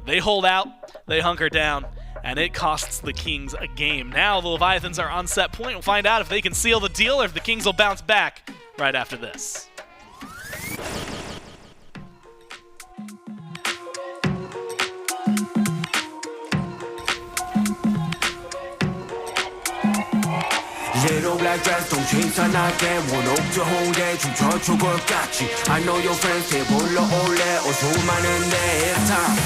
They hold out, they hunker down, and it costs the Kings a game. Now the Leviathans are on set point. We'll find out if they can seal the deal or if the Kings will bounce back right after this. Little black dress don't change 산하게 원옥저 홍대 춤춰줄 것 같지 I know your friends 해 불러올래 어서 많은데 it's time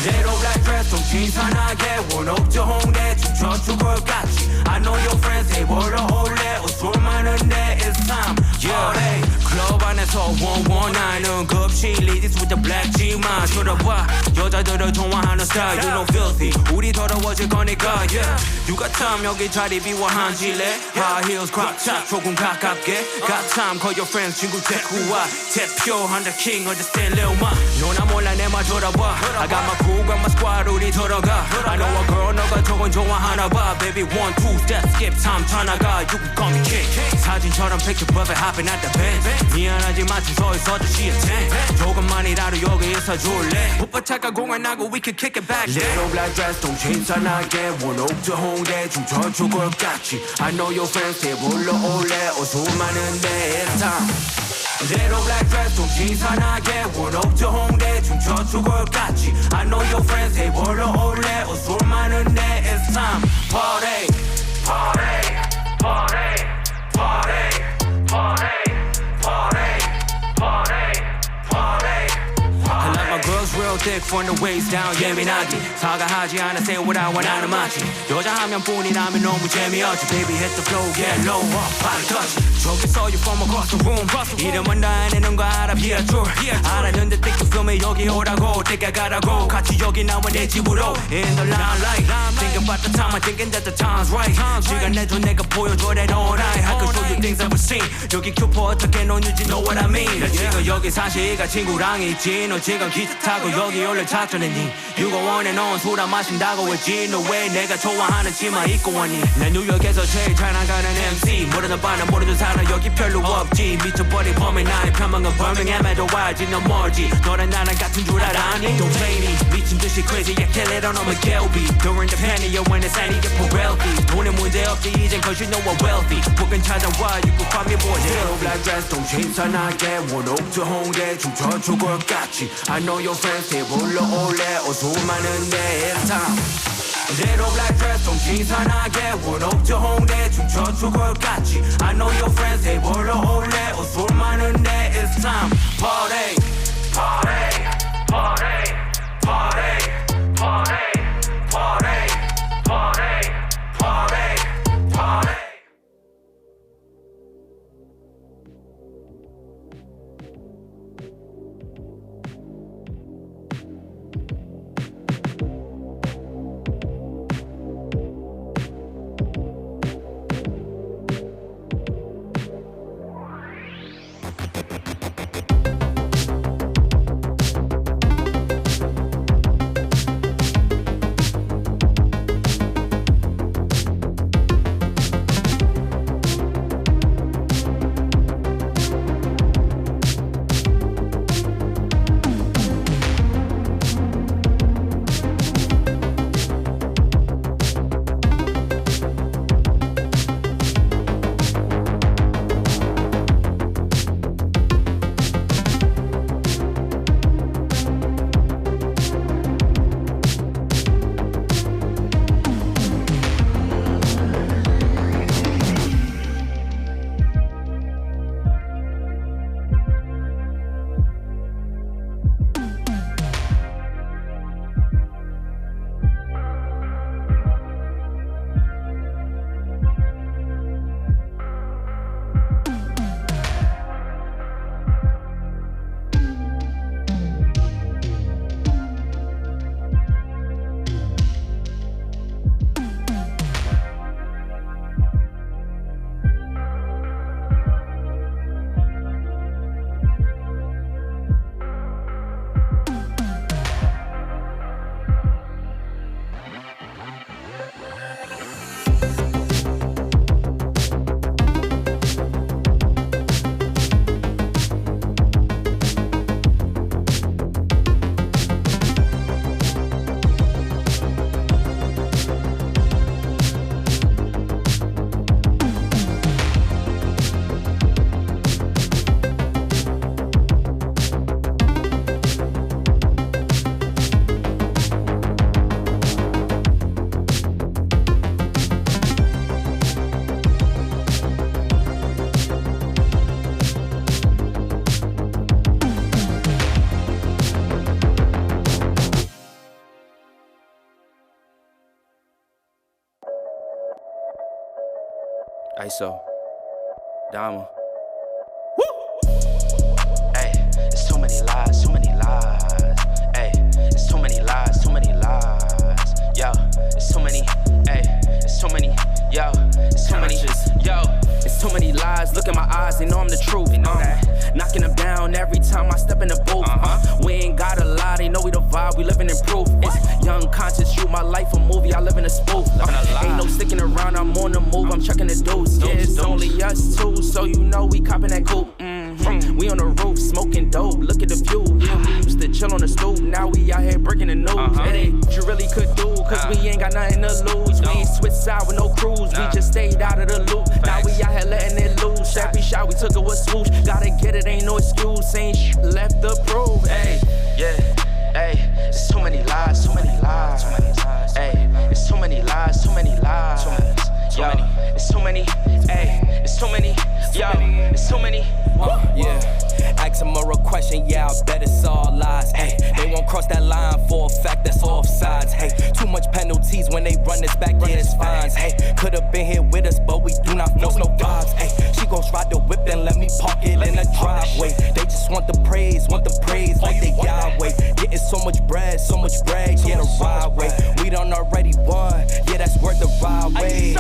Little black dress don't change 산하게 원옥저 홍대 춤춰줄 것 같지 I know your friends 해 불러올래 어서 많은데 it's time Yeah, hey, 클럽 안에서 원원하는 급식 ladies with the black G만 들어봐 여자들을 통화하는 style You know filthy 우리 더러워질 거니까 yeah 누가 참 여기 자리 비워한질래 High heels, crop top, 조금 가깝게 Got time, call your friends, 친구 데리고와 대표한 the king, understand little ma 너나 몰라 내 말 들어봐 I got my crew, got my squad, 우리 들어가 I know a girl, 너가 저건 좋아하나 봐 baby 1, 2 step skip 3 천하가 you can call me king 사진처럼 picture perfect hopping at the bench 미안하지만 주소에서 다시 attend 조금만이라도 여기 있어줄래 오빠차가 공연하고 we can kick it back Little black dress 동 신선하게 원옥 저 홍대 춤춰 죽을 같이 I know your friends 대 불러올래 어수 많은데 it's time Little black dress 동 신선하게 원옥 저 홍대 춤춰 죽을 같이 I know your friends 대 불러올래 어수 많은데 it's time Party Party Party Party Party Party Party Party I like my girls real thick from the waist down 예민하게 사과하지 않아 say what I want 나는 맞지 여자 한 명뿐이라면 너무 재미없지 Baby hit the flow get low up body touch 저기서 you from across the room 이름은 다 해내는 거 알아 here true 알았는데 think you feel me 여기 오라고 때가 가라고 같이 여기 나와 내 집으로 in the limelight Thinking about the time I'm thinking that the time's right 시간 내줘 내가 보여줘 that all night I can show you things I've seen 여기 큐퍼 어떻게 노는지 know what I mean 나 지금 여기 사실가 친구랑 있지 너 지금 기차 타고 여기 올래 작전했니 You go on and on 술 안 마신다고 했지 너 왜 내가 좋아하는 치마 입고 왔니 난 뉴욕에서 제일 잘 나가는 MC 모르는 바는 모르는 사람 여기 별로 없지 미쳐버린 범인 나의 편망은 벌명함에도 알지 너 멀지 너랑 나랑 같은 줄 알아니 Don't play me 미친 듯이 crazy yeah kill it on I'm a Kelby During the panic when it's I need it for wealthy 돈에 문제 없지 이젠 cause you know I'm wealthy 혹은 찾아와 you can find me more Little black dress 동 신선하게 원옥 저 홍대 춤춰 죽을 같이 I know your friends 대 불러올래 어수 많은데 it's time Little black dress 동 신선하게 원옥 저 홍대 춤춰 죽을 같이 I know your friends 대 불러올래 어수 많은데 it's time Party Party Party Party Party Party Party Party Party ISO. Dama. Hey, it's too many lies, too many lies. Hey, it's too many lies, too many lies. Yo, it's too many. Hey, it's too many. Yo, it's too many. Yo, it's too many lies. Look in my eyes, they know I'm the truth. They know that. Knocking them down every time I step in the booth. We ain't gotta lie, they know we the vibe, we living in proof. It's young conscious, shoot my life a movie, I live in a spoof. Ain't no sticking around, I'm on the move, I'm chucking the deuce. Yeah, it's only us two, so you know we copping that coupe. We on the roof, smoking dope, look at the view. Yeah, we used to chill on the stoop, now we out here breaking the news. It ain't what you really could do, cause we ain't got nothing to lose. We ain't switched side with no cruise, we just stayed out of the loop. Now we out here letting it loose, every shot we took it was swoosh. Gotta get it, ain't no excuse, ain't left to prove. Hey, yeah, hey, it's too many lies, too many lies. Hey, it's too many lies, too many lies. Yo, it's too many, hey, it's too many, yo, it's too many. Yeah, ask them a real question, yeah, I bet it's all lies. Hey, they won't cross that line for a fact that's offsides. Hey, too much penalties when they run this back, yeah, it's fines. Hey, could've been here with us, but we do not force no vibes. Hey, she gon' ride the whip and let me park it in the driveway. They just want the praise like they Yahweh. Getting so much bread, yeah, the ride way. We done already won, yeah, that's worth the ride way.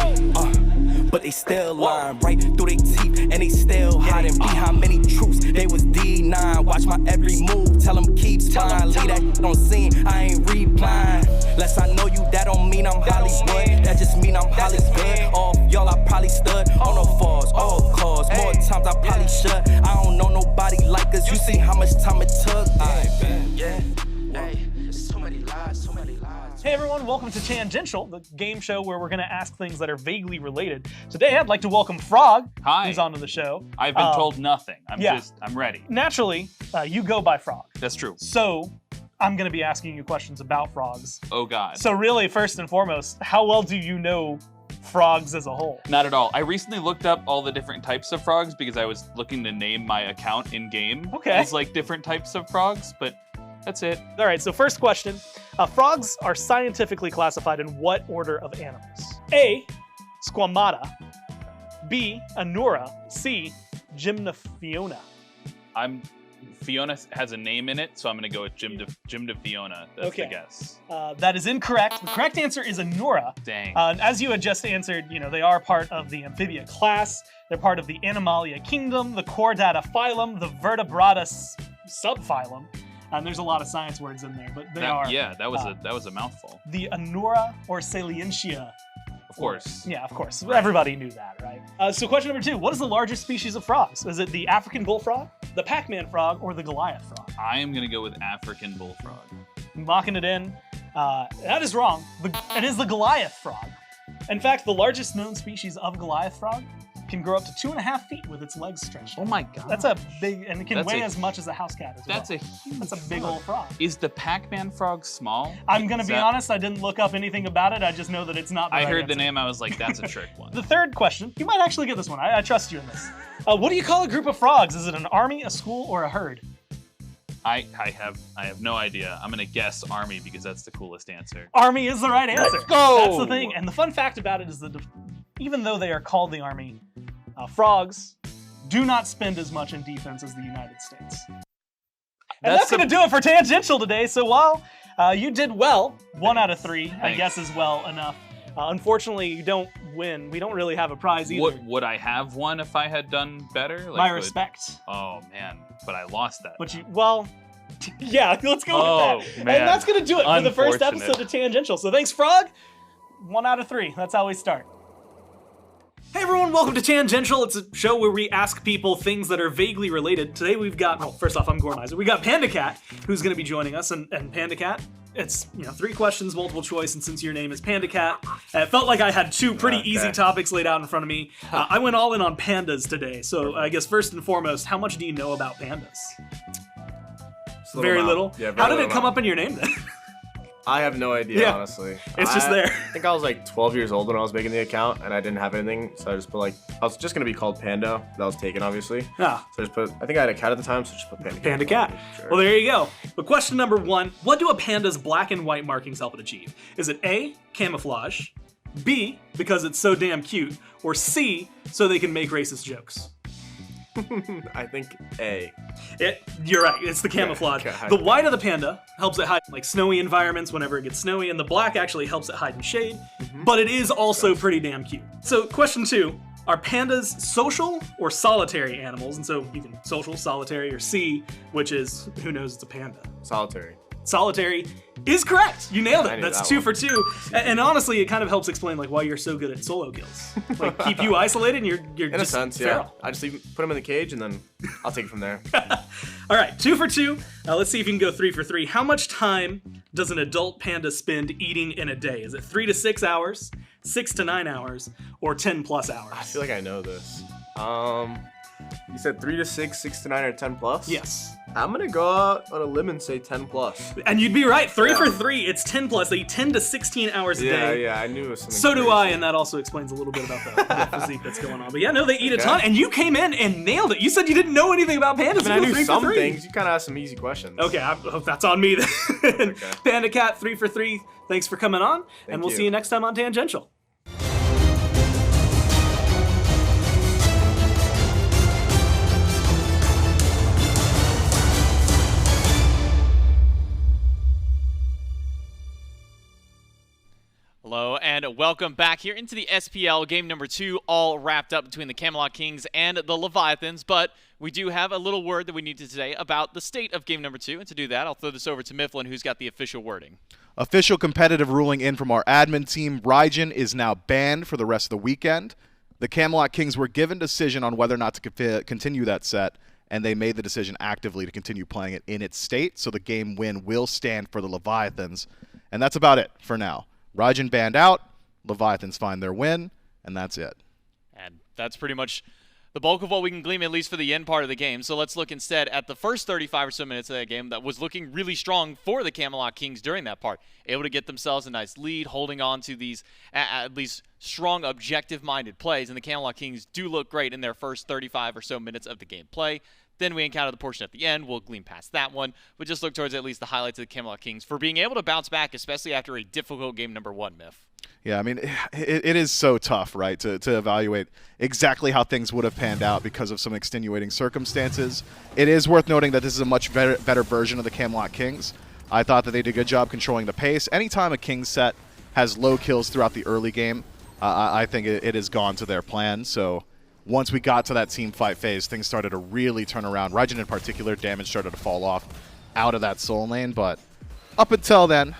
But they still lying right through their teeth, and they still hiding behind many truths. They was D9, watch my every move, tell them keep trying. Leave that on scene, I ain't replying. Less I know you, that don't mean I'm Hollywood. That just mean I'm Hollywood. Off y'all, I probably stood on no falls, all cause. More times I probably should. I don't know nobody like us. You see how much time it took. Yeah, hey, it's too many lies, too many lies. Hey everyone, welcome to Tangential, the game show where we're going to ask things that are vaguely related. Today I'd like to welcome Frog, who's onto the show. I've been told nothing. I'm ready. Naturally, you go by Frog. That's true. So, I'm going to be asking you questions about frogs. Oh God. So really, first and foremost, how well do you know frogs as a whole? Not at all. I recently looked up all the different types of frogs because I was looking to name my account in-game as like different types of frogs, but that's it. All right, so first question. Frogs are scientifically classified in what order of animals? A, Squamata. B, Anura. C, Gymnophiona. Fiona has a name in it, so I'm going to go with Gymnophiona. That's the guess. That is incorrect. The correct answer is Anura. Dang. As you had just answered, you know, they are part of the Amphibia class. They're part of the Animalia kingdom, the Chordata phylum, the Vertebrata subphylum. And there's a lot of science words in there, but Yeah, that was a mouthful. The Anura or Salientia. Of course. Yeah, of course. Right. Everybody knew that, right? So question number 2, what is the largest species of frogs? Is it the African bullfrog, the Pac-Man frog, or the Goliath frog? I am going to go with African bullfrog. Locking it in. That is wrong. It is the Goliath frog. In fact, the largest known species of Goliath frog can grow up to 2.5 feet with its legs stretched. Oh my God. That's a big, and it can weigh as much as a house cat as well. That's a huge That's a big old frog. Is the Pac-Man frog small? I'm going to be honest, I didn't look up anything about it. I just know that it's not the I right heard answer. the name, I was like, that's a trick one. The third question, you might actually get this one. I trust you in this. What do you call a group of frogs? Is it an army, a school, or a herd? I have no idea. I'm gonna guess army because that's the coolest answer. Army is the right answer. Let's go! That's the thing. And the fun fact about it is that even though they are called the army, frogs do not spend as much in defense as the United States. And that's gonna do it for Tangential today. So while you did well, 1 out of 3, I guess is well enough. Unfortunately, you don't win. We don't really have a prize either. Would I have won if I had done better? Like, My respect. Oh man, but I lost that. But yeah, let's go with that. Man. And that's gonna do it for the first episode of Tangential. So thanks, Frog. 1 out of 3. That's how we start. Hey everyone, welcome to Tangential. It's a show where we ask people things that are vaguely related. Today we've got, well, first off, I'm Gormizer. We got PandaCat, who's going to be joining us, and PandaCat, it's 3 questions, multiple choice, and since your name is PandaCat, it felt like I had 2 pretty easy topics laid out in front of me. I went all in on pandas today, so I guess first and foremost, how much do you know about pandas? Very little? Yeah, how did it come up in your name then? I have no idea, honestly. It's just there. I think I was like 12 years old when I was making the account, and I didn't have anything, so I just put I was just gonna be called Panda. That was taken, obviously. Yeah. So I just put, I think I had a cat at the time, so I just put PandaCat. PandaCat. Sure. Well, there you go. But question number 1, what do a panda's black and white markings help it achieve? Is it A, camouflage, B, because it's so damn cute, or C, so they can make racist jokes? I think A. You're right, it's the camouflage. The white of the panda helps it hide in snowy environments whenever it gets snowy, and the black actually helps it hide in shade, but it is also pretty damn cute. So question 2, are pandas social or solitary animals? And so you can social, solitary, or C, which is, who knows, it's a panda. Solitary. solitary is correct. You nailed I it. knew That's that 2 one. for 2. And honestly, it kind of helps explain like why you're so good at solo kills. Like keep you isolated and you're In a just sense, feral. yeah. I just put him in the cage and then I'll take it from there. All right, 2 for 2. Let's see if you can go 3 for 3. How much time does an adult panda spend eating in a day? Is it 3 to 6 hours, 6 to 9 hours, or 10 plus hours? I feel like I know this. You said 3 to 6, 6 to 9, or 10 plus? Yes. I'm gonna go out on a limb and say 10 plus. And you'd be right. 3 for 3. It's 10 plus. They eat 10 to 16 hours a day. Yeah, I knew it was something So do crazy. I, and that also explains a little bit about the physique that's going on. But yeah, no, they eat a ton. And you came in and nailed it. You said you didn't know anything about pandas. I mean, I You go knew 3 some for 3. things. You kind of asked some easy questions. Okay, that's on me then. PandaCat, 3 for 3. Thanks for coming on, and we'll you. see you next time on Tangential. Hello and welcome back here into the SPL game number 2, all wrapped up between the Camelot Kings and the Leviathans, but we do have a little word that we need to say about the state of game number 2, and to do that, I'll throw this over to Mifflin, who's got the official wording. Official competitive ruling in from our admin team. Raijin is now banned for the rest of the weekend. The Camelot Kings were given decision on whether or not to continue that set, and they made the decision actively to continue playing it in its state, so the game win will stand for the Leviathans, and that's about it for now. Raijin banned out, Leviathans find their win, and that's it. And that's pretty much the bulk of what we can glean, at least for the end part of the game. So let's look instead at the first 35 or so minutes of that game that was looking really strong for the Camelot Kings during that part. Able to get themselves a nice lead, holding on to these at least strong, objective-minded plays, and the Camelot Kings do look great in their first 35 or so minutes of the gameplay. Then we encounter the portion at the end. We'll glean past that one, but just look towards at least the highlights of the Camelot Kings for being able to bounce back, especially after a difficult game number 1, Miff. Yeah, I mean, it is so tough, right, to evaluate exactly how things would have panned out because of some extenuating circumstances. It is worth noting that this is a much better version of the Camelot Kings. I thought that they did a good job controlling the pace. Anytime a King set has low kills throughout the early game, I think it has gone to their plan, so once we got to that team fight phase, things started to really turn around. Raijin in particular, damage started to fall off out of that soul lane, but up until then,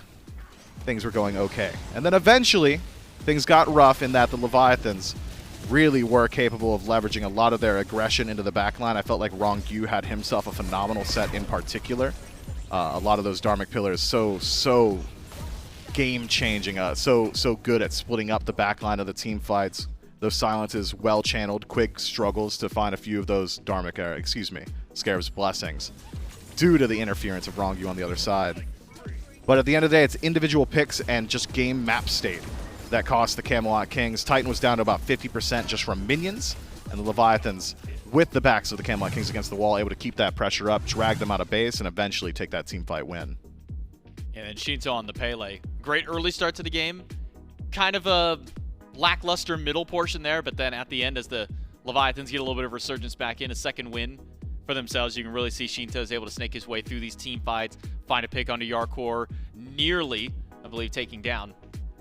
things were going okay. And then eventually, things got rough in that the Leviathans really were capable of leveraging a lot of their aggression into the backline. I felt like Ronngyu had himself a phenomenal set in particular. A lot of those Dharmic Pillars so game-changing, so good at splitting up the backline of the team fights. Those silences well channeled. Quig struggles to find a few of those Scarab's blessings due to the interference of Ronngyu on the other side. But at the end of the day, it's individual picks and just game map state that cost the Camelot Kings. Titan was down to about 50% just from minions, and the Leviathans, with the backs of the Camelot Kings against the wall, able to keep that pressure up, drag them out of base, and eventually take that team fight win. And then Sheento on the Pele. Great early start to the game. Kind of a lackluster middle portion there, but then at the end, as the Leviathans get a little bit of resurgence back in, a second win for themselves, you can really see Sheento is able to snake his way through these team fights, find a pick onto Jarcorrr, nearly, I believe, taking down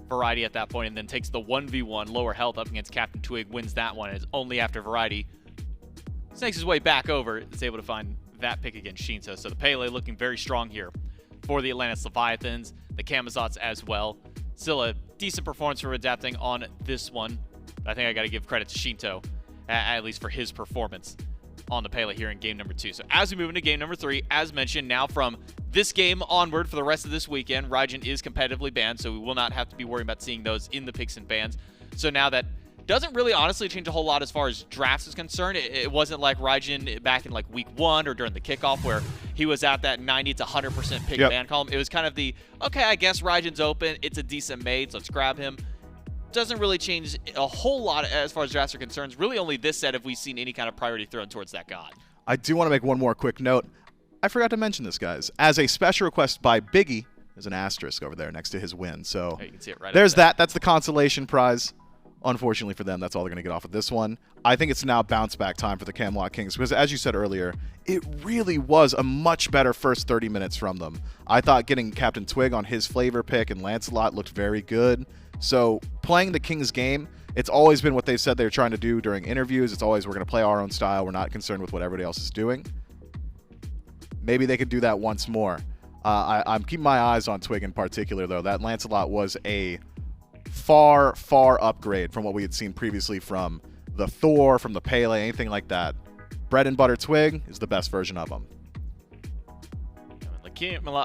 Variety at that point, and then takes the 1v1 lower health up against CaptainTwig, wins that one, and it's only after Variety snakes his way back over, is able to find that pick against Sheento. So the Pele looking very strong here for the Atlantis Leviathans, the Camazotz as well. Still a decent performance for adapting on this one. But I think I got to give credit to Sheento, at least for his performance on the Pele here in game number 2. So as we move into game number 3, as mentioned, now from this game onward for the rest of this weekend, Raijin is competitively banned, so we will not have to be worrying about seeing those in the picks and bans. So now that doesn't really honestly change a whole lot as far as drafts is concerned. It wasn't like Raijin back in like week 1 or during the kickoff where he was at that 90 to 100% pick ban column. It was kind of the, okay, I guess Raijin's open. It's a decent mate, so let's grab him. Doesn't really change a whole lot as far as drafts are concerned. Really only this set have we seen any kind of priority thrown towards that god. I do want to make one more quick note. I forgot to mention this, guys. As a special request by Biggie, there's an asterisk over there next to his win. So you can see it right there's that. That's the consolation prize. Unfortunately for them, that's all they're going to get off of this one. I think it's now bounce back time for the Camelot Kings because, as you said earlier, it really was a much better first 30 minutes from them. I thought getting CaptainTwig on his flavor pick and Lancelot looked very good. So playing the Kings game, it's always been what they said they were trying to do during interviews. It's always, we're going to play our own style. We're not concerned with what everybody else is doing. Maybe they could do that once more. I'm keeping my eyes on Twig in particular, though. That Lancelot was a far, far upgrade from what we had seen previously from the Thor, from the Pele, anything like that. Bread and butter Twig is the best version of him.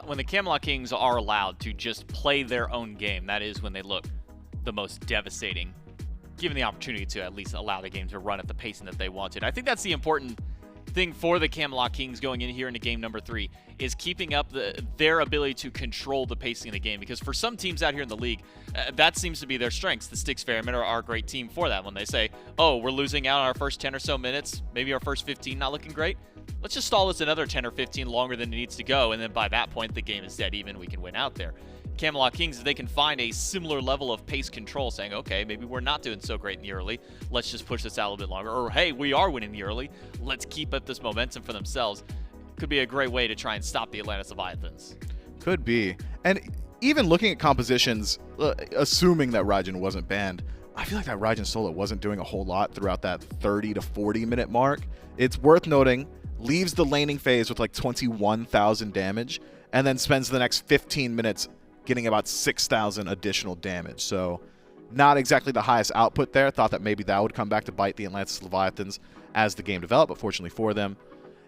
When the Camelot Kings are allowed to just play their own game, that is when they look the most devastating, given the opportunity to at least allow the game to run at the pacing that they wanted. I think that's the important thing for the Camelot Kings going in here into game number 3, is keeping up their ability to control the pacing of the game, because for some teams out here in the league, that seems to be their strengths. The Styx Ferrymen are a great team for that. When they say, oh, we're losing out on our first 10 or so minutes, maybe our first 15 not looking great, let's just stall this another 10 or 15 longer than it needs to go, and then by that point the game is dead even, we can win out there. Camelot Kings, if they can find a similar level of pace control, saying, okay, maybe we're not doing so great in the early, let's just push this out a little bit longer, or hey, we are winning the early, let's keep up this momentum for themselves, could be a great way to try and stop the Atlantis Leviathans. Could be. And even looking at compositions, assuming that Raijin wasn't banned, I feel like that Raijin solo wasn't doing a whole lot throughout that 30 to 40 minute mark. It's worth noting, leaves the laning phase with like 21,000 damage, and then spends the next 15 minutes getting about 6,000 additional damage. So not exactly the highest output there. Thought that maybe that would come back to bite the Atlantis Leviathans as the game developed, but fortunately for them,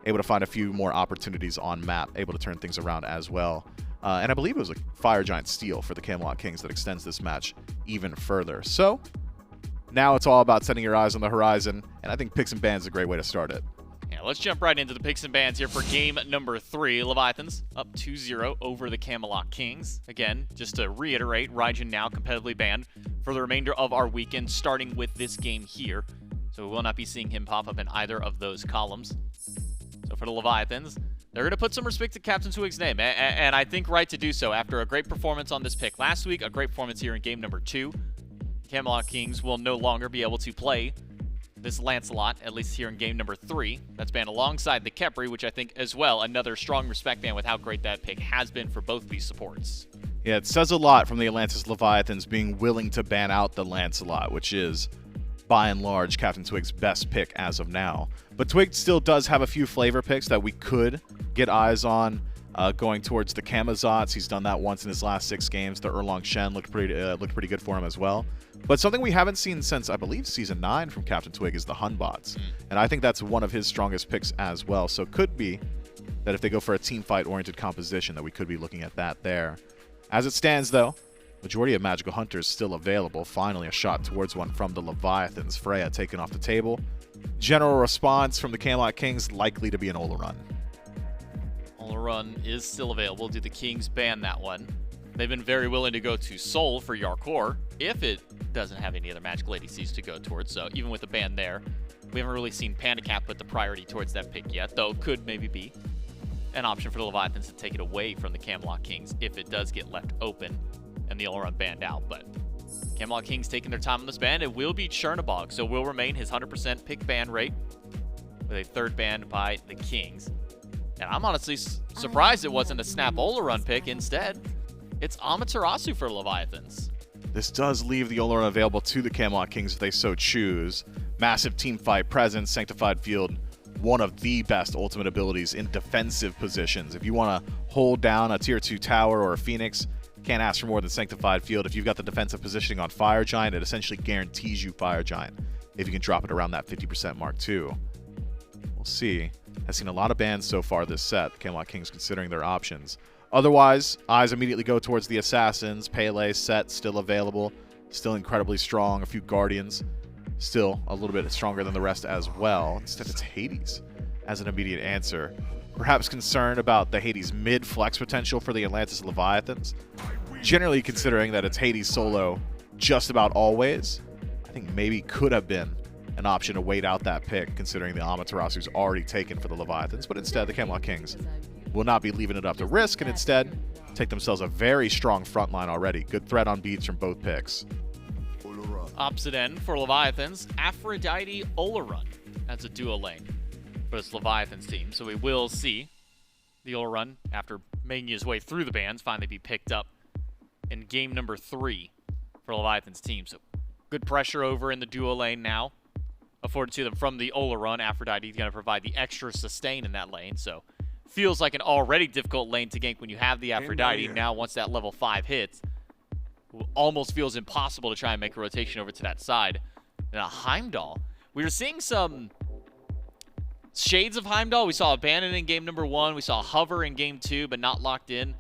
able to find a few more opportunities on map, able to turn things around as well. And I believe it was a Fire Giant steal for the Camelot Kings that extends this match even further. So now it's all about setting your eyes on the horizon, and I think picks and bans is a great way to start it. Yeah, let's jump right into the picks and bans here for game number 3. Leviathans up 2-0 over the Camelot Kings. Again, just to reiterate, Raijin now competitively banned for the remainder of our weekend, starting with this game here. So we will not be seeing him pop up in either of those columns. So for the Leviathans, they're going to put some respect to CaptainTwig's name, and I think right to do so. After a great performance on this pick last week, a great performance here in game number 2, Camelot Kings will no longer be able to play this Lancelot, at least here in game number 3. That's banned alongside the Khepri, which I think as well, another strong respect ban with how great that pick has been for both these supports. Yeah, it says a lot from the Atlantis Leviathans being willing to ban out the Lancelot, which is, by and large, CaptainTwig's best pick as of now. But Twig still does have a few flavor picks that we could get eyes on going towards the Camazotz. He's done that once in his last 6 games. The Erlong Shen looked pretty good for him as well. But something we haven't seen since, I believe, Season 9 from CaptainTwig is the Hunbots. And I think that's one of his strongest picks as well. So it could be that if they go for a team fight-oriented composition, that we could be looking at that there. As it stands, though, majority of Magical Hunters still available. Finally, a shot towards one from the Leviathans. Freya taken off the table. General response from the Camelot Kings, likely to be an Olorun. Olorun is still available. Did the Kings ban that one? They've been very willing to go to Soul for Jarcorrr if it doesn't have any other magical ADCs to go towards. So even with the ban there, we haven't really seen PandaCat put the priority towards that pick yet, though it could maybe be an option for the Leviathans to take it away from the Camelot Kings if it does get left open and the Olorun banned out. But Camelot Kings taking their time on this ban. It will be Chernabog, so will remain his 100% pick ban rate with a third ban by the Kings. And I'm honestly surprised it wasn't a Snap Olorun pick instead. It's Amaterasu for Leviathans. This does leave the Olorun available to the Camelot Kings if they so choose. Massive team fight presence, Sanctified Field, one of the best ultimate abilities in defensive positions. If you want to hold down a tier 2 tower or a Phoenix, can't ask for more than Sanctified Field. If you've got the defensive positioning on Fire Giant, it essentially guarantees you Fire Giant if you can drop it around that 50% mark too. We'll see. I've seen a lot of bans so far this set, Camelot Kings considering their options. Otherwise, eyes immediately go towards the Assassins. Pele set still available, still incredibly strong. A few Guardians, still a little bit stronger than the rest as well. Instead, it's Hades as an immediate answer. Perhaps concerned about the Hades mid-flex potential for the Atlantis Leviathans. Generally considering that it's Hades solo just about always, I think maybe could have been an option to wait out that pick, considering the Amaterasu's already taken for the Leviathans. But instead, the Camelot Kings will not be leaving it up to risk, and instead take themselves a very strong front line already. Good threat on beats from both picks. Opposite end for Leviathans, Aphrodite Olorun. That's a duo lane for this Leviathans team. So we will see the Olorun, after making his way through the bans, finally be picked up in game number 3 for Leviathans team. So good pressure over in the duo lane now, afforded to them from the Olorun. Aphrodite is going to provide the extra sustain in that lane, so feels like an already difficult lane to gank when you have the Aphrodite. Now, once that level 5 hits, almost feels impossible to try and make a rotation over to that side. And a Heimdallr. We were seeing some shades of Heimdallr. We saw Abandon in game number 1. We saw Hover in game 2, but not locked in.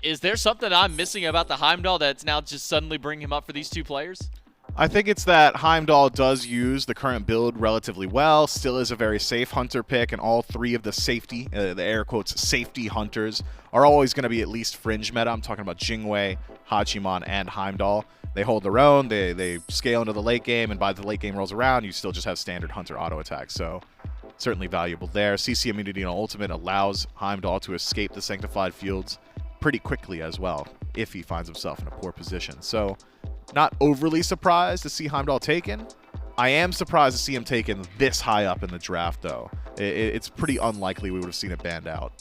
Is there something I'm missing about the Heimdallr that's now just suddenly bringing him up for these two players? I think it's that Heimdallr does use the current build relatively well, still is a very safe hunter pick, and all three of the safety, the air quotes, safety hunters are always going to be at least fringe meta. I'm talking about Jingwei, Hachiman, and Heimdallr. They hold their own, they scale into the late game, and by the late game rolls around, you still just have standard hunter auto attacks, so certainly valuable there. CC immunity on ultimate allows Heimdallr to escape the sanctified fields pretty quickly as well, if he finds himself in a poor position. So, not overly surprised to see Heimdallr taken. I am surprised to see him taken this high up in the draft, though. It's pretty unlikely we would have seen it banned out.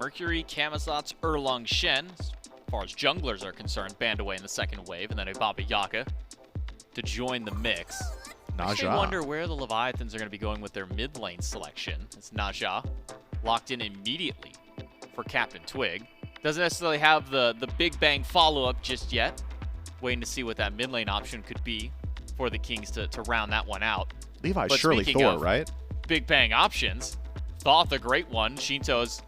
Mercury, Camazotz, Erlang Shen, as far as junglers are concerned, banned away in the second wave, and then a Baba Yaga to join the mix. Makes me wonder where the Leviathans are going to be going with their mid lane selection. It's Naja, locked in immediately for CaptainTwig. Doesn't necessarily have the big bang follow-up just yet. Waiting to see what that mid lane option could be for the Kings to round that one out. Levi, but surely Thor, right? Big bang options. Thoth, a great one. Sheento's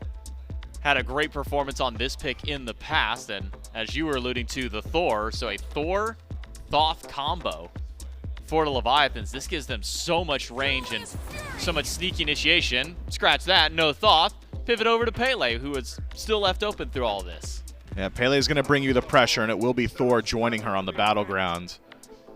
had a great performance on this pick in the past, and as you were alluding to, the Thor. So a Thor-Thoth combo for the Leviathans. This gives them so much range and so much sneaky initiation. Scratch that, no Thoth. Pivot over to Pele, who is still left open through all this. Yeah, Pele is going to bring you the pressure, and it will be Thor joining her on the battleground.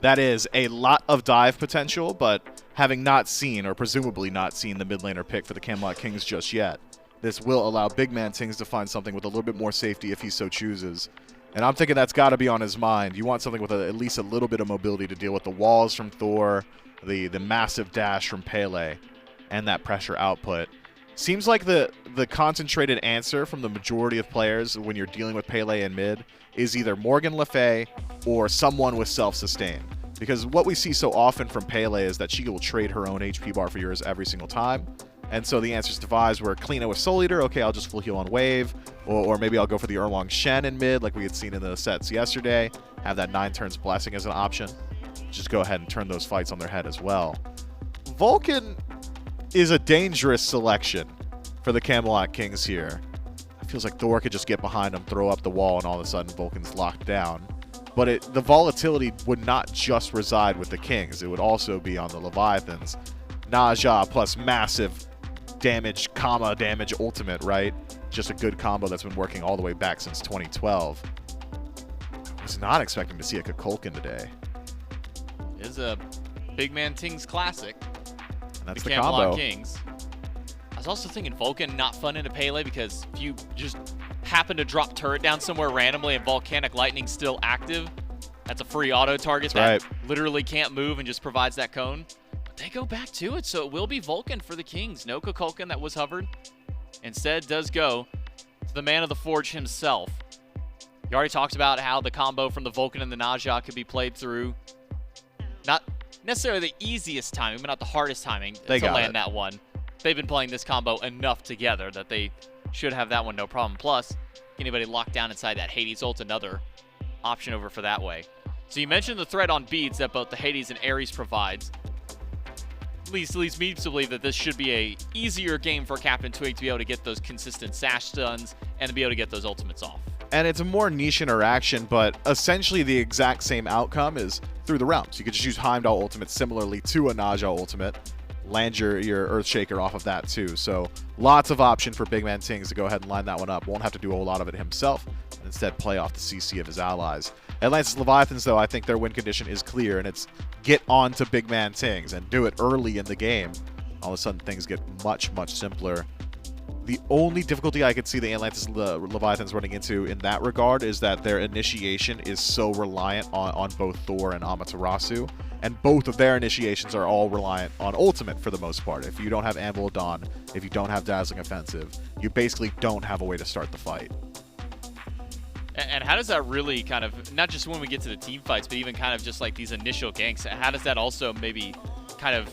That is a lot of dive potential, but having not seen, or presumably not seen, the mid laner pick for the Camelot Kings just yet, this will allow BigManTingz to find something with a little bit more safety if he so chooses. And I'm thinking that's got to be on his mind. You want something with at least a little bit of mobility to deal with the walls from Thor, the massive dash from Pele, and that pressure output. Seems like the concentrated answer from the majority of players when you're dealing with Pele in mid is either Morgan Le Fay or someone with self-sustain. Because what we see so often from Pele is that she will trade her own HP bar for yours every single time. And so the answers devised were clean it with Soul Eater, okay, I'll just full heal on wave, or maybe I'll go for the Erlang Shen in mid like we had seen in the sets yesterday, have that 9 turns blessing as an option. Just go ahead and turn those fights on their head as well. Vulcan is a dangerous selection for the Camelot Kings here. It feels like Thor could just get behind him, throw up the wall, and all of a sudden Vulcan's locked down. But the volatility would not just reside with the Kings. It would also be on the Leviathans. Naja plus massive damage, damage ultimate, right? Just a good combo that's been working all the way back since 2012. I was not expecting to see a Kukulkan today. It is a BigManTingz classic. And that's the the Camelot combo. Kings. I was also thinking Vulcan not fun into Pele because if you just happen to drop turret down somewhere randomly and Volcanic Lightning still active, that's a free auto target that literally can't move and just provides that cone. But they go back to it, so it will be Vulcan for the Kings. No Kukulkan that was hovered. Instead does go to the man of the Forge himself. He already talked about how the combo from the Vulcan and the Naja could be played through. Not necessarily the easiest timing, but not the hardest timing to land that one. They've been playing this combo enough together that they should have that one no problem. Plus, anybody locked down inside that Hades ult, another option over for that way. So you mentioned the threat on beads that both the Hades and Ares provides. Leads me to believe that this should be a easier game for CaptainTwig to be able to get those consistent sash stuns and to be able to get those ultimates off. And it's a more niche interaction, but essentially the exact same outcome is through the realms. You could just use Heimdallr ultimate similarly to a Naja ultimate. Land your Earthshaker off of that too. So lots of option for BigManTingz to go ahead and line that one up. Won't have to do a whole lot of it himself. Instead play off the CC of his allies. Atlantis Leviathans, though, I think their win condition is clear, and it's get on to BigManTingz and do it early in the game. All of a sudden things get much, much simpler. The only difficulty I could see the Atlantis Leviathans running into in that regard is that their initiation is so reliant on both Thor and Amaterasu, and both of their initiations are all reliant on ultimate for the most part. If you don't have Anvil of Dawn, if you don't have Dazzling Offensive, you basically don't have a way to start the fight. And how does that really kind of, not just when we get to the team fights, but even kind of just like these initial ganks, how does that also maybe kind of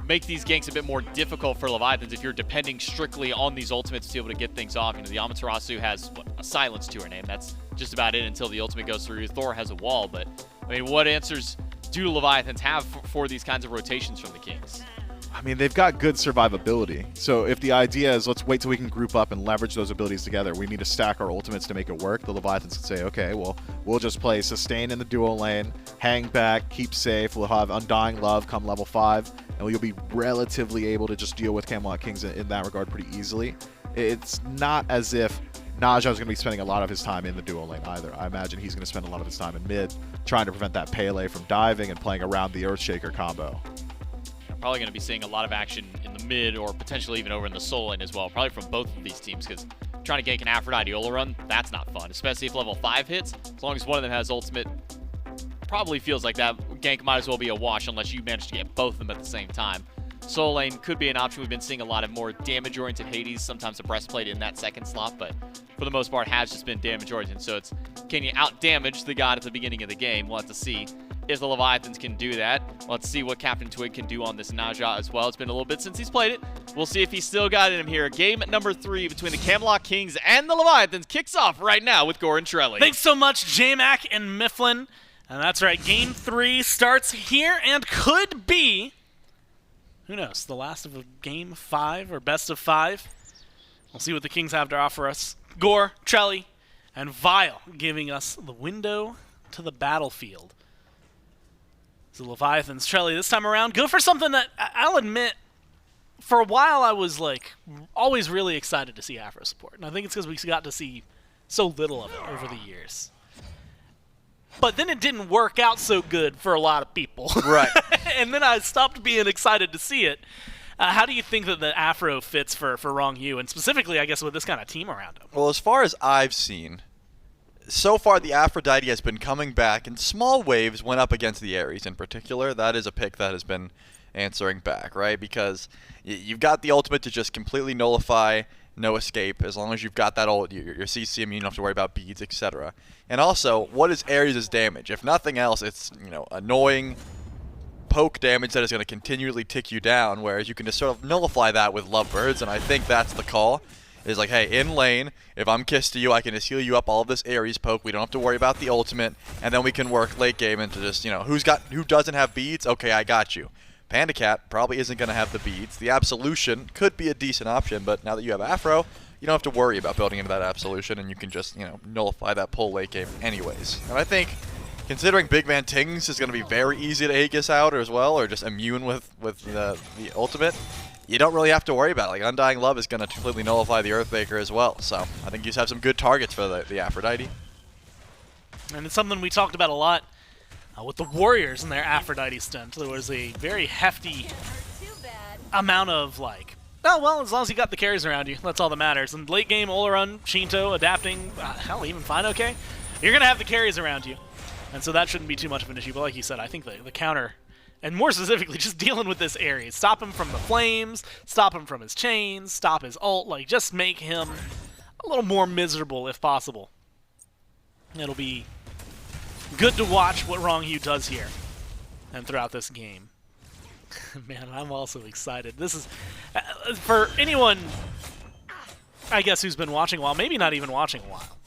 make these ganks a bit more difficult for Leviathans if you're depending strictly on these ultimates to be able to get things off. You know, the Amaterasu has a silence to her name. That's just about it until the ultimate goes through. Thor has a wall, but I mean, what answers do Leviathans have for these kinds of rotations from the Kings? I mean, they've got good survivability. So if the idea is let's wait till we can group up and leverage those abilities together, we need to stack our ultimates to make it work, the Leviathans can say, okay, well, we'll just play sustain in the duo lane, hang back, keep safe, we'll have Undying Love come level 5, and we'll be relatively able to just deal with Camelot Kings in that regard pretty easily. It's not as if Naja is going to be spending a lot of his time in the duo lane either. I imagine he's going to spend a lot of his time in mid, trying to prevent that Pele from diving and playing around the Earthshaker combo. Probably going to be seeing a lot of action in the mid or potentially even over in the soul lane as well, probably from both of these teams, because trying to gank an Aphrodite Olorun, that's not fun, especially if level 5 hits. As long as one of them has ultimate, probably feels like that gank might as well be a wash unless you manage to get both of them at the same time. Soul lane could be an option. We've been seeing a lot of more damage-oriented Hades, sometimes a breastplate in that second slot, but for the most part has just been damage-oriented. So it's, can you out-damage the god at the beginning of the game? We'll have to see if the Leviathans can do that. Let's see what CaptainTwig can do on this Naja as well. It's been a little bit since he's played it. We'll see if he's still got it in him here. Game number 3 between the Camelot Kings and the Leviathans kicks off right now with Gore and Trelly. Thanks so much, J-Mac and Mifflin. And that's right, Game 3 starts here and could be, who knows, the last of a Game 5 or best of 5. We'll see what the Kings have to offer us. Gore, Trelly, and Vile giving us the window to the battlefield. The Leviathans, Trelly, this time around, go for something that I'll admit, for a while I was like always really excited to see Afro support. And I think it's because we got to see so little of it over the years. But then it didn't work out so good for a lot of people. Right. And then I stopped being excited to see it. How do you think that the Afro fits for Ronngyu, and specifically, I guess, with this kind of team around him? Well, as far as I've seen, so far the Aphrodite has been coming back in small waves when up against the Ares in particular. That is a pick that has been answering back, right? Because you've got the ultimate to just completely nullify, no escape. As long as you've got that your CC immune, you don't have to worry about beads, etc. And also, what is Ares' damage? If nothing else, it's, you know, annoying poke damage that is going to continually tick you down, whereas you can just sort of nullify that with Lovebirds, and I think that's the call. Is like, hey, in lane, if I'm kissed to you, I can just heal you up all of this Ares poke. We don't have to worry about the ultimate, and then we can work late game into just, you know, who doesn't have beads? Okay, I got you. PandaCat probably isn't going to have the beads. The Absolution could be a decent option, but now that you have Afro, you don't have to worry about building into that Absolution, and you can just, you know, nullify that pull late game anyways. And I think, considering BigManTingz is going to be very easy to Aegis out as well, or just immune with the ultimate, you don't really have to worry about it. Like, Undying Love is going to completely nullify the Earthmaker as well. So I think you just have some good targets for the Aphrodite. And it's something we talked about a lot with the Warriors and their Aphrodite stint. There was a very hefty amount of, like, oh, well, as long as you got the carries around you, that's all that matters. And late game, Olorun, Sheento, adapting, hell, even fineokay, you're going to have the carries around you. And so that shouldn't be too much of an issue. But like you said, I think the counter, and more specifically, just dealing with this Ares. Stop him from the flames, stop him from his chains, stop his ult, like, just make him a little more miserable if possible. It'll be good to watch what Ronngyu does here and throughout this game. Man, I'm also excited. This is, for anyone, I guess, who's been watching a while, maybe not even watching a while,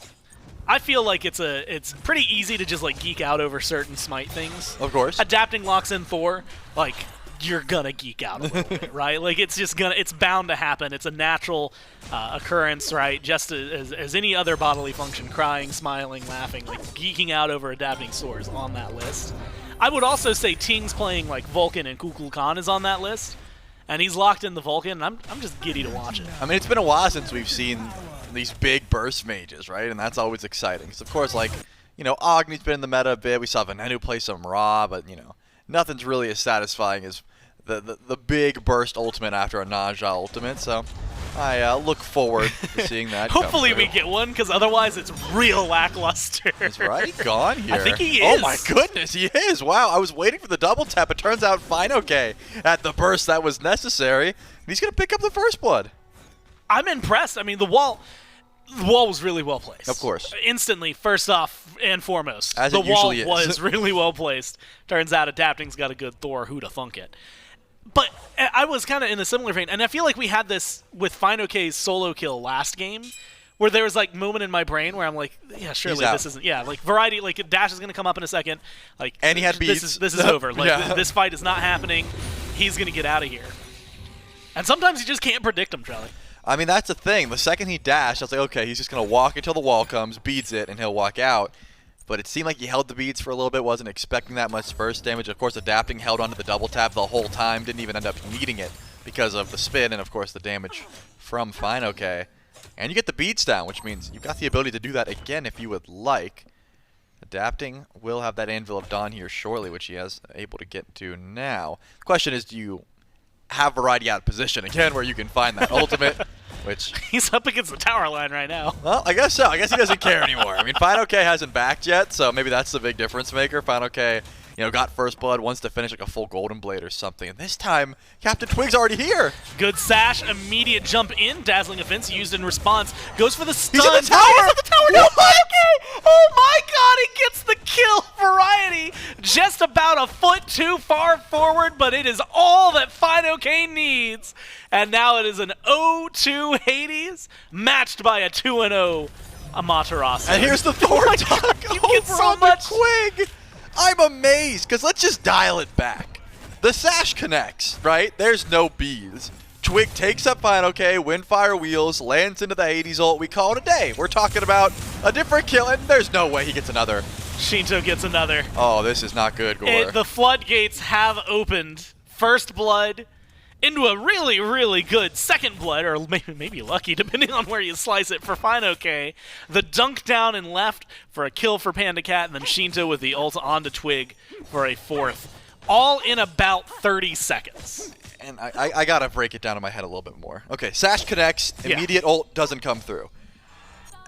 I feel like it's pretty easy to just, like, geek out over certain SMITE things. Of course. Adapting locks in Thor, like, you're gonna geek out a little bit, right? Like, it's bound to happen. It's a natural occurrence, right? Just as any other bodily function, crying, smiling, laughing, like, geeking out over adapting swords on that list. I would also say Tingz playing, like, Vulcan and Kukulkan is on that list, and he's locked in the Vulcan, and I'm just giddy to watch it. I mean, it's been a while since we've seen these big burst mages, right? And that's always exciting. So, of course, like, you know, Agni's been in the meta a bit. We saw Venenu play some Ra, but, you know, nothing's really as satisfying as the big burst ultimate after a Naja ultimate. So I look forward to seeing that. Hopefully we get one, because otherwise it's real lackluster. He's right gone here. I think he is. Oh my goodness, he is. Wow, I was waiting for the double tap. It turns out fineokay at the burst that was necessary. And he's going to pick up the first blood. I'm impressed. I mean, the wall was really well placed. Of course. Instantly, first off and foremost, As the it wall usually is. was really well placed. Turns out Adapting's got a good Thor. Who'da thunk it? But I was kind of in a similar vein, and I feel like we had this with fineokay's solo kill last game, where there was like moment in my brain where I'm like, yeah, surely this isn't. Yeah, like Variety, like Dash is gonna come up in a second. Like, and he had beats. This is over. Like this fight is not happening. He's gonna get out of here. And sometimes you just can't predict him, Charlie. I mean, that's the thing. The second he dashed, I was like, okay, he's just gonna walk until the wall comes, beats it, and he'll walk out. But it seemed like he held the beats for a little bit, wasn't expecting that much burst damage. Of course, adapting held onto the double tap the whole time, didn't even end up needing it because of the spin and, of course, the damage from fineokay. And you get the beats down, which means you've got the ability to do that again if you would like. Adapting will have that Anvil of Dawn here shortly, which he is able to get to now. The question is, do you have Variety out of position again where you can find that ultimate? Which he's up against the tower line right now. Well, I guess so. I guess he doesn't care anymore. I mean, fineokay hasn't backed yet, so maybe that's the big difference maker. fineokay, got first blood, wants to finish like a full golden blade or something. And this time, CaptainTwig's already here. Good sash, immediate jump in, dazzling offense used in response. Goes for the stun. He's in the tower. He's in the tower. No, fineokay! Oh my God, he gets the kill. Variety just about a foot too far forward, but it is all that fineokay needs. And now it is an 0-2 Hades matched by a 2-0 Amaterasu. And here's the Thor talk over so on much. the Quig. I'm amazed, because let's just dial it back. The sash connects, right? There's no bees. Twig takes up fineokay, Windfire wheels, lands into the Hades ult. We call it a day. We're talking about a different kill, and there's no way he gets another. Sheento gets another. Oh, this is not good, Gore. The floodgates have opened. First blood into a really, really good second blood, or maybe lucky, depending on where you slice it, for fineokay. The dunk down and left for a kill for PandaCat, and then Sheento with the ult onto Twig for a fourth. All in about 30 seconds. And I gotta break it down in my head a little bit more. Okay, sash connects, immediate ult doesn't come through.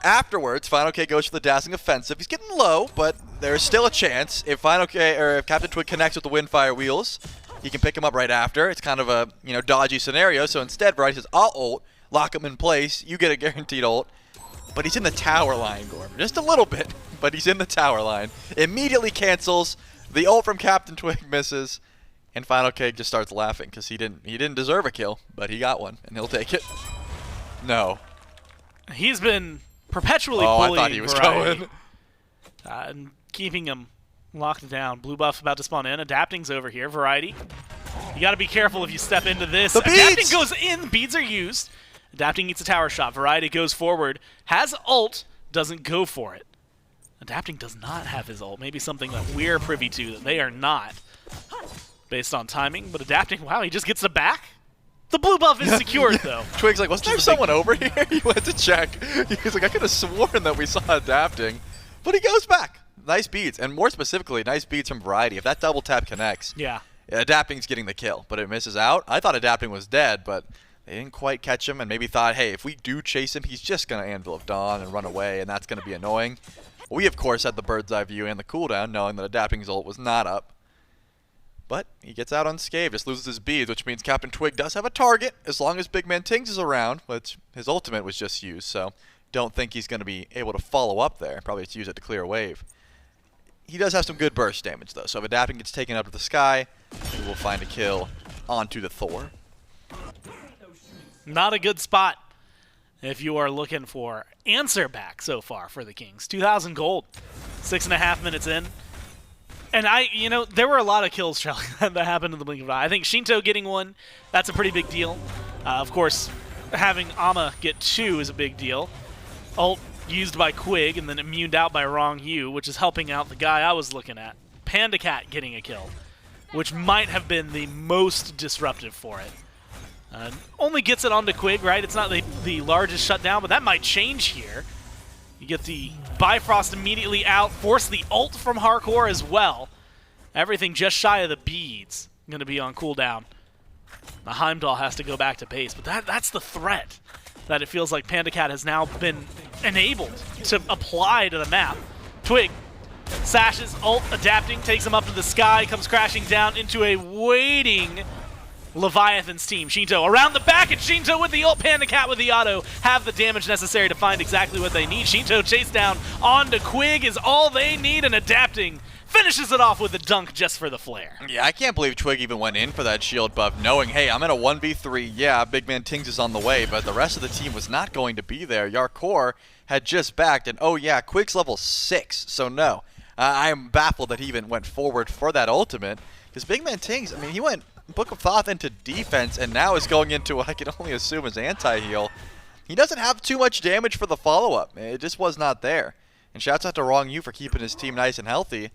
Afterwards, fineokay goes for the dazzling offensive. He's getting low, but there's still a chance. If fineokay or if CaptainTwig connects with the Windfire wheels, he can pick him up right after. It's kind of a dodgy scenario. So instead, Variety says, I'll ult, lock him in place. You get a guaranteed ult. But he's in the tower line, Gorm. Just a little bit, but he's in the tower line. Immediately cancels. The ult from CaptainTwig misses. And fineokay just starts laughing because he didn't deserve a kill, but he got one, and he'll take it. No. He's been perpetually bullying I thought he was Variety. going. And keeping him locked down. Blue buff about to spawn in. Adapting's over here. Variety. You got to be careful if you step into this. Adapting goes in. Beads are used. Adapting eats a tower shot. Variety goes forward. Has ult. Doesn't go for it. Adapting does not have his ult. Maybe something that we're privy to that they are not. Based on timing. But Adapting, wow, he just gets the back. The blue buff is secured, though. Twig's like, wasn't there someone over here? He went to check. He's like, I could have sworn that we saw Adapting. But he goes back. Nice beats. And more specifically, nice beats from Variety. If that double tap connects, Adapting's getting the kill. But it misses out. I thought Adapting was dead, but they didn't quite catch him and maybe thought, hey, if we do chase him, he's just going to Anvil of Dawn and run away, and that's going to be annoying. We, of course, had the bird's eye view and the cooldown, knowing that Adapting's ult was not up. But he gets out unscathed, just loses his beads, which means CaptainTwig does have a target as long as BigManTingz is around, which his ultimate was just used, so don't think he's going to be able to follow up there. Probably just use it to clear a wave. He does have some good burst damage, though, so if Adapting gets taken up to the sky, we will find a kill onto the Thor. Not a good spot if you are looking for answer back so far for the Kings. 2,000 gold, 6.5 minutes in. And there were a lot of kills, Charlie, that happened in the blink of an eye. I think Sheento getting one, that's a pretty big deal. Of course, having Ama get 2 is a big deal. Ult used by Quig and then immuned out by Ronngyu, which is helping out the guy I was looking at. PandaCat getting a kill, which might have been the most disruptive for it. Only gets it onto Quig, right? It's not the largest shutdown, but that might change here. You get the Bifrost immediately out, force the ult from Jarcorrr as well. Everything just shy of the beads going to be on cooldown. The Heimdallr has to go back to base, but that's the threat that it feels like PandaCat has now been enabled to apply to the map. Twig sashes, ult, Adapting, takes him up to the sky, comes crashing down into a waiting Leviathans team. Sheento around the back, and Sheento with the ult. PandaCat with the auto have the damage necessary to find exactly what they need. Sheento chase down onto Quig is all they need, and Adapting finishes it off with a dunk just for the flair. Yeah, I can't believe Twig even went in for that shield buff, knowing, hey, I'm in a 1v3. Yeah, BigManTingz is on the way, but the rest of the team was not going to be there. Jarcorrr had just backed, and oh yeah, Quig's level 6, so no. I am baffled that he even went forward for that ultimate, because BigManTingz, I mean, he went Book of Thoth into defense, and now is going into what I can only assume is anti-heal. He doesn't have too much damage for the follow-up. It just was not there. And shouts out to Ronngyu for keeping his team nice and healthy.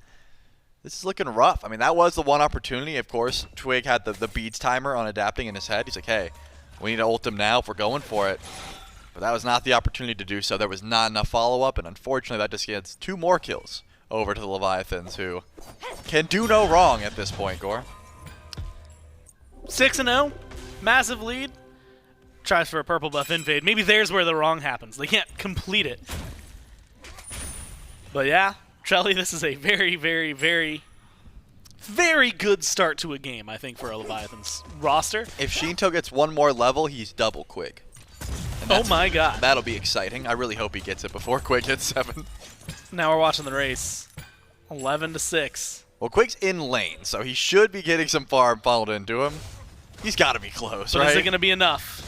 This is looking rough. I mean, that was the one opportunity. Of course, Twig had the beads timer on adapting in his head. He's like, hey, we need to ult him now if we're going for it. But that was not the opportunity to do so. There was not enough follow-up, and unfortunately, that just gets 2 more kills over to the Leviathans, who can do no wrong at this point, Gore. 6-0, massive lead. Tries for a purple buff invade. Maybe there's where the wrong happens. They can't complete it. But yeah, Trelly, this is a very, very, very, very good start to a game, I think, for a Leviathans roster. If Sheento gets 1 more level, he's double Quig. Oh my god. That'll be exciting. I really hope he gets it before Quig hits 7. Now we're watching the race. 11-6. Well, Quig's in lane, so he should be getting some farm funneled into him. He's got to be close, But right? is it going to be enough?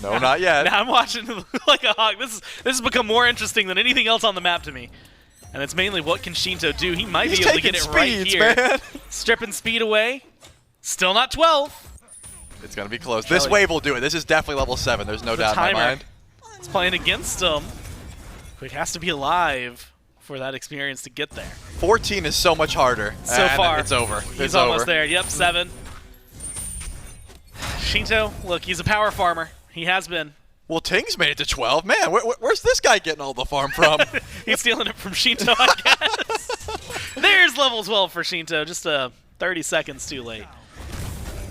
No, not yet. Now I'm watching like a hawk. This has become more interesting than anything else on the map to me. And it's mainly what can Sheento do. He might be able to get it right here. Man. Stripping speed away. Still not 12. It's going to be close. This wave will do it. This is definitely level 7. There's no doubt in my mind. It's playing against him. Quig has to be alive for that experience to get there. 14 is so much harder. So far. It's over. He's almost there. Yep, 7. Sheento, look, he's a power farmer. He has been. Well, Tingz made it to 12. Man, where's this guy getting all the farm from? He's stealing it from Sheento, I guess. There's level 12 for Sheento, just 30 seconds too late.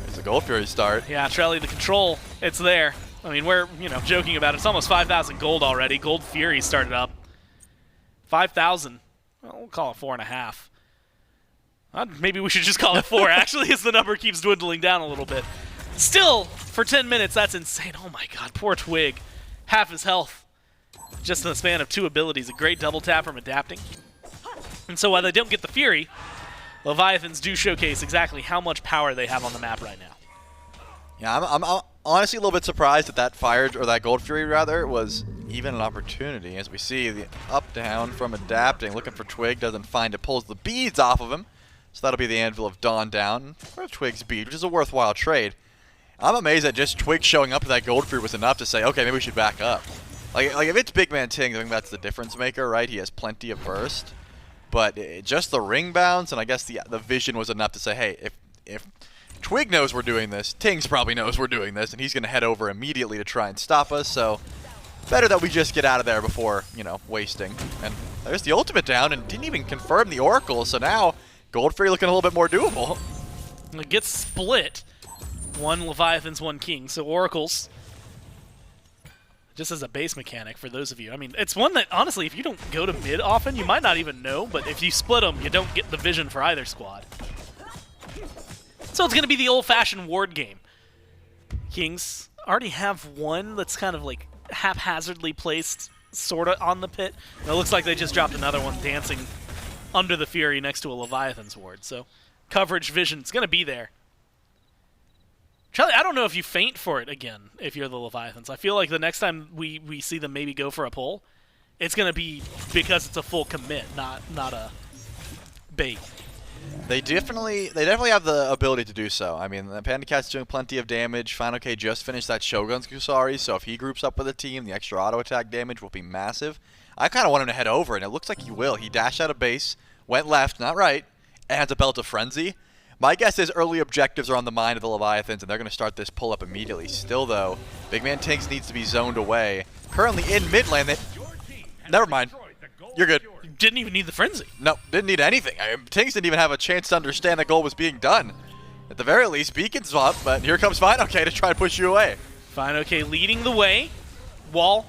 It's a Gold Fury start. Yeah, Trelly, the control, it's there. I mean, we're joking about it. It's almost 5,000 gold already. Gold Fury started up. 5,000. Well, we'll call it 4.5. Maybe we should just call it 4, actually, as the number keeps dwindling down a little bit. Still, for 10 minutes, that's insane. Oh my god, poor Twig. Half his health. Just in the span of 2 abilities. A great double tap from adapting. And so while they don't get the Fury, Leviathans do showcase exactly how much power they have on the map right now. Yeah, I'm honestly a little bit surprised that that fire, or that Gold Fury rather, was even an opportunity. As we see the up-down from adapting, looking for Twig, doesn't find it, pulls the beads off of him. So that'll be the Anvil of Dawn down for Twig's bead, which is a worthwhile trade. I'm amazed that just Twig showing up to that Gold Fury was enough to say, okay, maybe we should back up. Like if it's BigManTingz, I think that's the difference maker, right? He has plenty of burst. But just the ring bounce, and I guess the vision was enough to say, hey, if Twig knows we're doing this, Tingz probably knows we're doing this, and he's going to head over immediately to try and stop us. So better that we just get out of there before, wasting. And there's the ultimate down, and didn't even confirm the Oracle, so now Gold Fury looking a little bit more doable. It gets split. 1 Leviathans, 1 King. So Oracles, just as a base mechanic for those of you. I mean, it's one that, honestly, if you don't go to mid often, you might not even know, but if you split them, you don't get the vision for either squad. So it's going to be the old-fashioned ward game. Kings already have 1 that's kind of like haphazardly placed sort of on the pit. And it looks like they just dropped another one dancing under the Fury next to a Leviathan's ward. So coverage vision is going to be there. Charlie, I don't know if you faint for it again if you're the Leviathans. I feel like the next time we see them maybe go for a pull, it's going to be because it's a full commit, not a bait. They definitely have the ability to do so. I mean, the PandaCat's doing plenty of damage. fineokay just finished that Shogun's Kusari, so if he groups up with a team, the extra auto attack damage will be massive. I kind of want him to head over, and it looks like he will. He dashed out of base, went left, not right, and has a Belt of Frenzy. My guess is early objectives are on the mind of the Leviathans, and they're going to start this pull-up immediately. Still, though, BigManTingz needs to be zoned away. Currently in mid lane. Never mind. You're good. You didn't even need the Frenzy. No, didn't need anything. Tingz didn't even have a chance to understand that goal was being done. At the very least, Beacon's up, but here comes fineokay to try and push you away. fineokay leading the way. Wall,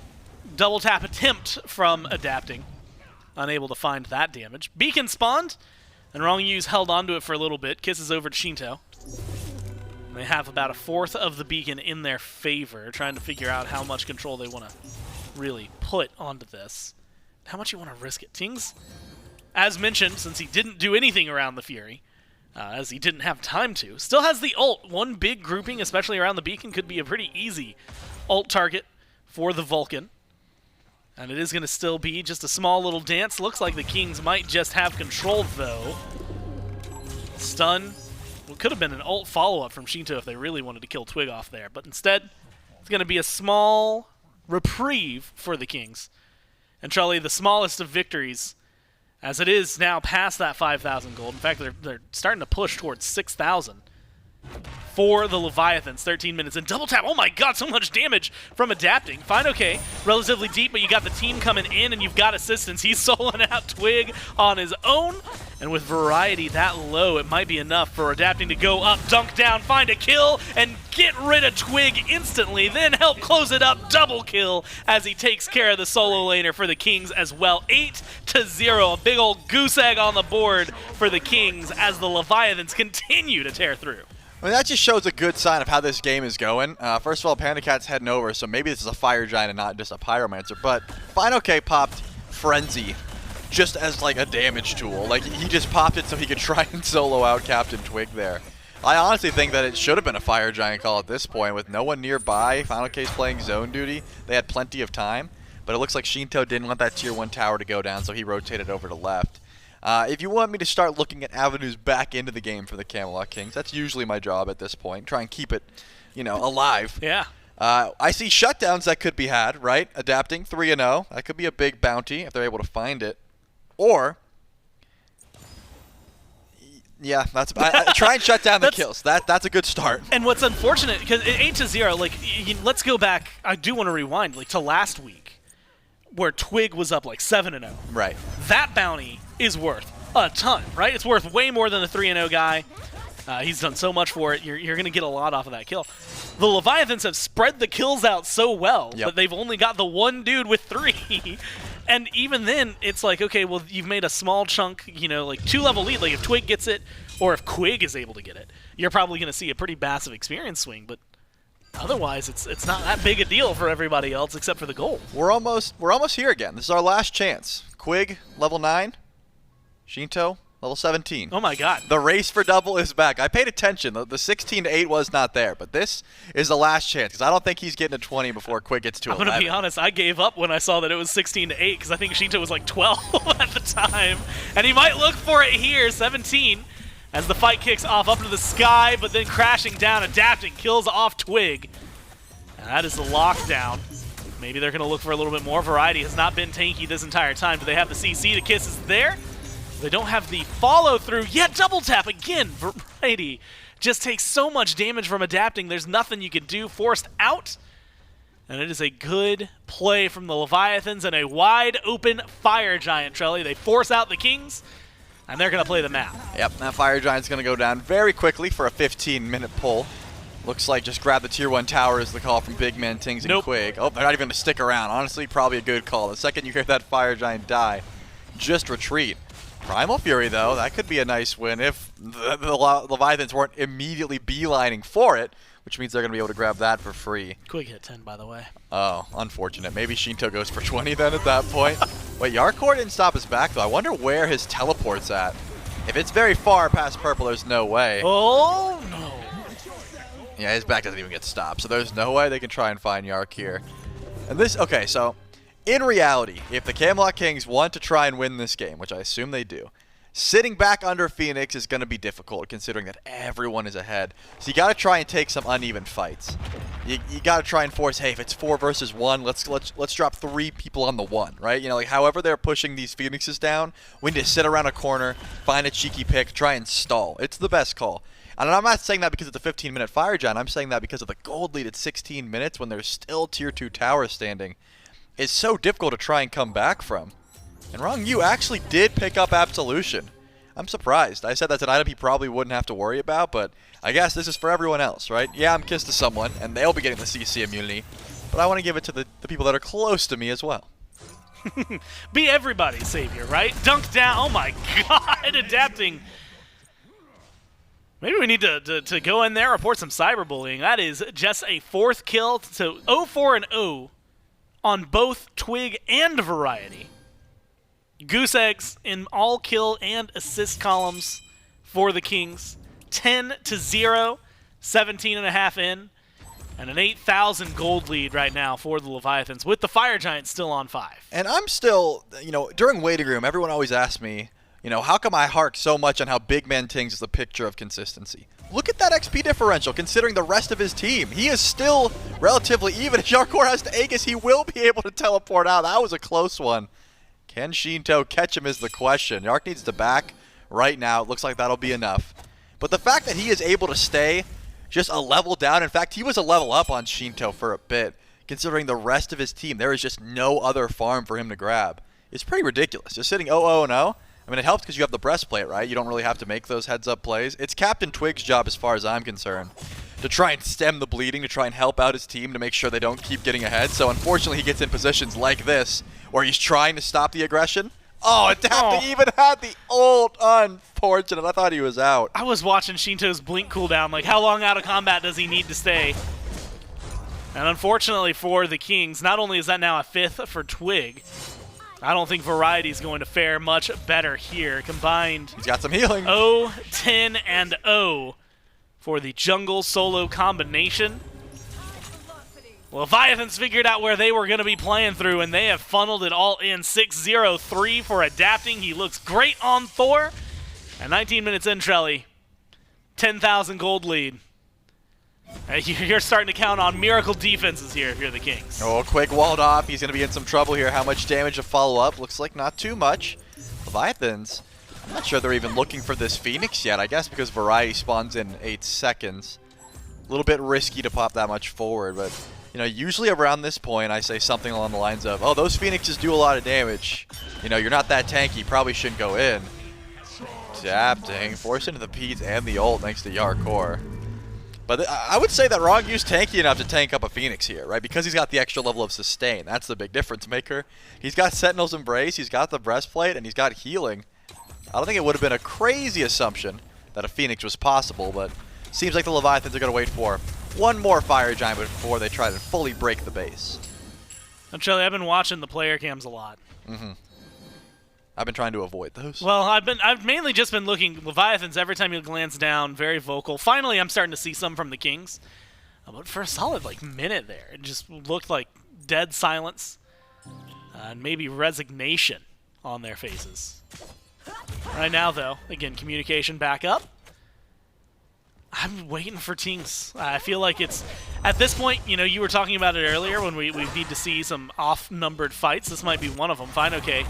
double tap attempt from adapting. Unable to find that damage. Beacon spawned. And Rongyu's held onto it for a little bit. Kisses over to Sheento. They have about 1/4 of the beacon in their favor, trying to figure out how much control they want to really put onto this. How much you want to risk it. Tingz as mentioned, since he didn't do anything around the Fury, as he didn't have time to, still has the ult. One big grouping, especially around the beacon, could be a pretty easy ult target for the Vulcan. And it is going to still be just a small little dance. Looks like the Kings might just have control, though. Stun. Well, could have been an ult follow-up from Sheento if they really wanted to kill Twig off there. But instead, it's going to be a small reprieve for the Kings. And Charlie, the smallest of victories, as it is now past that 5,000 gold. In fact, they're starting to push towards 6,000 for the Leviathans. 13 minutes and double tap. Oh my god, so much damage from adapting. fineokay, relatively deep, but you got the team coming in and you've got assistance. He's soloing out Twig on his own. And with variety that low, it might be enough for adapting to go up, dunk down, find a kill, and get rid of Twig instantly. Then help close it up, double kill, as he takes care of the solo laner for the Kings as well. 8-0, a big old goose egg on the board for the Kings as the Leviathans continue to tear through. I mean, that just shows a good sign of how this game is going. First of all, PandaCat's heading over, so maybe this is a Fire Giant and not just a Pyromancer. But fineokay popped Frenzy just as like a damage tool. Like, he just popped it so he could try and solo out CaptainTwig there. I honestly think that it should have been a Fire Giant call at this point. With no one nearby, fineokay's playing zone duty. They had plenty of time, but it looks like Sheento didn't want that tier 1 tower to go down, so he rotated over to left. If you want me to start looking at avenues back into the game for the Camelot Kings, that's usually my job at this point. Try and keep it, you know, alive. Yeah. I see shutdowns that could be had, right? Adapting 3-0. That could be a big bounty if they're able to find it. Or, yeah, that's try and shut down the kills. That's a good start. And what's unfortunate, because 8-0, like, let's go back. I do want to rewind, like, to last week, where Twig was up like 7-0. Right. That bounty is worth a ton, right? It's worth way more than the 3-0 guy. He's done so much for it. You're going to get a lot off of that kill. The Leviathans have spread the kills out so well that they've only got the one dude with 3. And even then, it's like, okay, well, you've made a small chunk, you know, like 2-level lead. Like if Twig gets it, or if Quig is able to get it, you're probably going to see a pretty massive experience swing. But otherwise, it's not that big a deal for everybody else except for the gold. We're almost here again. This is our last chance. Quig, level 9. Sheento, level 17. Oh my god. The race for double is back. I paid attention. The 16-8 was not there, but this is the last chance because I don't think he's getting to 20 before Quig gets to 11. I'm going to be honest, I gave up when I saw that it was 16-8 because I think Sheento was like 12 at the time. And he might look for it here, 17, as the fight kicks off up into the sky, but then crashing down, adapting, kills off Twig. And that is the lockdown. Maybe they're going to look for a little bit more. Variety has not been tanky this entire time. Do they have the CC? The kiss is there. They don't have the follow-through yet. Double tap again. Variety just takes so much damage from adapting. There's nothing you can do. Forced out. And it is a good play from the Leviathans and a wide-open Fire Giant, Trelly. They force out the Kings, and they're going to play the map. Yep, that Fire Giant's going to go down very quickly for a 15-minute pull. Looks like just grab the tier 1 tower is the call from BigManTingz and Quig. Oh, they're not even going to stick around. Honestly, probably a good call. The second you hear that Fire Giant die, just retreat. Primal Fury, though, that could be a nice win if the Leviathans weren't immediately beelining for it, which means they're going to be able to grab that for free. Quig hit 10, by the way. Oh, unfortunate. Maybe Sheento goes for 20 then at that point. Wait, Jarcorrr didn't stop his back, though. I wonder where his teleport's at. If it's very far past purple, there's no way. Oh, no. Yeah, his back doesn't even get stopped, so there's no way they can try and find Jarcorrr here. And this, okay, so in reality, if the Camelot Kings want to try and win this game, which I assume they do, sitting back under Phoenix is going to be difficult considering that everyone is ahead. So you got to try and take some uneven fights. You got to try and force, hey, if it's 4 versus 1, let's drop 3 people on the 1, right? You know, like however they're pushing these Phoenixes down, we need to sit around a corner, find a cheeky pick, try and stall. It's the best call. And I'm not saying that because it's a 15-minute Fire Giant. I'm saying that because of the gold lead at 16 minutes when there's still tier 2 towers standing. It's so difficult to try and come back from. And Ronngyu actually did pick up Absolution. I'm surprised. I said that's an item he probably wouldn't have to worry about, but I guess this is for everyone else, right? Yeah, I'm kissed to someone, and they'll be getting the CC immunity, but I want to give it to the people that are close to me as well. Be everybody's savior, right? Dunk down. Oh my god, adapting. Maybe we need to go in there, report some cyberbullying. That is just a 4th kill. So 0-4-0 on both Twig and Variety. Goose eggs in all kill and assist columns for the Kings. 10-0, 17.5 in, and an 8,000 gold lead right now for the Leviathans, with the Fire Giant still on 5. And I'm still, during waiting room, everyone always asks me, how come I hark so much on how BigManTingz is the picture of consistency? Look at that XP differential, considering the rest of his team. He is still relatively even. If Jarcorrr has to Aegis, he will be able to teleport out. That was a close one. Can Sheento catch him is the question. Yark needs to back right now. It looks like that'll be enough. But the fact that he is able to stay just a level down, in fact, he was a level up on Sheento for a bit, considering the rest of his team, there is just no other farm for him to grab. It's pretty ridiculous. Just sitting 0-0-0. I mean, it helps because you have the breastplate, right? You don't really have to make those heads-up plays. It's CaptainTwig's job, as far as I'm concerned, to try and stem the bleeding, to try and help out his team to make sure they don't keep getting ahead. So, unfortunately, he gets in positions like this, where he's trying to stop the aggression. Oh, Adapting even had the ult. Unfortunate. I thought he was out. I was watching Sheento's blink cooldown. Like, how long out of combat does he need to stay? And unfortunately for the Kings, not only is that now a 5th for Twig, I don't think Variety's going to fare much better here. Combined, he's got some healing. 0, 10, and 0 for the jungle solo combination. Leviathans figured out where they were going to be playing through, and they have funneled it all in. 6-0-3 for Adapting. He looks great on Thor. And 19 minutes in, Trelly, 10,000 gold lead. You're starting to count on miracle defenses here if you're the Kings. Oh, Quig walled off. He's going to be in some trouble here. How much damage to follow up? Looks like not too much. Leviathans, I'm not sure they're even looking for this Phoenix yet. I guess because Variety spawns in 8 seconds. A little bit risky to pop that much forward, but usually around this point I say something along the lines of, oh, those Phoenixes do a lot of damage. You're not that tanky. Probably shouldn't go in. Adapting, forced into the P's and the ult thanks to Jarcorrr. But I would say that Rongyu's tanky enough to tank up a Phoenix here, right? Because he's got the extra level of sustain. That's the big difference maker. He's got Sentinel's Embrace, he's got the breastplate, and he's got healing. I don't think it would have been a crazy assumption that a Phoenix was possible, but seems like the Leviathans are going to wait for one more Fire Giant before they try to fully break the base. Actually, I've been watching the player cams a lot. I've been trying to avoid those. Well, I've mainly just been looking. Leviathans, every time he glance down, very vocal. Finally, I'm starting to see some from the Kings. But for a solid minute there, it just looked like dead silence and maybe resignation on their faces. Right now, though, again, communication back up. I'm waiting for Tingz. I feel like it's, at this point, you were talking about it earlier when we need to see some off-numbered fights. This might be one of them. fineokay,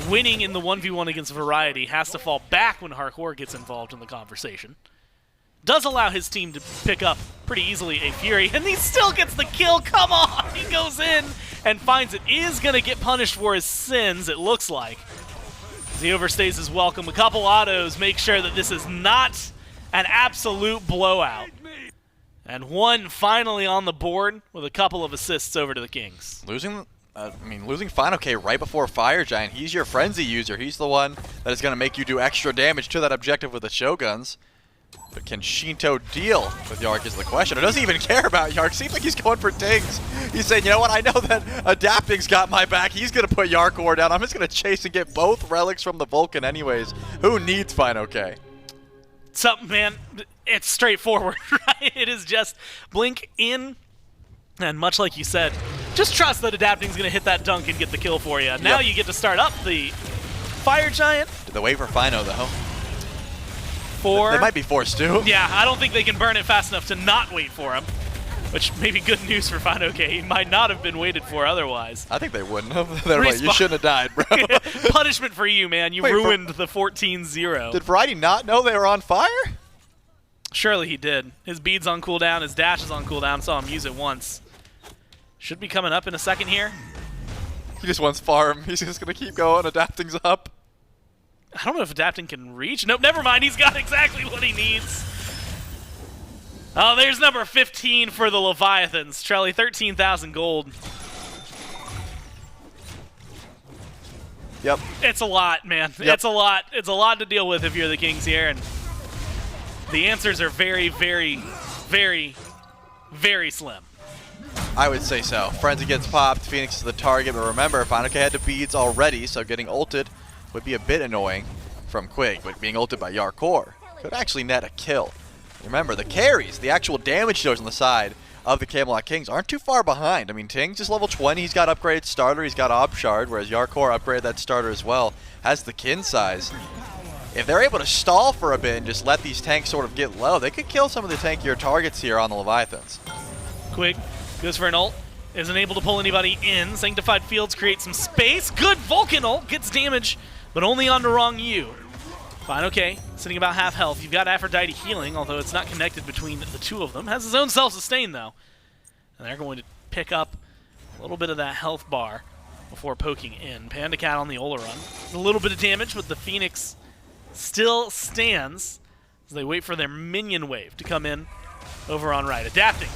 winning in the 1v1 against Variety, has to fall back when Jarcorrr gets involved in the conversation. Does allow his team to pick up pretty easily a Fury, and he still gets the kill. Come on! He goes in and finds it. Is going to get punished for his sins, it looks like. As he overstays his welcome. A couple autos make sure that this is not an absolute blowout. And one finally on the board with a couple of assists over to the Kings. Losing fineokay right before Fire Giant. He's your frenzy user. He's the one that is going to make you do extra damage to that objective with the Shoguns. But can Sheento deal with Yark is the question. Or doesn't even care about Yark. Seems like he's going for Tingz. He's saying, you know what, I know that Adapting's got my back. He's going to put Jarcorrr down. I'm just going to chase and get both relics from the Vulcan anyways. Who needs fineokay? Something, man, it's straightforward, right? It is just blink in, and much like you said, just trust that Adapting's going to hit that dunk and get the kill for you. Now you get to start up the Fire Giant. Did they wait for Fino, though? They might be forced to. Yeah, I don't think they can burn it fast enough to not wait for him, which may be good news for fineokay. He might not have been waited for otherwise. I think they wouldn't have. They're like, you shouldn't have died, bro. Punishment for you, man. You ruined the 14-0. Did Variety not know they were on fire? Surely he did. His bead's on cooldown. His dash is on cooldown. Saw him use it once. Should be coming up in a second here. He just wants farm. He's just going to keep going. Adapting's up. I don't know if Adapting can reach. Nope, never mind. He's got exactly what he needs. Oh, there's number 15 for the Leviathans. Trelly, 13,000 gold. Yep. It's a lot, man. Yep. It's a lot. It's a lot to deal with if you're the Kings here, and the answers are very, very, very, very slim. I would say so. Frenzy gets popped, Phoenix is the target, but remember, fineokay had the beads already, so getting ulted would be a bit annoying from Quig, but being ulted by Jarcorrr could actually net a kill. Remember, the carries, the actual damage dealers on the side of the Camelot Kings aren't too far behind. I mean, Tingz is level 20, he's got upgraded starter, he's got Ob Shard, whereas Jarcorrr upgraded that starter as well, has the kin size. If they're able to stall for a bit and just let these tanks sort of get low, they could kill some of the tankier targets here on the Leviathans. Quig goes for an ult, isn't able to pull anybody in. Sanctified Fields create some space. Good Vulcan ult, gets damage, but only onto Ronngyu. fineokay, sitting about half health. You've got Aphrodite healing, although it's not connected between the two of them. Has his own self-sustain, though. And they're going to pick up a little bit of that health bar before poking in. PandaCat on the Olorun. A little bit of damage, but the Phoenix still stands as they wait for their minion wave to come in over on right. Adapting,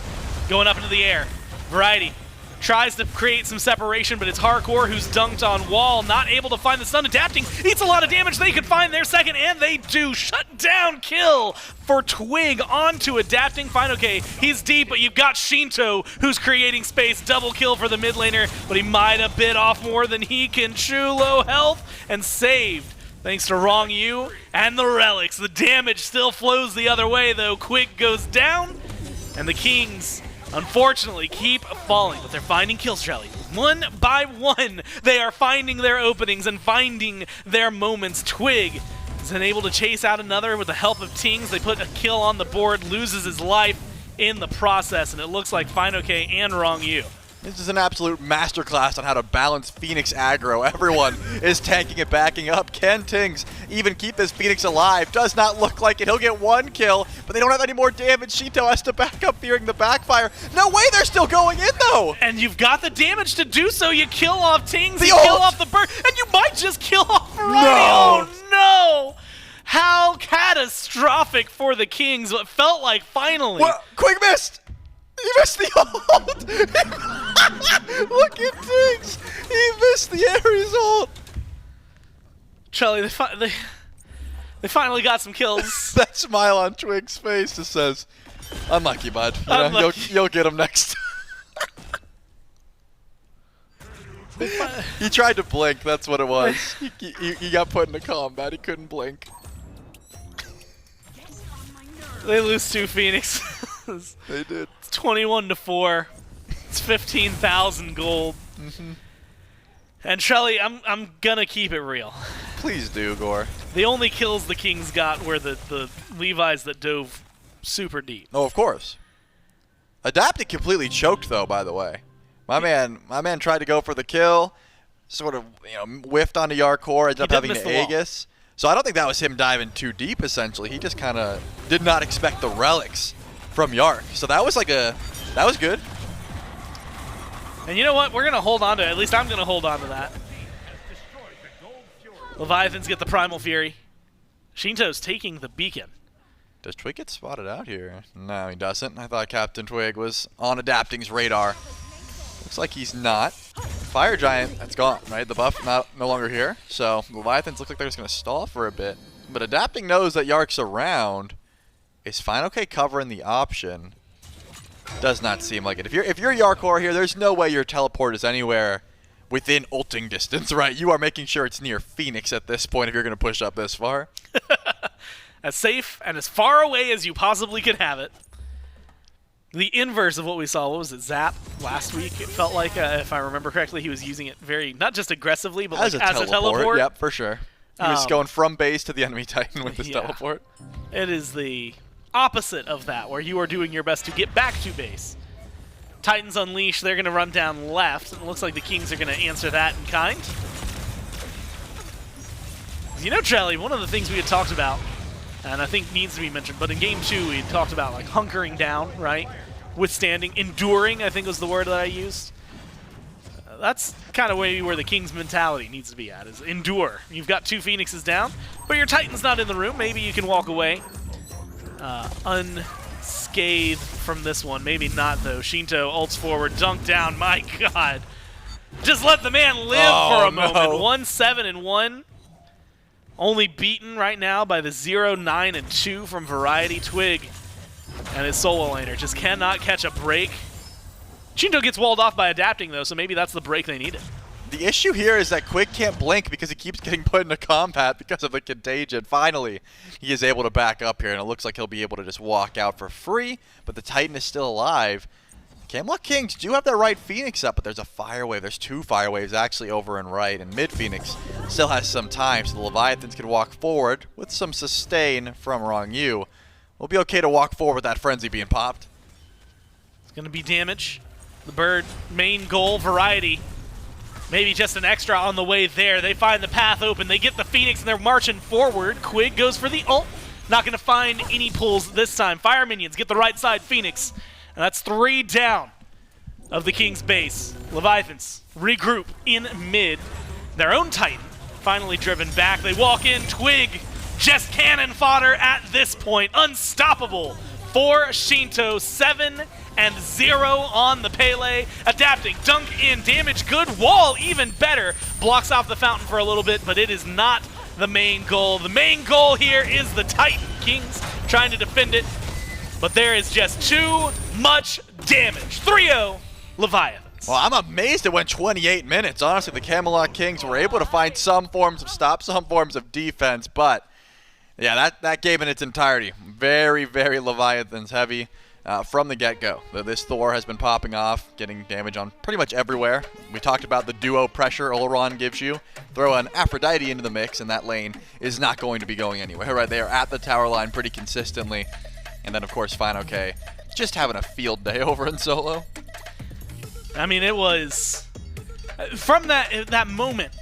going up into the air. Variety tries to create some separation, but it's Jarcorrr who's dunked on wall, not able to find the stun. Adapting eats a lot of damage. They could find their second, and they do. Shut down kill for Twig onto Adapting. fineokay, he's deep, but you've got Sheento who's creating space. Double kill for the mid laner, but he might have bit off more than he can chew. Low health and saved thanks to Ronngyu and the relics. The damage still flows the other way, though. Quig goes down, and the Kings unfortunately keep falling, but they're finding kills, Trelly. One by one, they are finding their openings and finding their moments. Twig is unable to chase out another with the help of Tingz. They put a kill on the board, loses his life in the process, and it looks like fineokay and Ronngyu. This is an absolute masterclass on how to balance Phoenix aggro. Everyone is tanking it, backing up. Can Tingz even keep this Phoenix alive? Does not look like it. He'll get one kill, but they don't have any more damage. Sheento has to back up, fearing the backfire. No way, they're still going in, though! And you've got the damage to do so. You kill off Tingz, you kill off the bird, and you might just kill off Variety. No! Oh, no! How catastrophic for the Kings. What felt like finally. What? Quig missed! He missed the ult! Look at Tingz! He missed the Ares ult! Charlie, they finally got some kills. That smile on Twig's face just says, unlucky, bud. You know, you'll get him next. He tried to blink, that's what it was. He got put into combat, he couldn't blink. They lose 2 Phoenixes. They did. It's 21-4. It's 15,000 gold. And Trelly, I'm gonna keep it real. Please do, Gore. The only kills the Kings got were the Levi's that dove super deep. Oh, of course. Adapted completely choked, though, by the way. My man tried to go for the kill, sort of, whiffed onto Jarcorrr, ended up having to Aegis. So I don't think that was him diving too deep, essentially. He just kind of did not expect the relics from Yark. So that was that was good. And you know what? We're going to hold on to it. At least I'm going to hold on to that. Leviathans get the Primal Fury. Sheento's taking the beacon. Does Twig get spotted out here? No, he doesn't. I thought CaptainTwig was on Adapting's radar. Looks like he's not. Fire Giant, that's gone, right? The buff no longer here. So Leviathans look like they're just going to stall for a bit. But Adapting knows that Yark's around. Is fineokay covering the option? Does not seem like it. If you're Jarcorrr here, there's no way your teleport is anywhere within ulting distance, right? You are making sure it's near Phoenix at this point if you're going to push up this far. As safe and as far away as you possibly could have it. The inverse of what we saw, what was it, Zap last week? It felt like, if I remember correctly, he was using it very, not just aggressively, but as a teleport. Yep, for sure. He was going from base to the enemy Titan with his teleport. It is the opposite of that, where you are doing your best to get back to base. Titans Unleashed, they're going to run down left, and it looks like the Kings are going to answer that in kind. You know, Charlie, one of the things we had talked about, and I think needs to be mentioned, but in Game 2 we talked about like hunkering down, right? Withstanding, enduring, I think was the word that I used. That's kind of where the King's mentality needs to be at, is endure. You've got 2 Phoenixes down, but your Titan's not in the room. Maybe you can walk away unscathed from this one. Maybe not, though. Sheento ults forward, dunk down. My God. Just let the man live for a moment. 1-7-1. Only beaten right now by the 0-9-2 from Variety. Twig and his solo laner just cannot catch a break. Sheento gets walled off by adapting, though, so maybe that's the break they needed. The issue here is that Quig can't blink because he keeps getting put into combat because of the contagion. Finally, he is able to back up here, and it looks like he'll be able to just walk out for free, but the Titan is still alive. Camelot Kings do have their right Phoenix up, but there's a fire wave. There's 2 fire waves actually over and right, and mid Phoenix still has some time, so the Leviathans can walk forward with some sustain from Ronngyu. We'll be okay to walk forward with that frenzy being popped. It's going to be damage. The bird, main goal, variety. Maybe just an extra on the way there. They find the path open. They get the Phoenix, and they're marching forward. Quig goes for the ult. Not going to find any pulls this time. Fire minions get the right side Phoenix. And that's 3 down of the King's base. Leviathans regroup in mid. Their own Titan finally driven back. They walk in. Twig, just cannon fodder at this point. Unstoppable for Sheento. 7-0 on the Pele. Adapting, dunk in, damage good. Wall even better. Blocks off the fountain for a little bit, but it is not the main goal. The main goal here is the Titan. Kings trying to defend it, but there is just too much damage. 3-0 Leviathans. Well, I'm amazed it went 28 minutes. Honestly, the Camelot Kings were able to find some forms of stop, some forms of defense, but yeah, that game in its entirety, very, very Leviathans heavy from the get-go. This Thor has been popping off, getting damage on pretty much everywhere. We talked about the duo pressure Olorun gives you. Throw an Aphrodite into the mix, and that lane is not going to be going anywhere, right? They are at the tower line pretty consistently. And then, of course, fineokay just having a field day over in solo. I mean, it was from that moment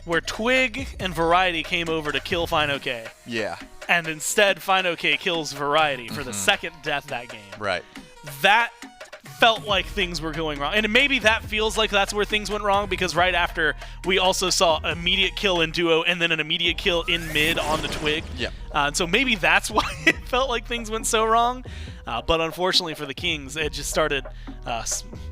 where Twig and Variety came over to kill fineokay. Yeah. And instead, fineokay kills Variety for the second death that game. Right. That felt like things were going wrong. And maybe that feels like that's where things went wrong, because right after we also saw immediate kill in duo and then an immediate kill in mid on the Twig. Yeah. So maybe that's why it felt like things went so wrong. But unfortunately for the Kings, it just started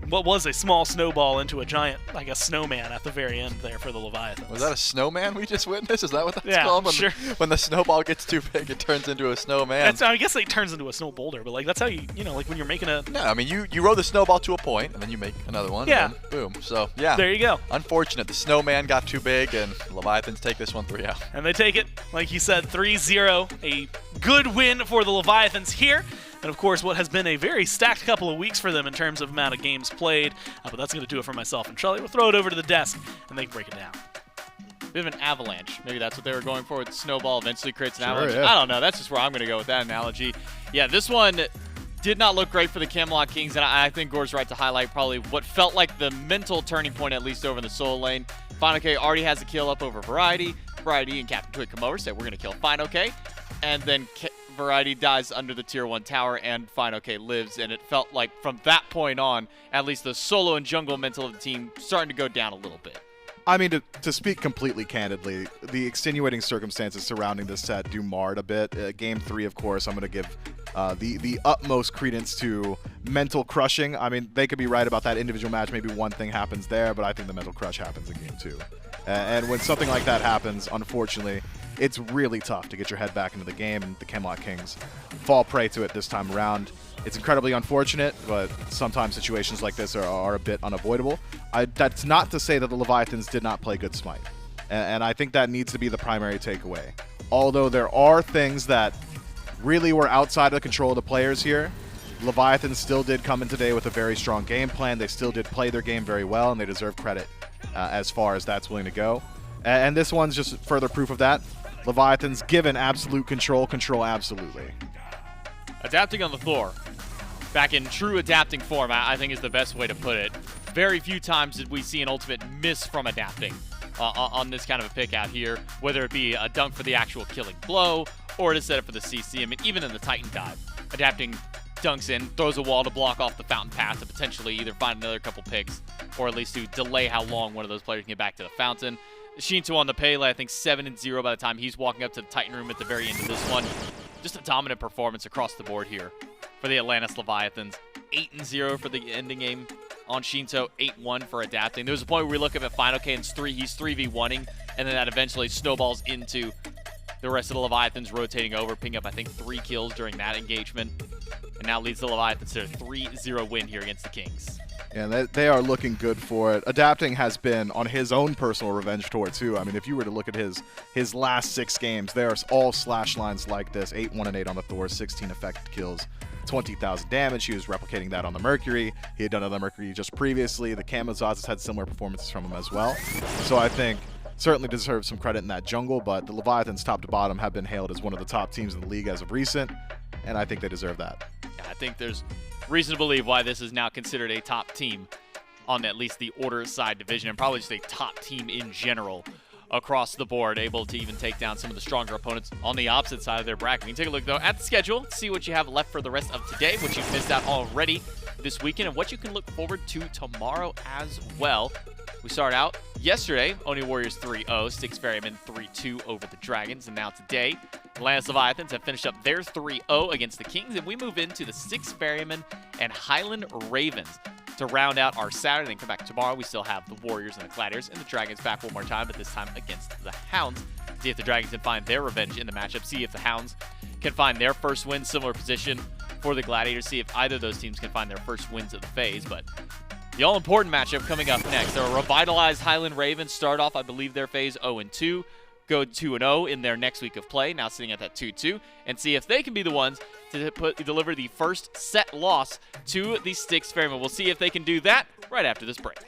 what was a small snowball into a giant, like a snowman at the very end there for the Leviathans. Was that a snowman we just witnessed? Is that what that's yeah, called? When, sure. When the snowball gets too big, it turns into a snowman. I guess it turns into a snow boulder, but like that's how you know, like when you're making a... No, I mean, you roll the snowball to a point, and then you make another one, yeah. And then boom. So, yeah. There you go. Unfortunate. The snowman got too big, and Leviathans take this one 3-0. And they take it, like you said, 3-0. A good win for the Leviathans here. And, of course, what has been a very stacked couple of weeks for them in terms of amount of games played. But that's going to do it for myself and Charlie. We'll throw it over to the desk, and they can break it down. Bit of an avalanche. Maybe that's what they were going for. The snowball eventually creates an avalanche. Yeah. I don't know. That's just where I'm going to go with that analogy. Yeah, this one did not look great for the Camelot Kings, and I think Gore's right to highlight probably what felt like the mental turning point, at least over in the solo lane. fineokay already has a kill up over Variety. Variety and CaptainTwig come over, say we're going to kill fineokay. And then Variety dies under the tier 1 tower, and fineokay lives, and it felt like from that point on, at least the solo and jungle mental of the team starting to go down a little bit. I mean, to speak completely candidly, the extenuating circumstances surrounding this set do mar it a bit. Game 3, of course, I'm going to give the utmost credence to mental crushing. I mean, they could be right about that individual match. Maybe one thing happens there, but I think the mental crush happens in Game 2. And when something like that happens, unfortunately, it's really tough to get your head back into the game, and the Camelot Kings fall prey to it this time around. It's incredibly unfortunate, but sometimes situations like this are a bit unavoidable. That's not to say that the Leviathans did not play good Smite, and I think that needs to be the primary takeaway. Although there are things that really were outside of the control of the players here, Leviathans still did come in today with a very strong game plan. They still did play their game very well, and they deserve credit as far as that's willing to go. And this one's just further proof of that. Leviathans given absolute control absolutely. Adapting on the Thor. Back in true adapting form, I think is the best way to put it. Very few times did we see an ultimate miss from adapting on this kind of a pick out here, whether it be a dunk for the actual killing blow or to set up for the CC. I mean, even in the Titan dive, adapting dunks in, throws a wall to block off the fountain path to potentially either find another couple picks or at least to delay how long one of those players can get back to the fountain. Sheento on the Pele, I think 7-0 by the time he's walking up to the Titan room at the very end of this one. Just a dominant performance across the board here for the Atlantis Leviathans. 8-0 for the ending game on Sheento, 8-1 for adapting. There was a point where we look up at fineokay and he's 3v1ing, and then that eventually snowballs into the rest of the Leviathans rotating over, picking up, I think, 3 kills during that engagement. And now leads the Leviathans to a 3-0 win here against the Kings. And they are looking good for it. Adapting has been on his own personal revenge tour, too. I mean, if you were to look at his last 6 games, they are all slash lines like this. 8-1-8 on the Thor, 16 effective kills, 20,000 damage. He was replicating that on the Mercury. He had done it on the Mercury just previously. The Camazotz has had similar performances from him as well. So I think certainly deserves some credit in that jungle, but the Leviathans top to bottom have been hailed as one of the top teams in the league as of recent, and I think they deserve that. Yeah, I think there's reason to believe why this is now considered a top team on at least the order side division, and probably just a top team in general across the board, able to even take down some of the stronger opponents on the opposite side of their bracket. We can take a look, though, at the schedule, see what you have left for the rest of today, what you've missed out already this weekend, and what you can look forward to tomorrow as well. We started out yesterday, Oni Warriors 3-0, Styx Ferrymen 3-2 over the Dragons, and now today, Atlantis Leviathans have finished up their 3-0 against the Kings, and we move into the Styx Ferrymen and Highland Ravens to round out our Saturday and come back tomorrow. We still have the Warriors and the Gladiators and the Dragons back one more time, but this time against the Hounds. See if the Dragons can find their revenge in the matchup. See if the Hounds can find their first win. Similar position for the Gladiators. See if either of those teams can find their first wins of the phase. But the all-important matchup coming up next. They're a revitalized Highland Ravens. Start off, I believe, their phase 0-2. Go 2-0 in their next week of play, now sitting at that 2-2, and see if they can be the ones to deliver the first set loss to the Styx Ferrymen. We'll see if they can do that right after this break.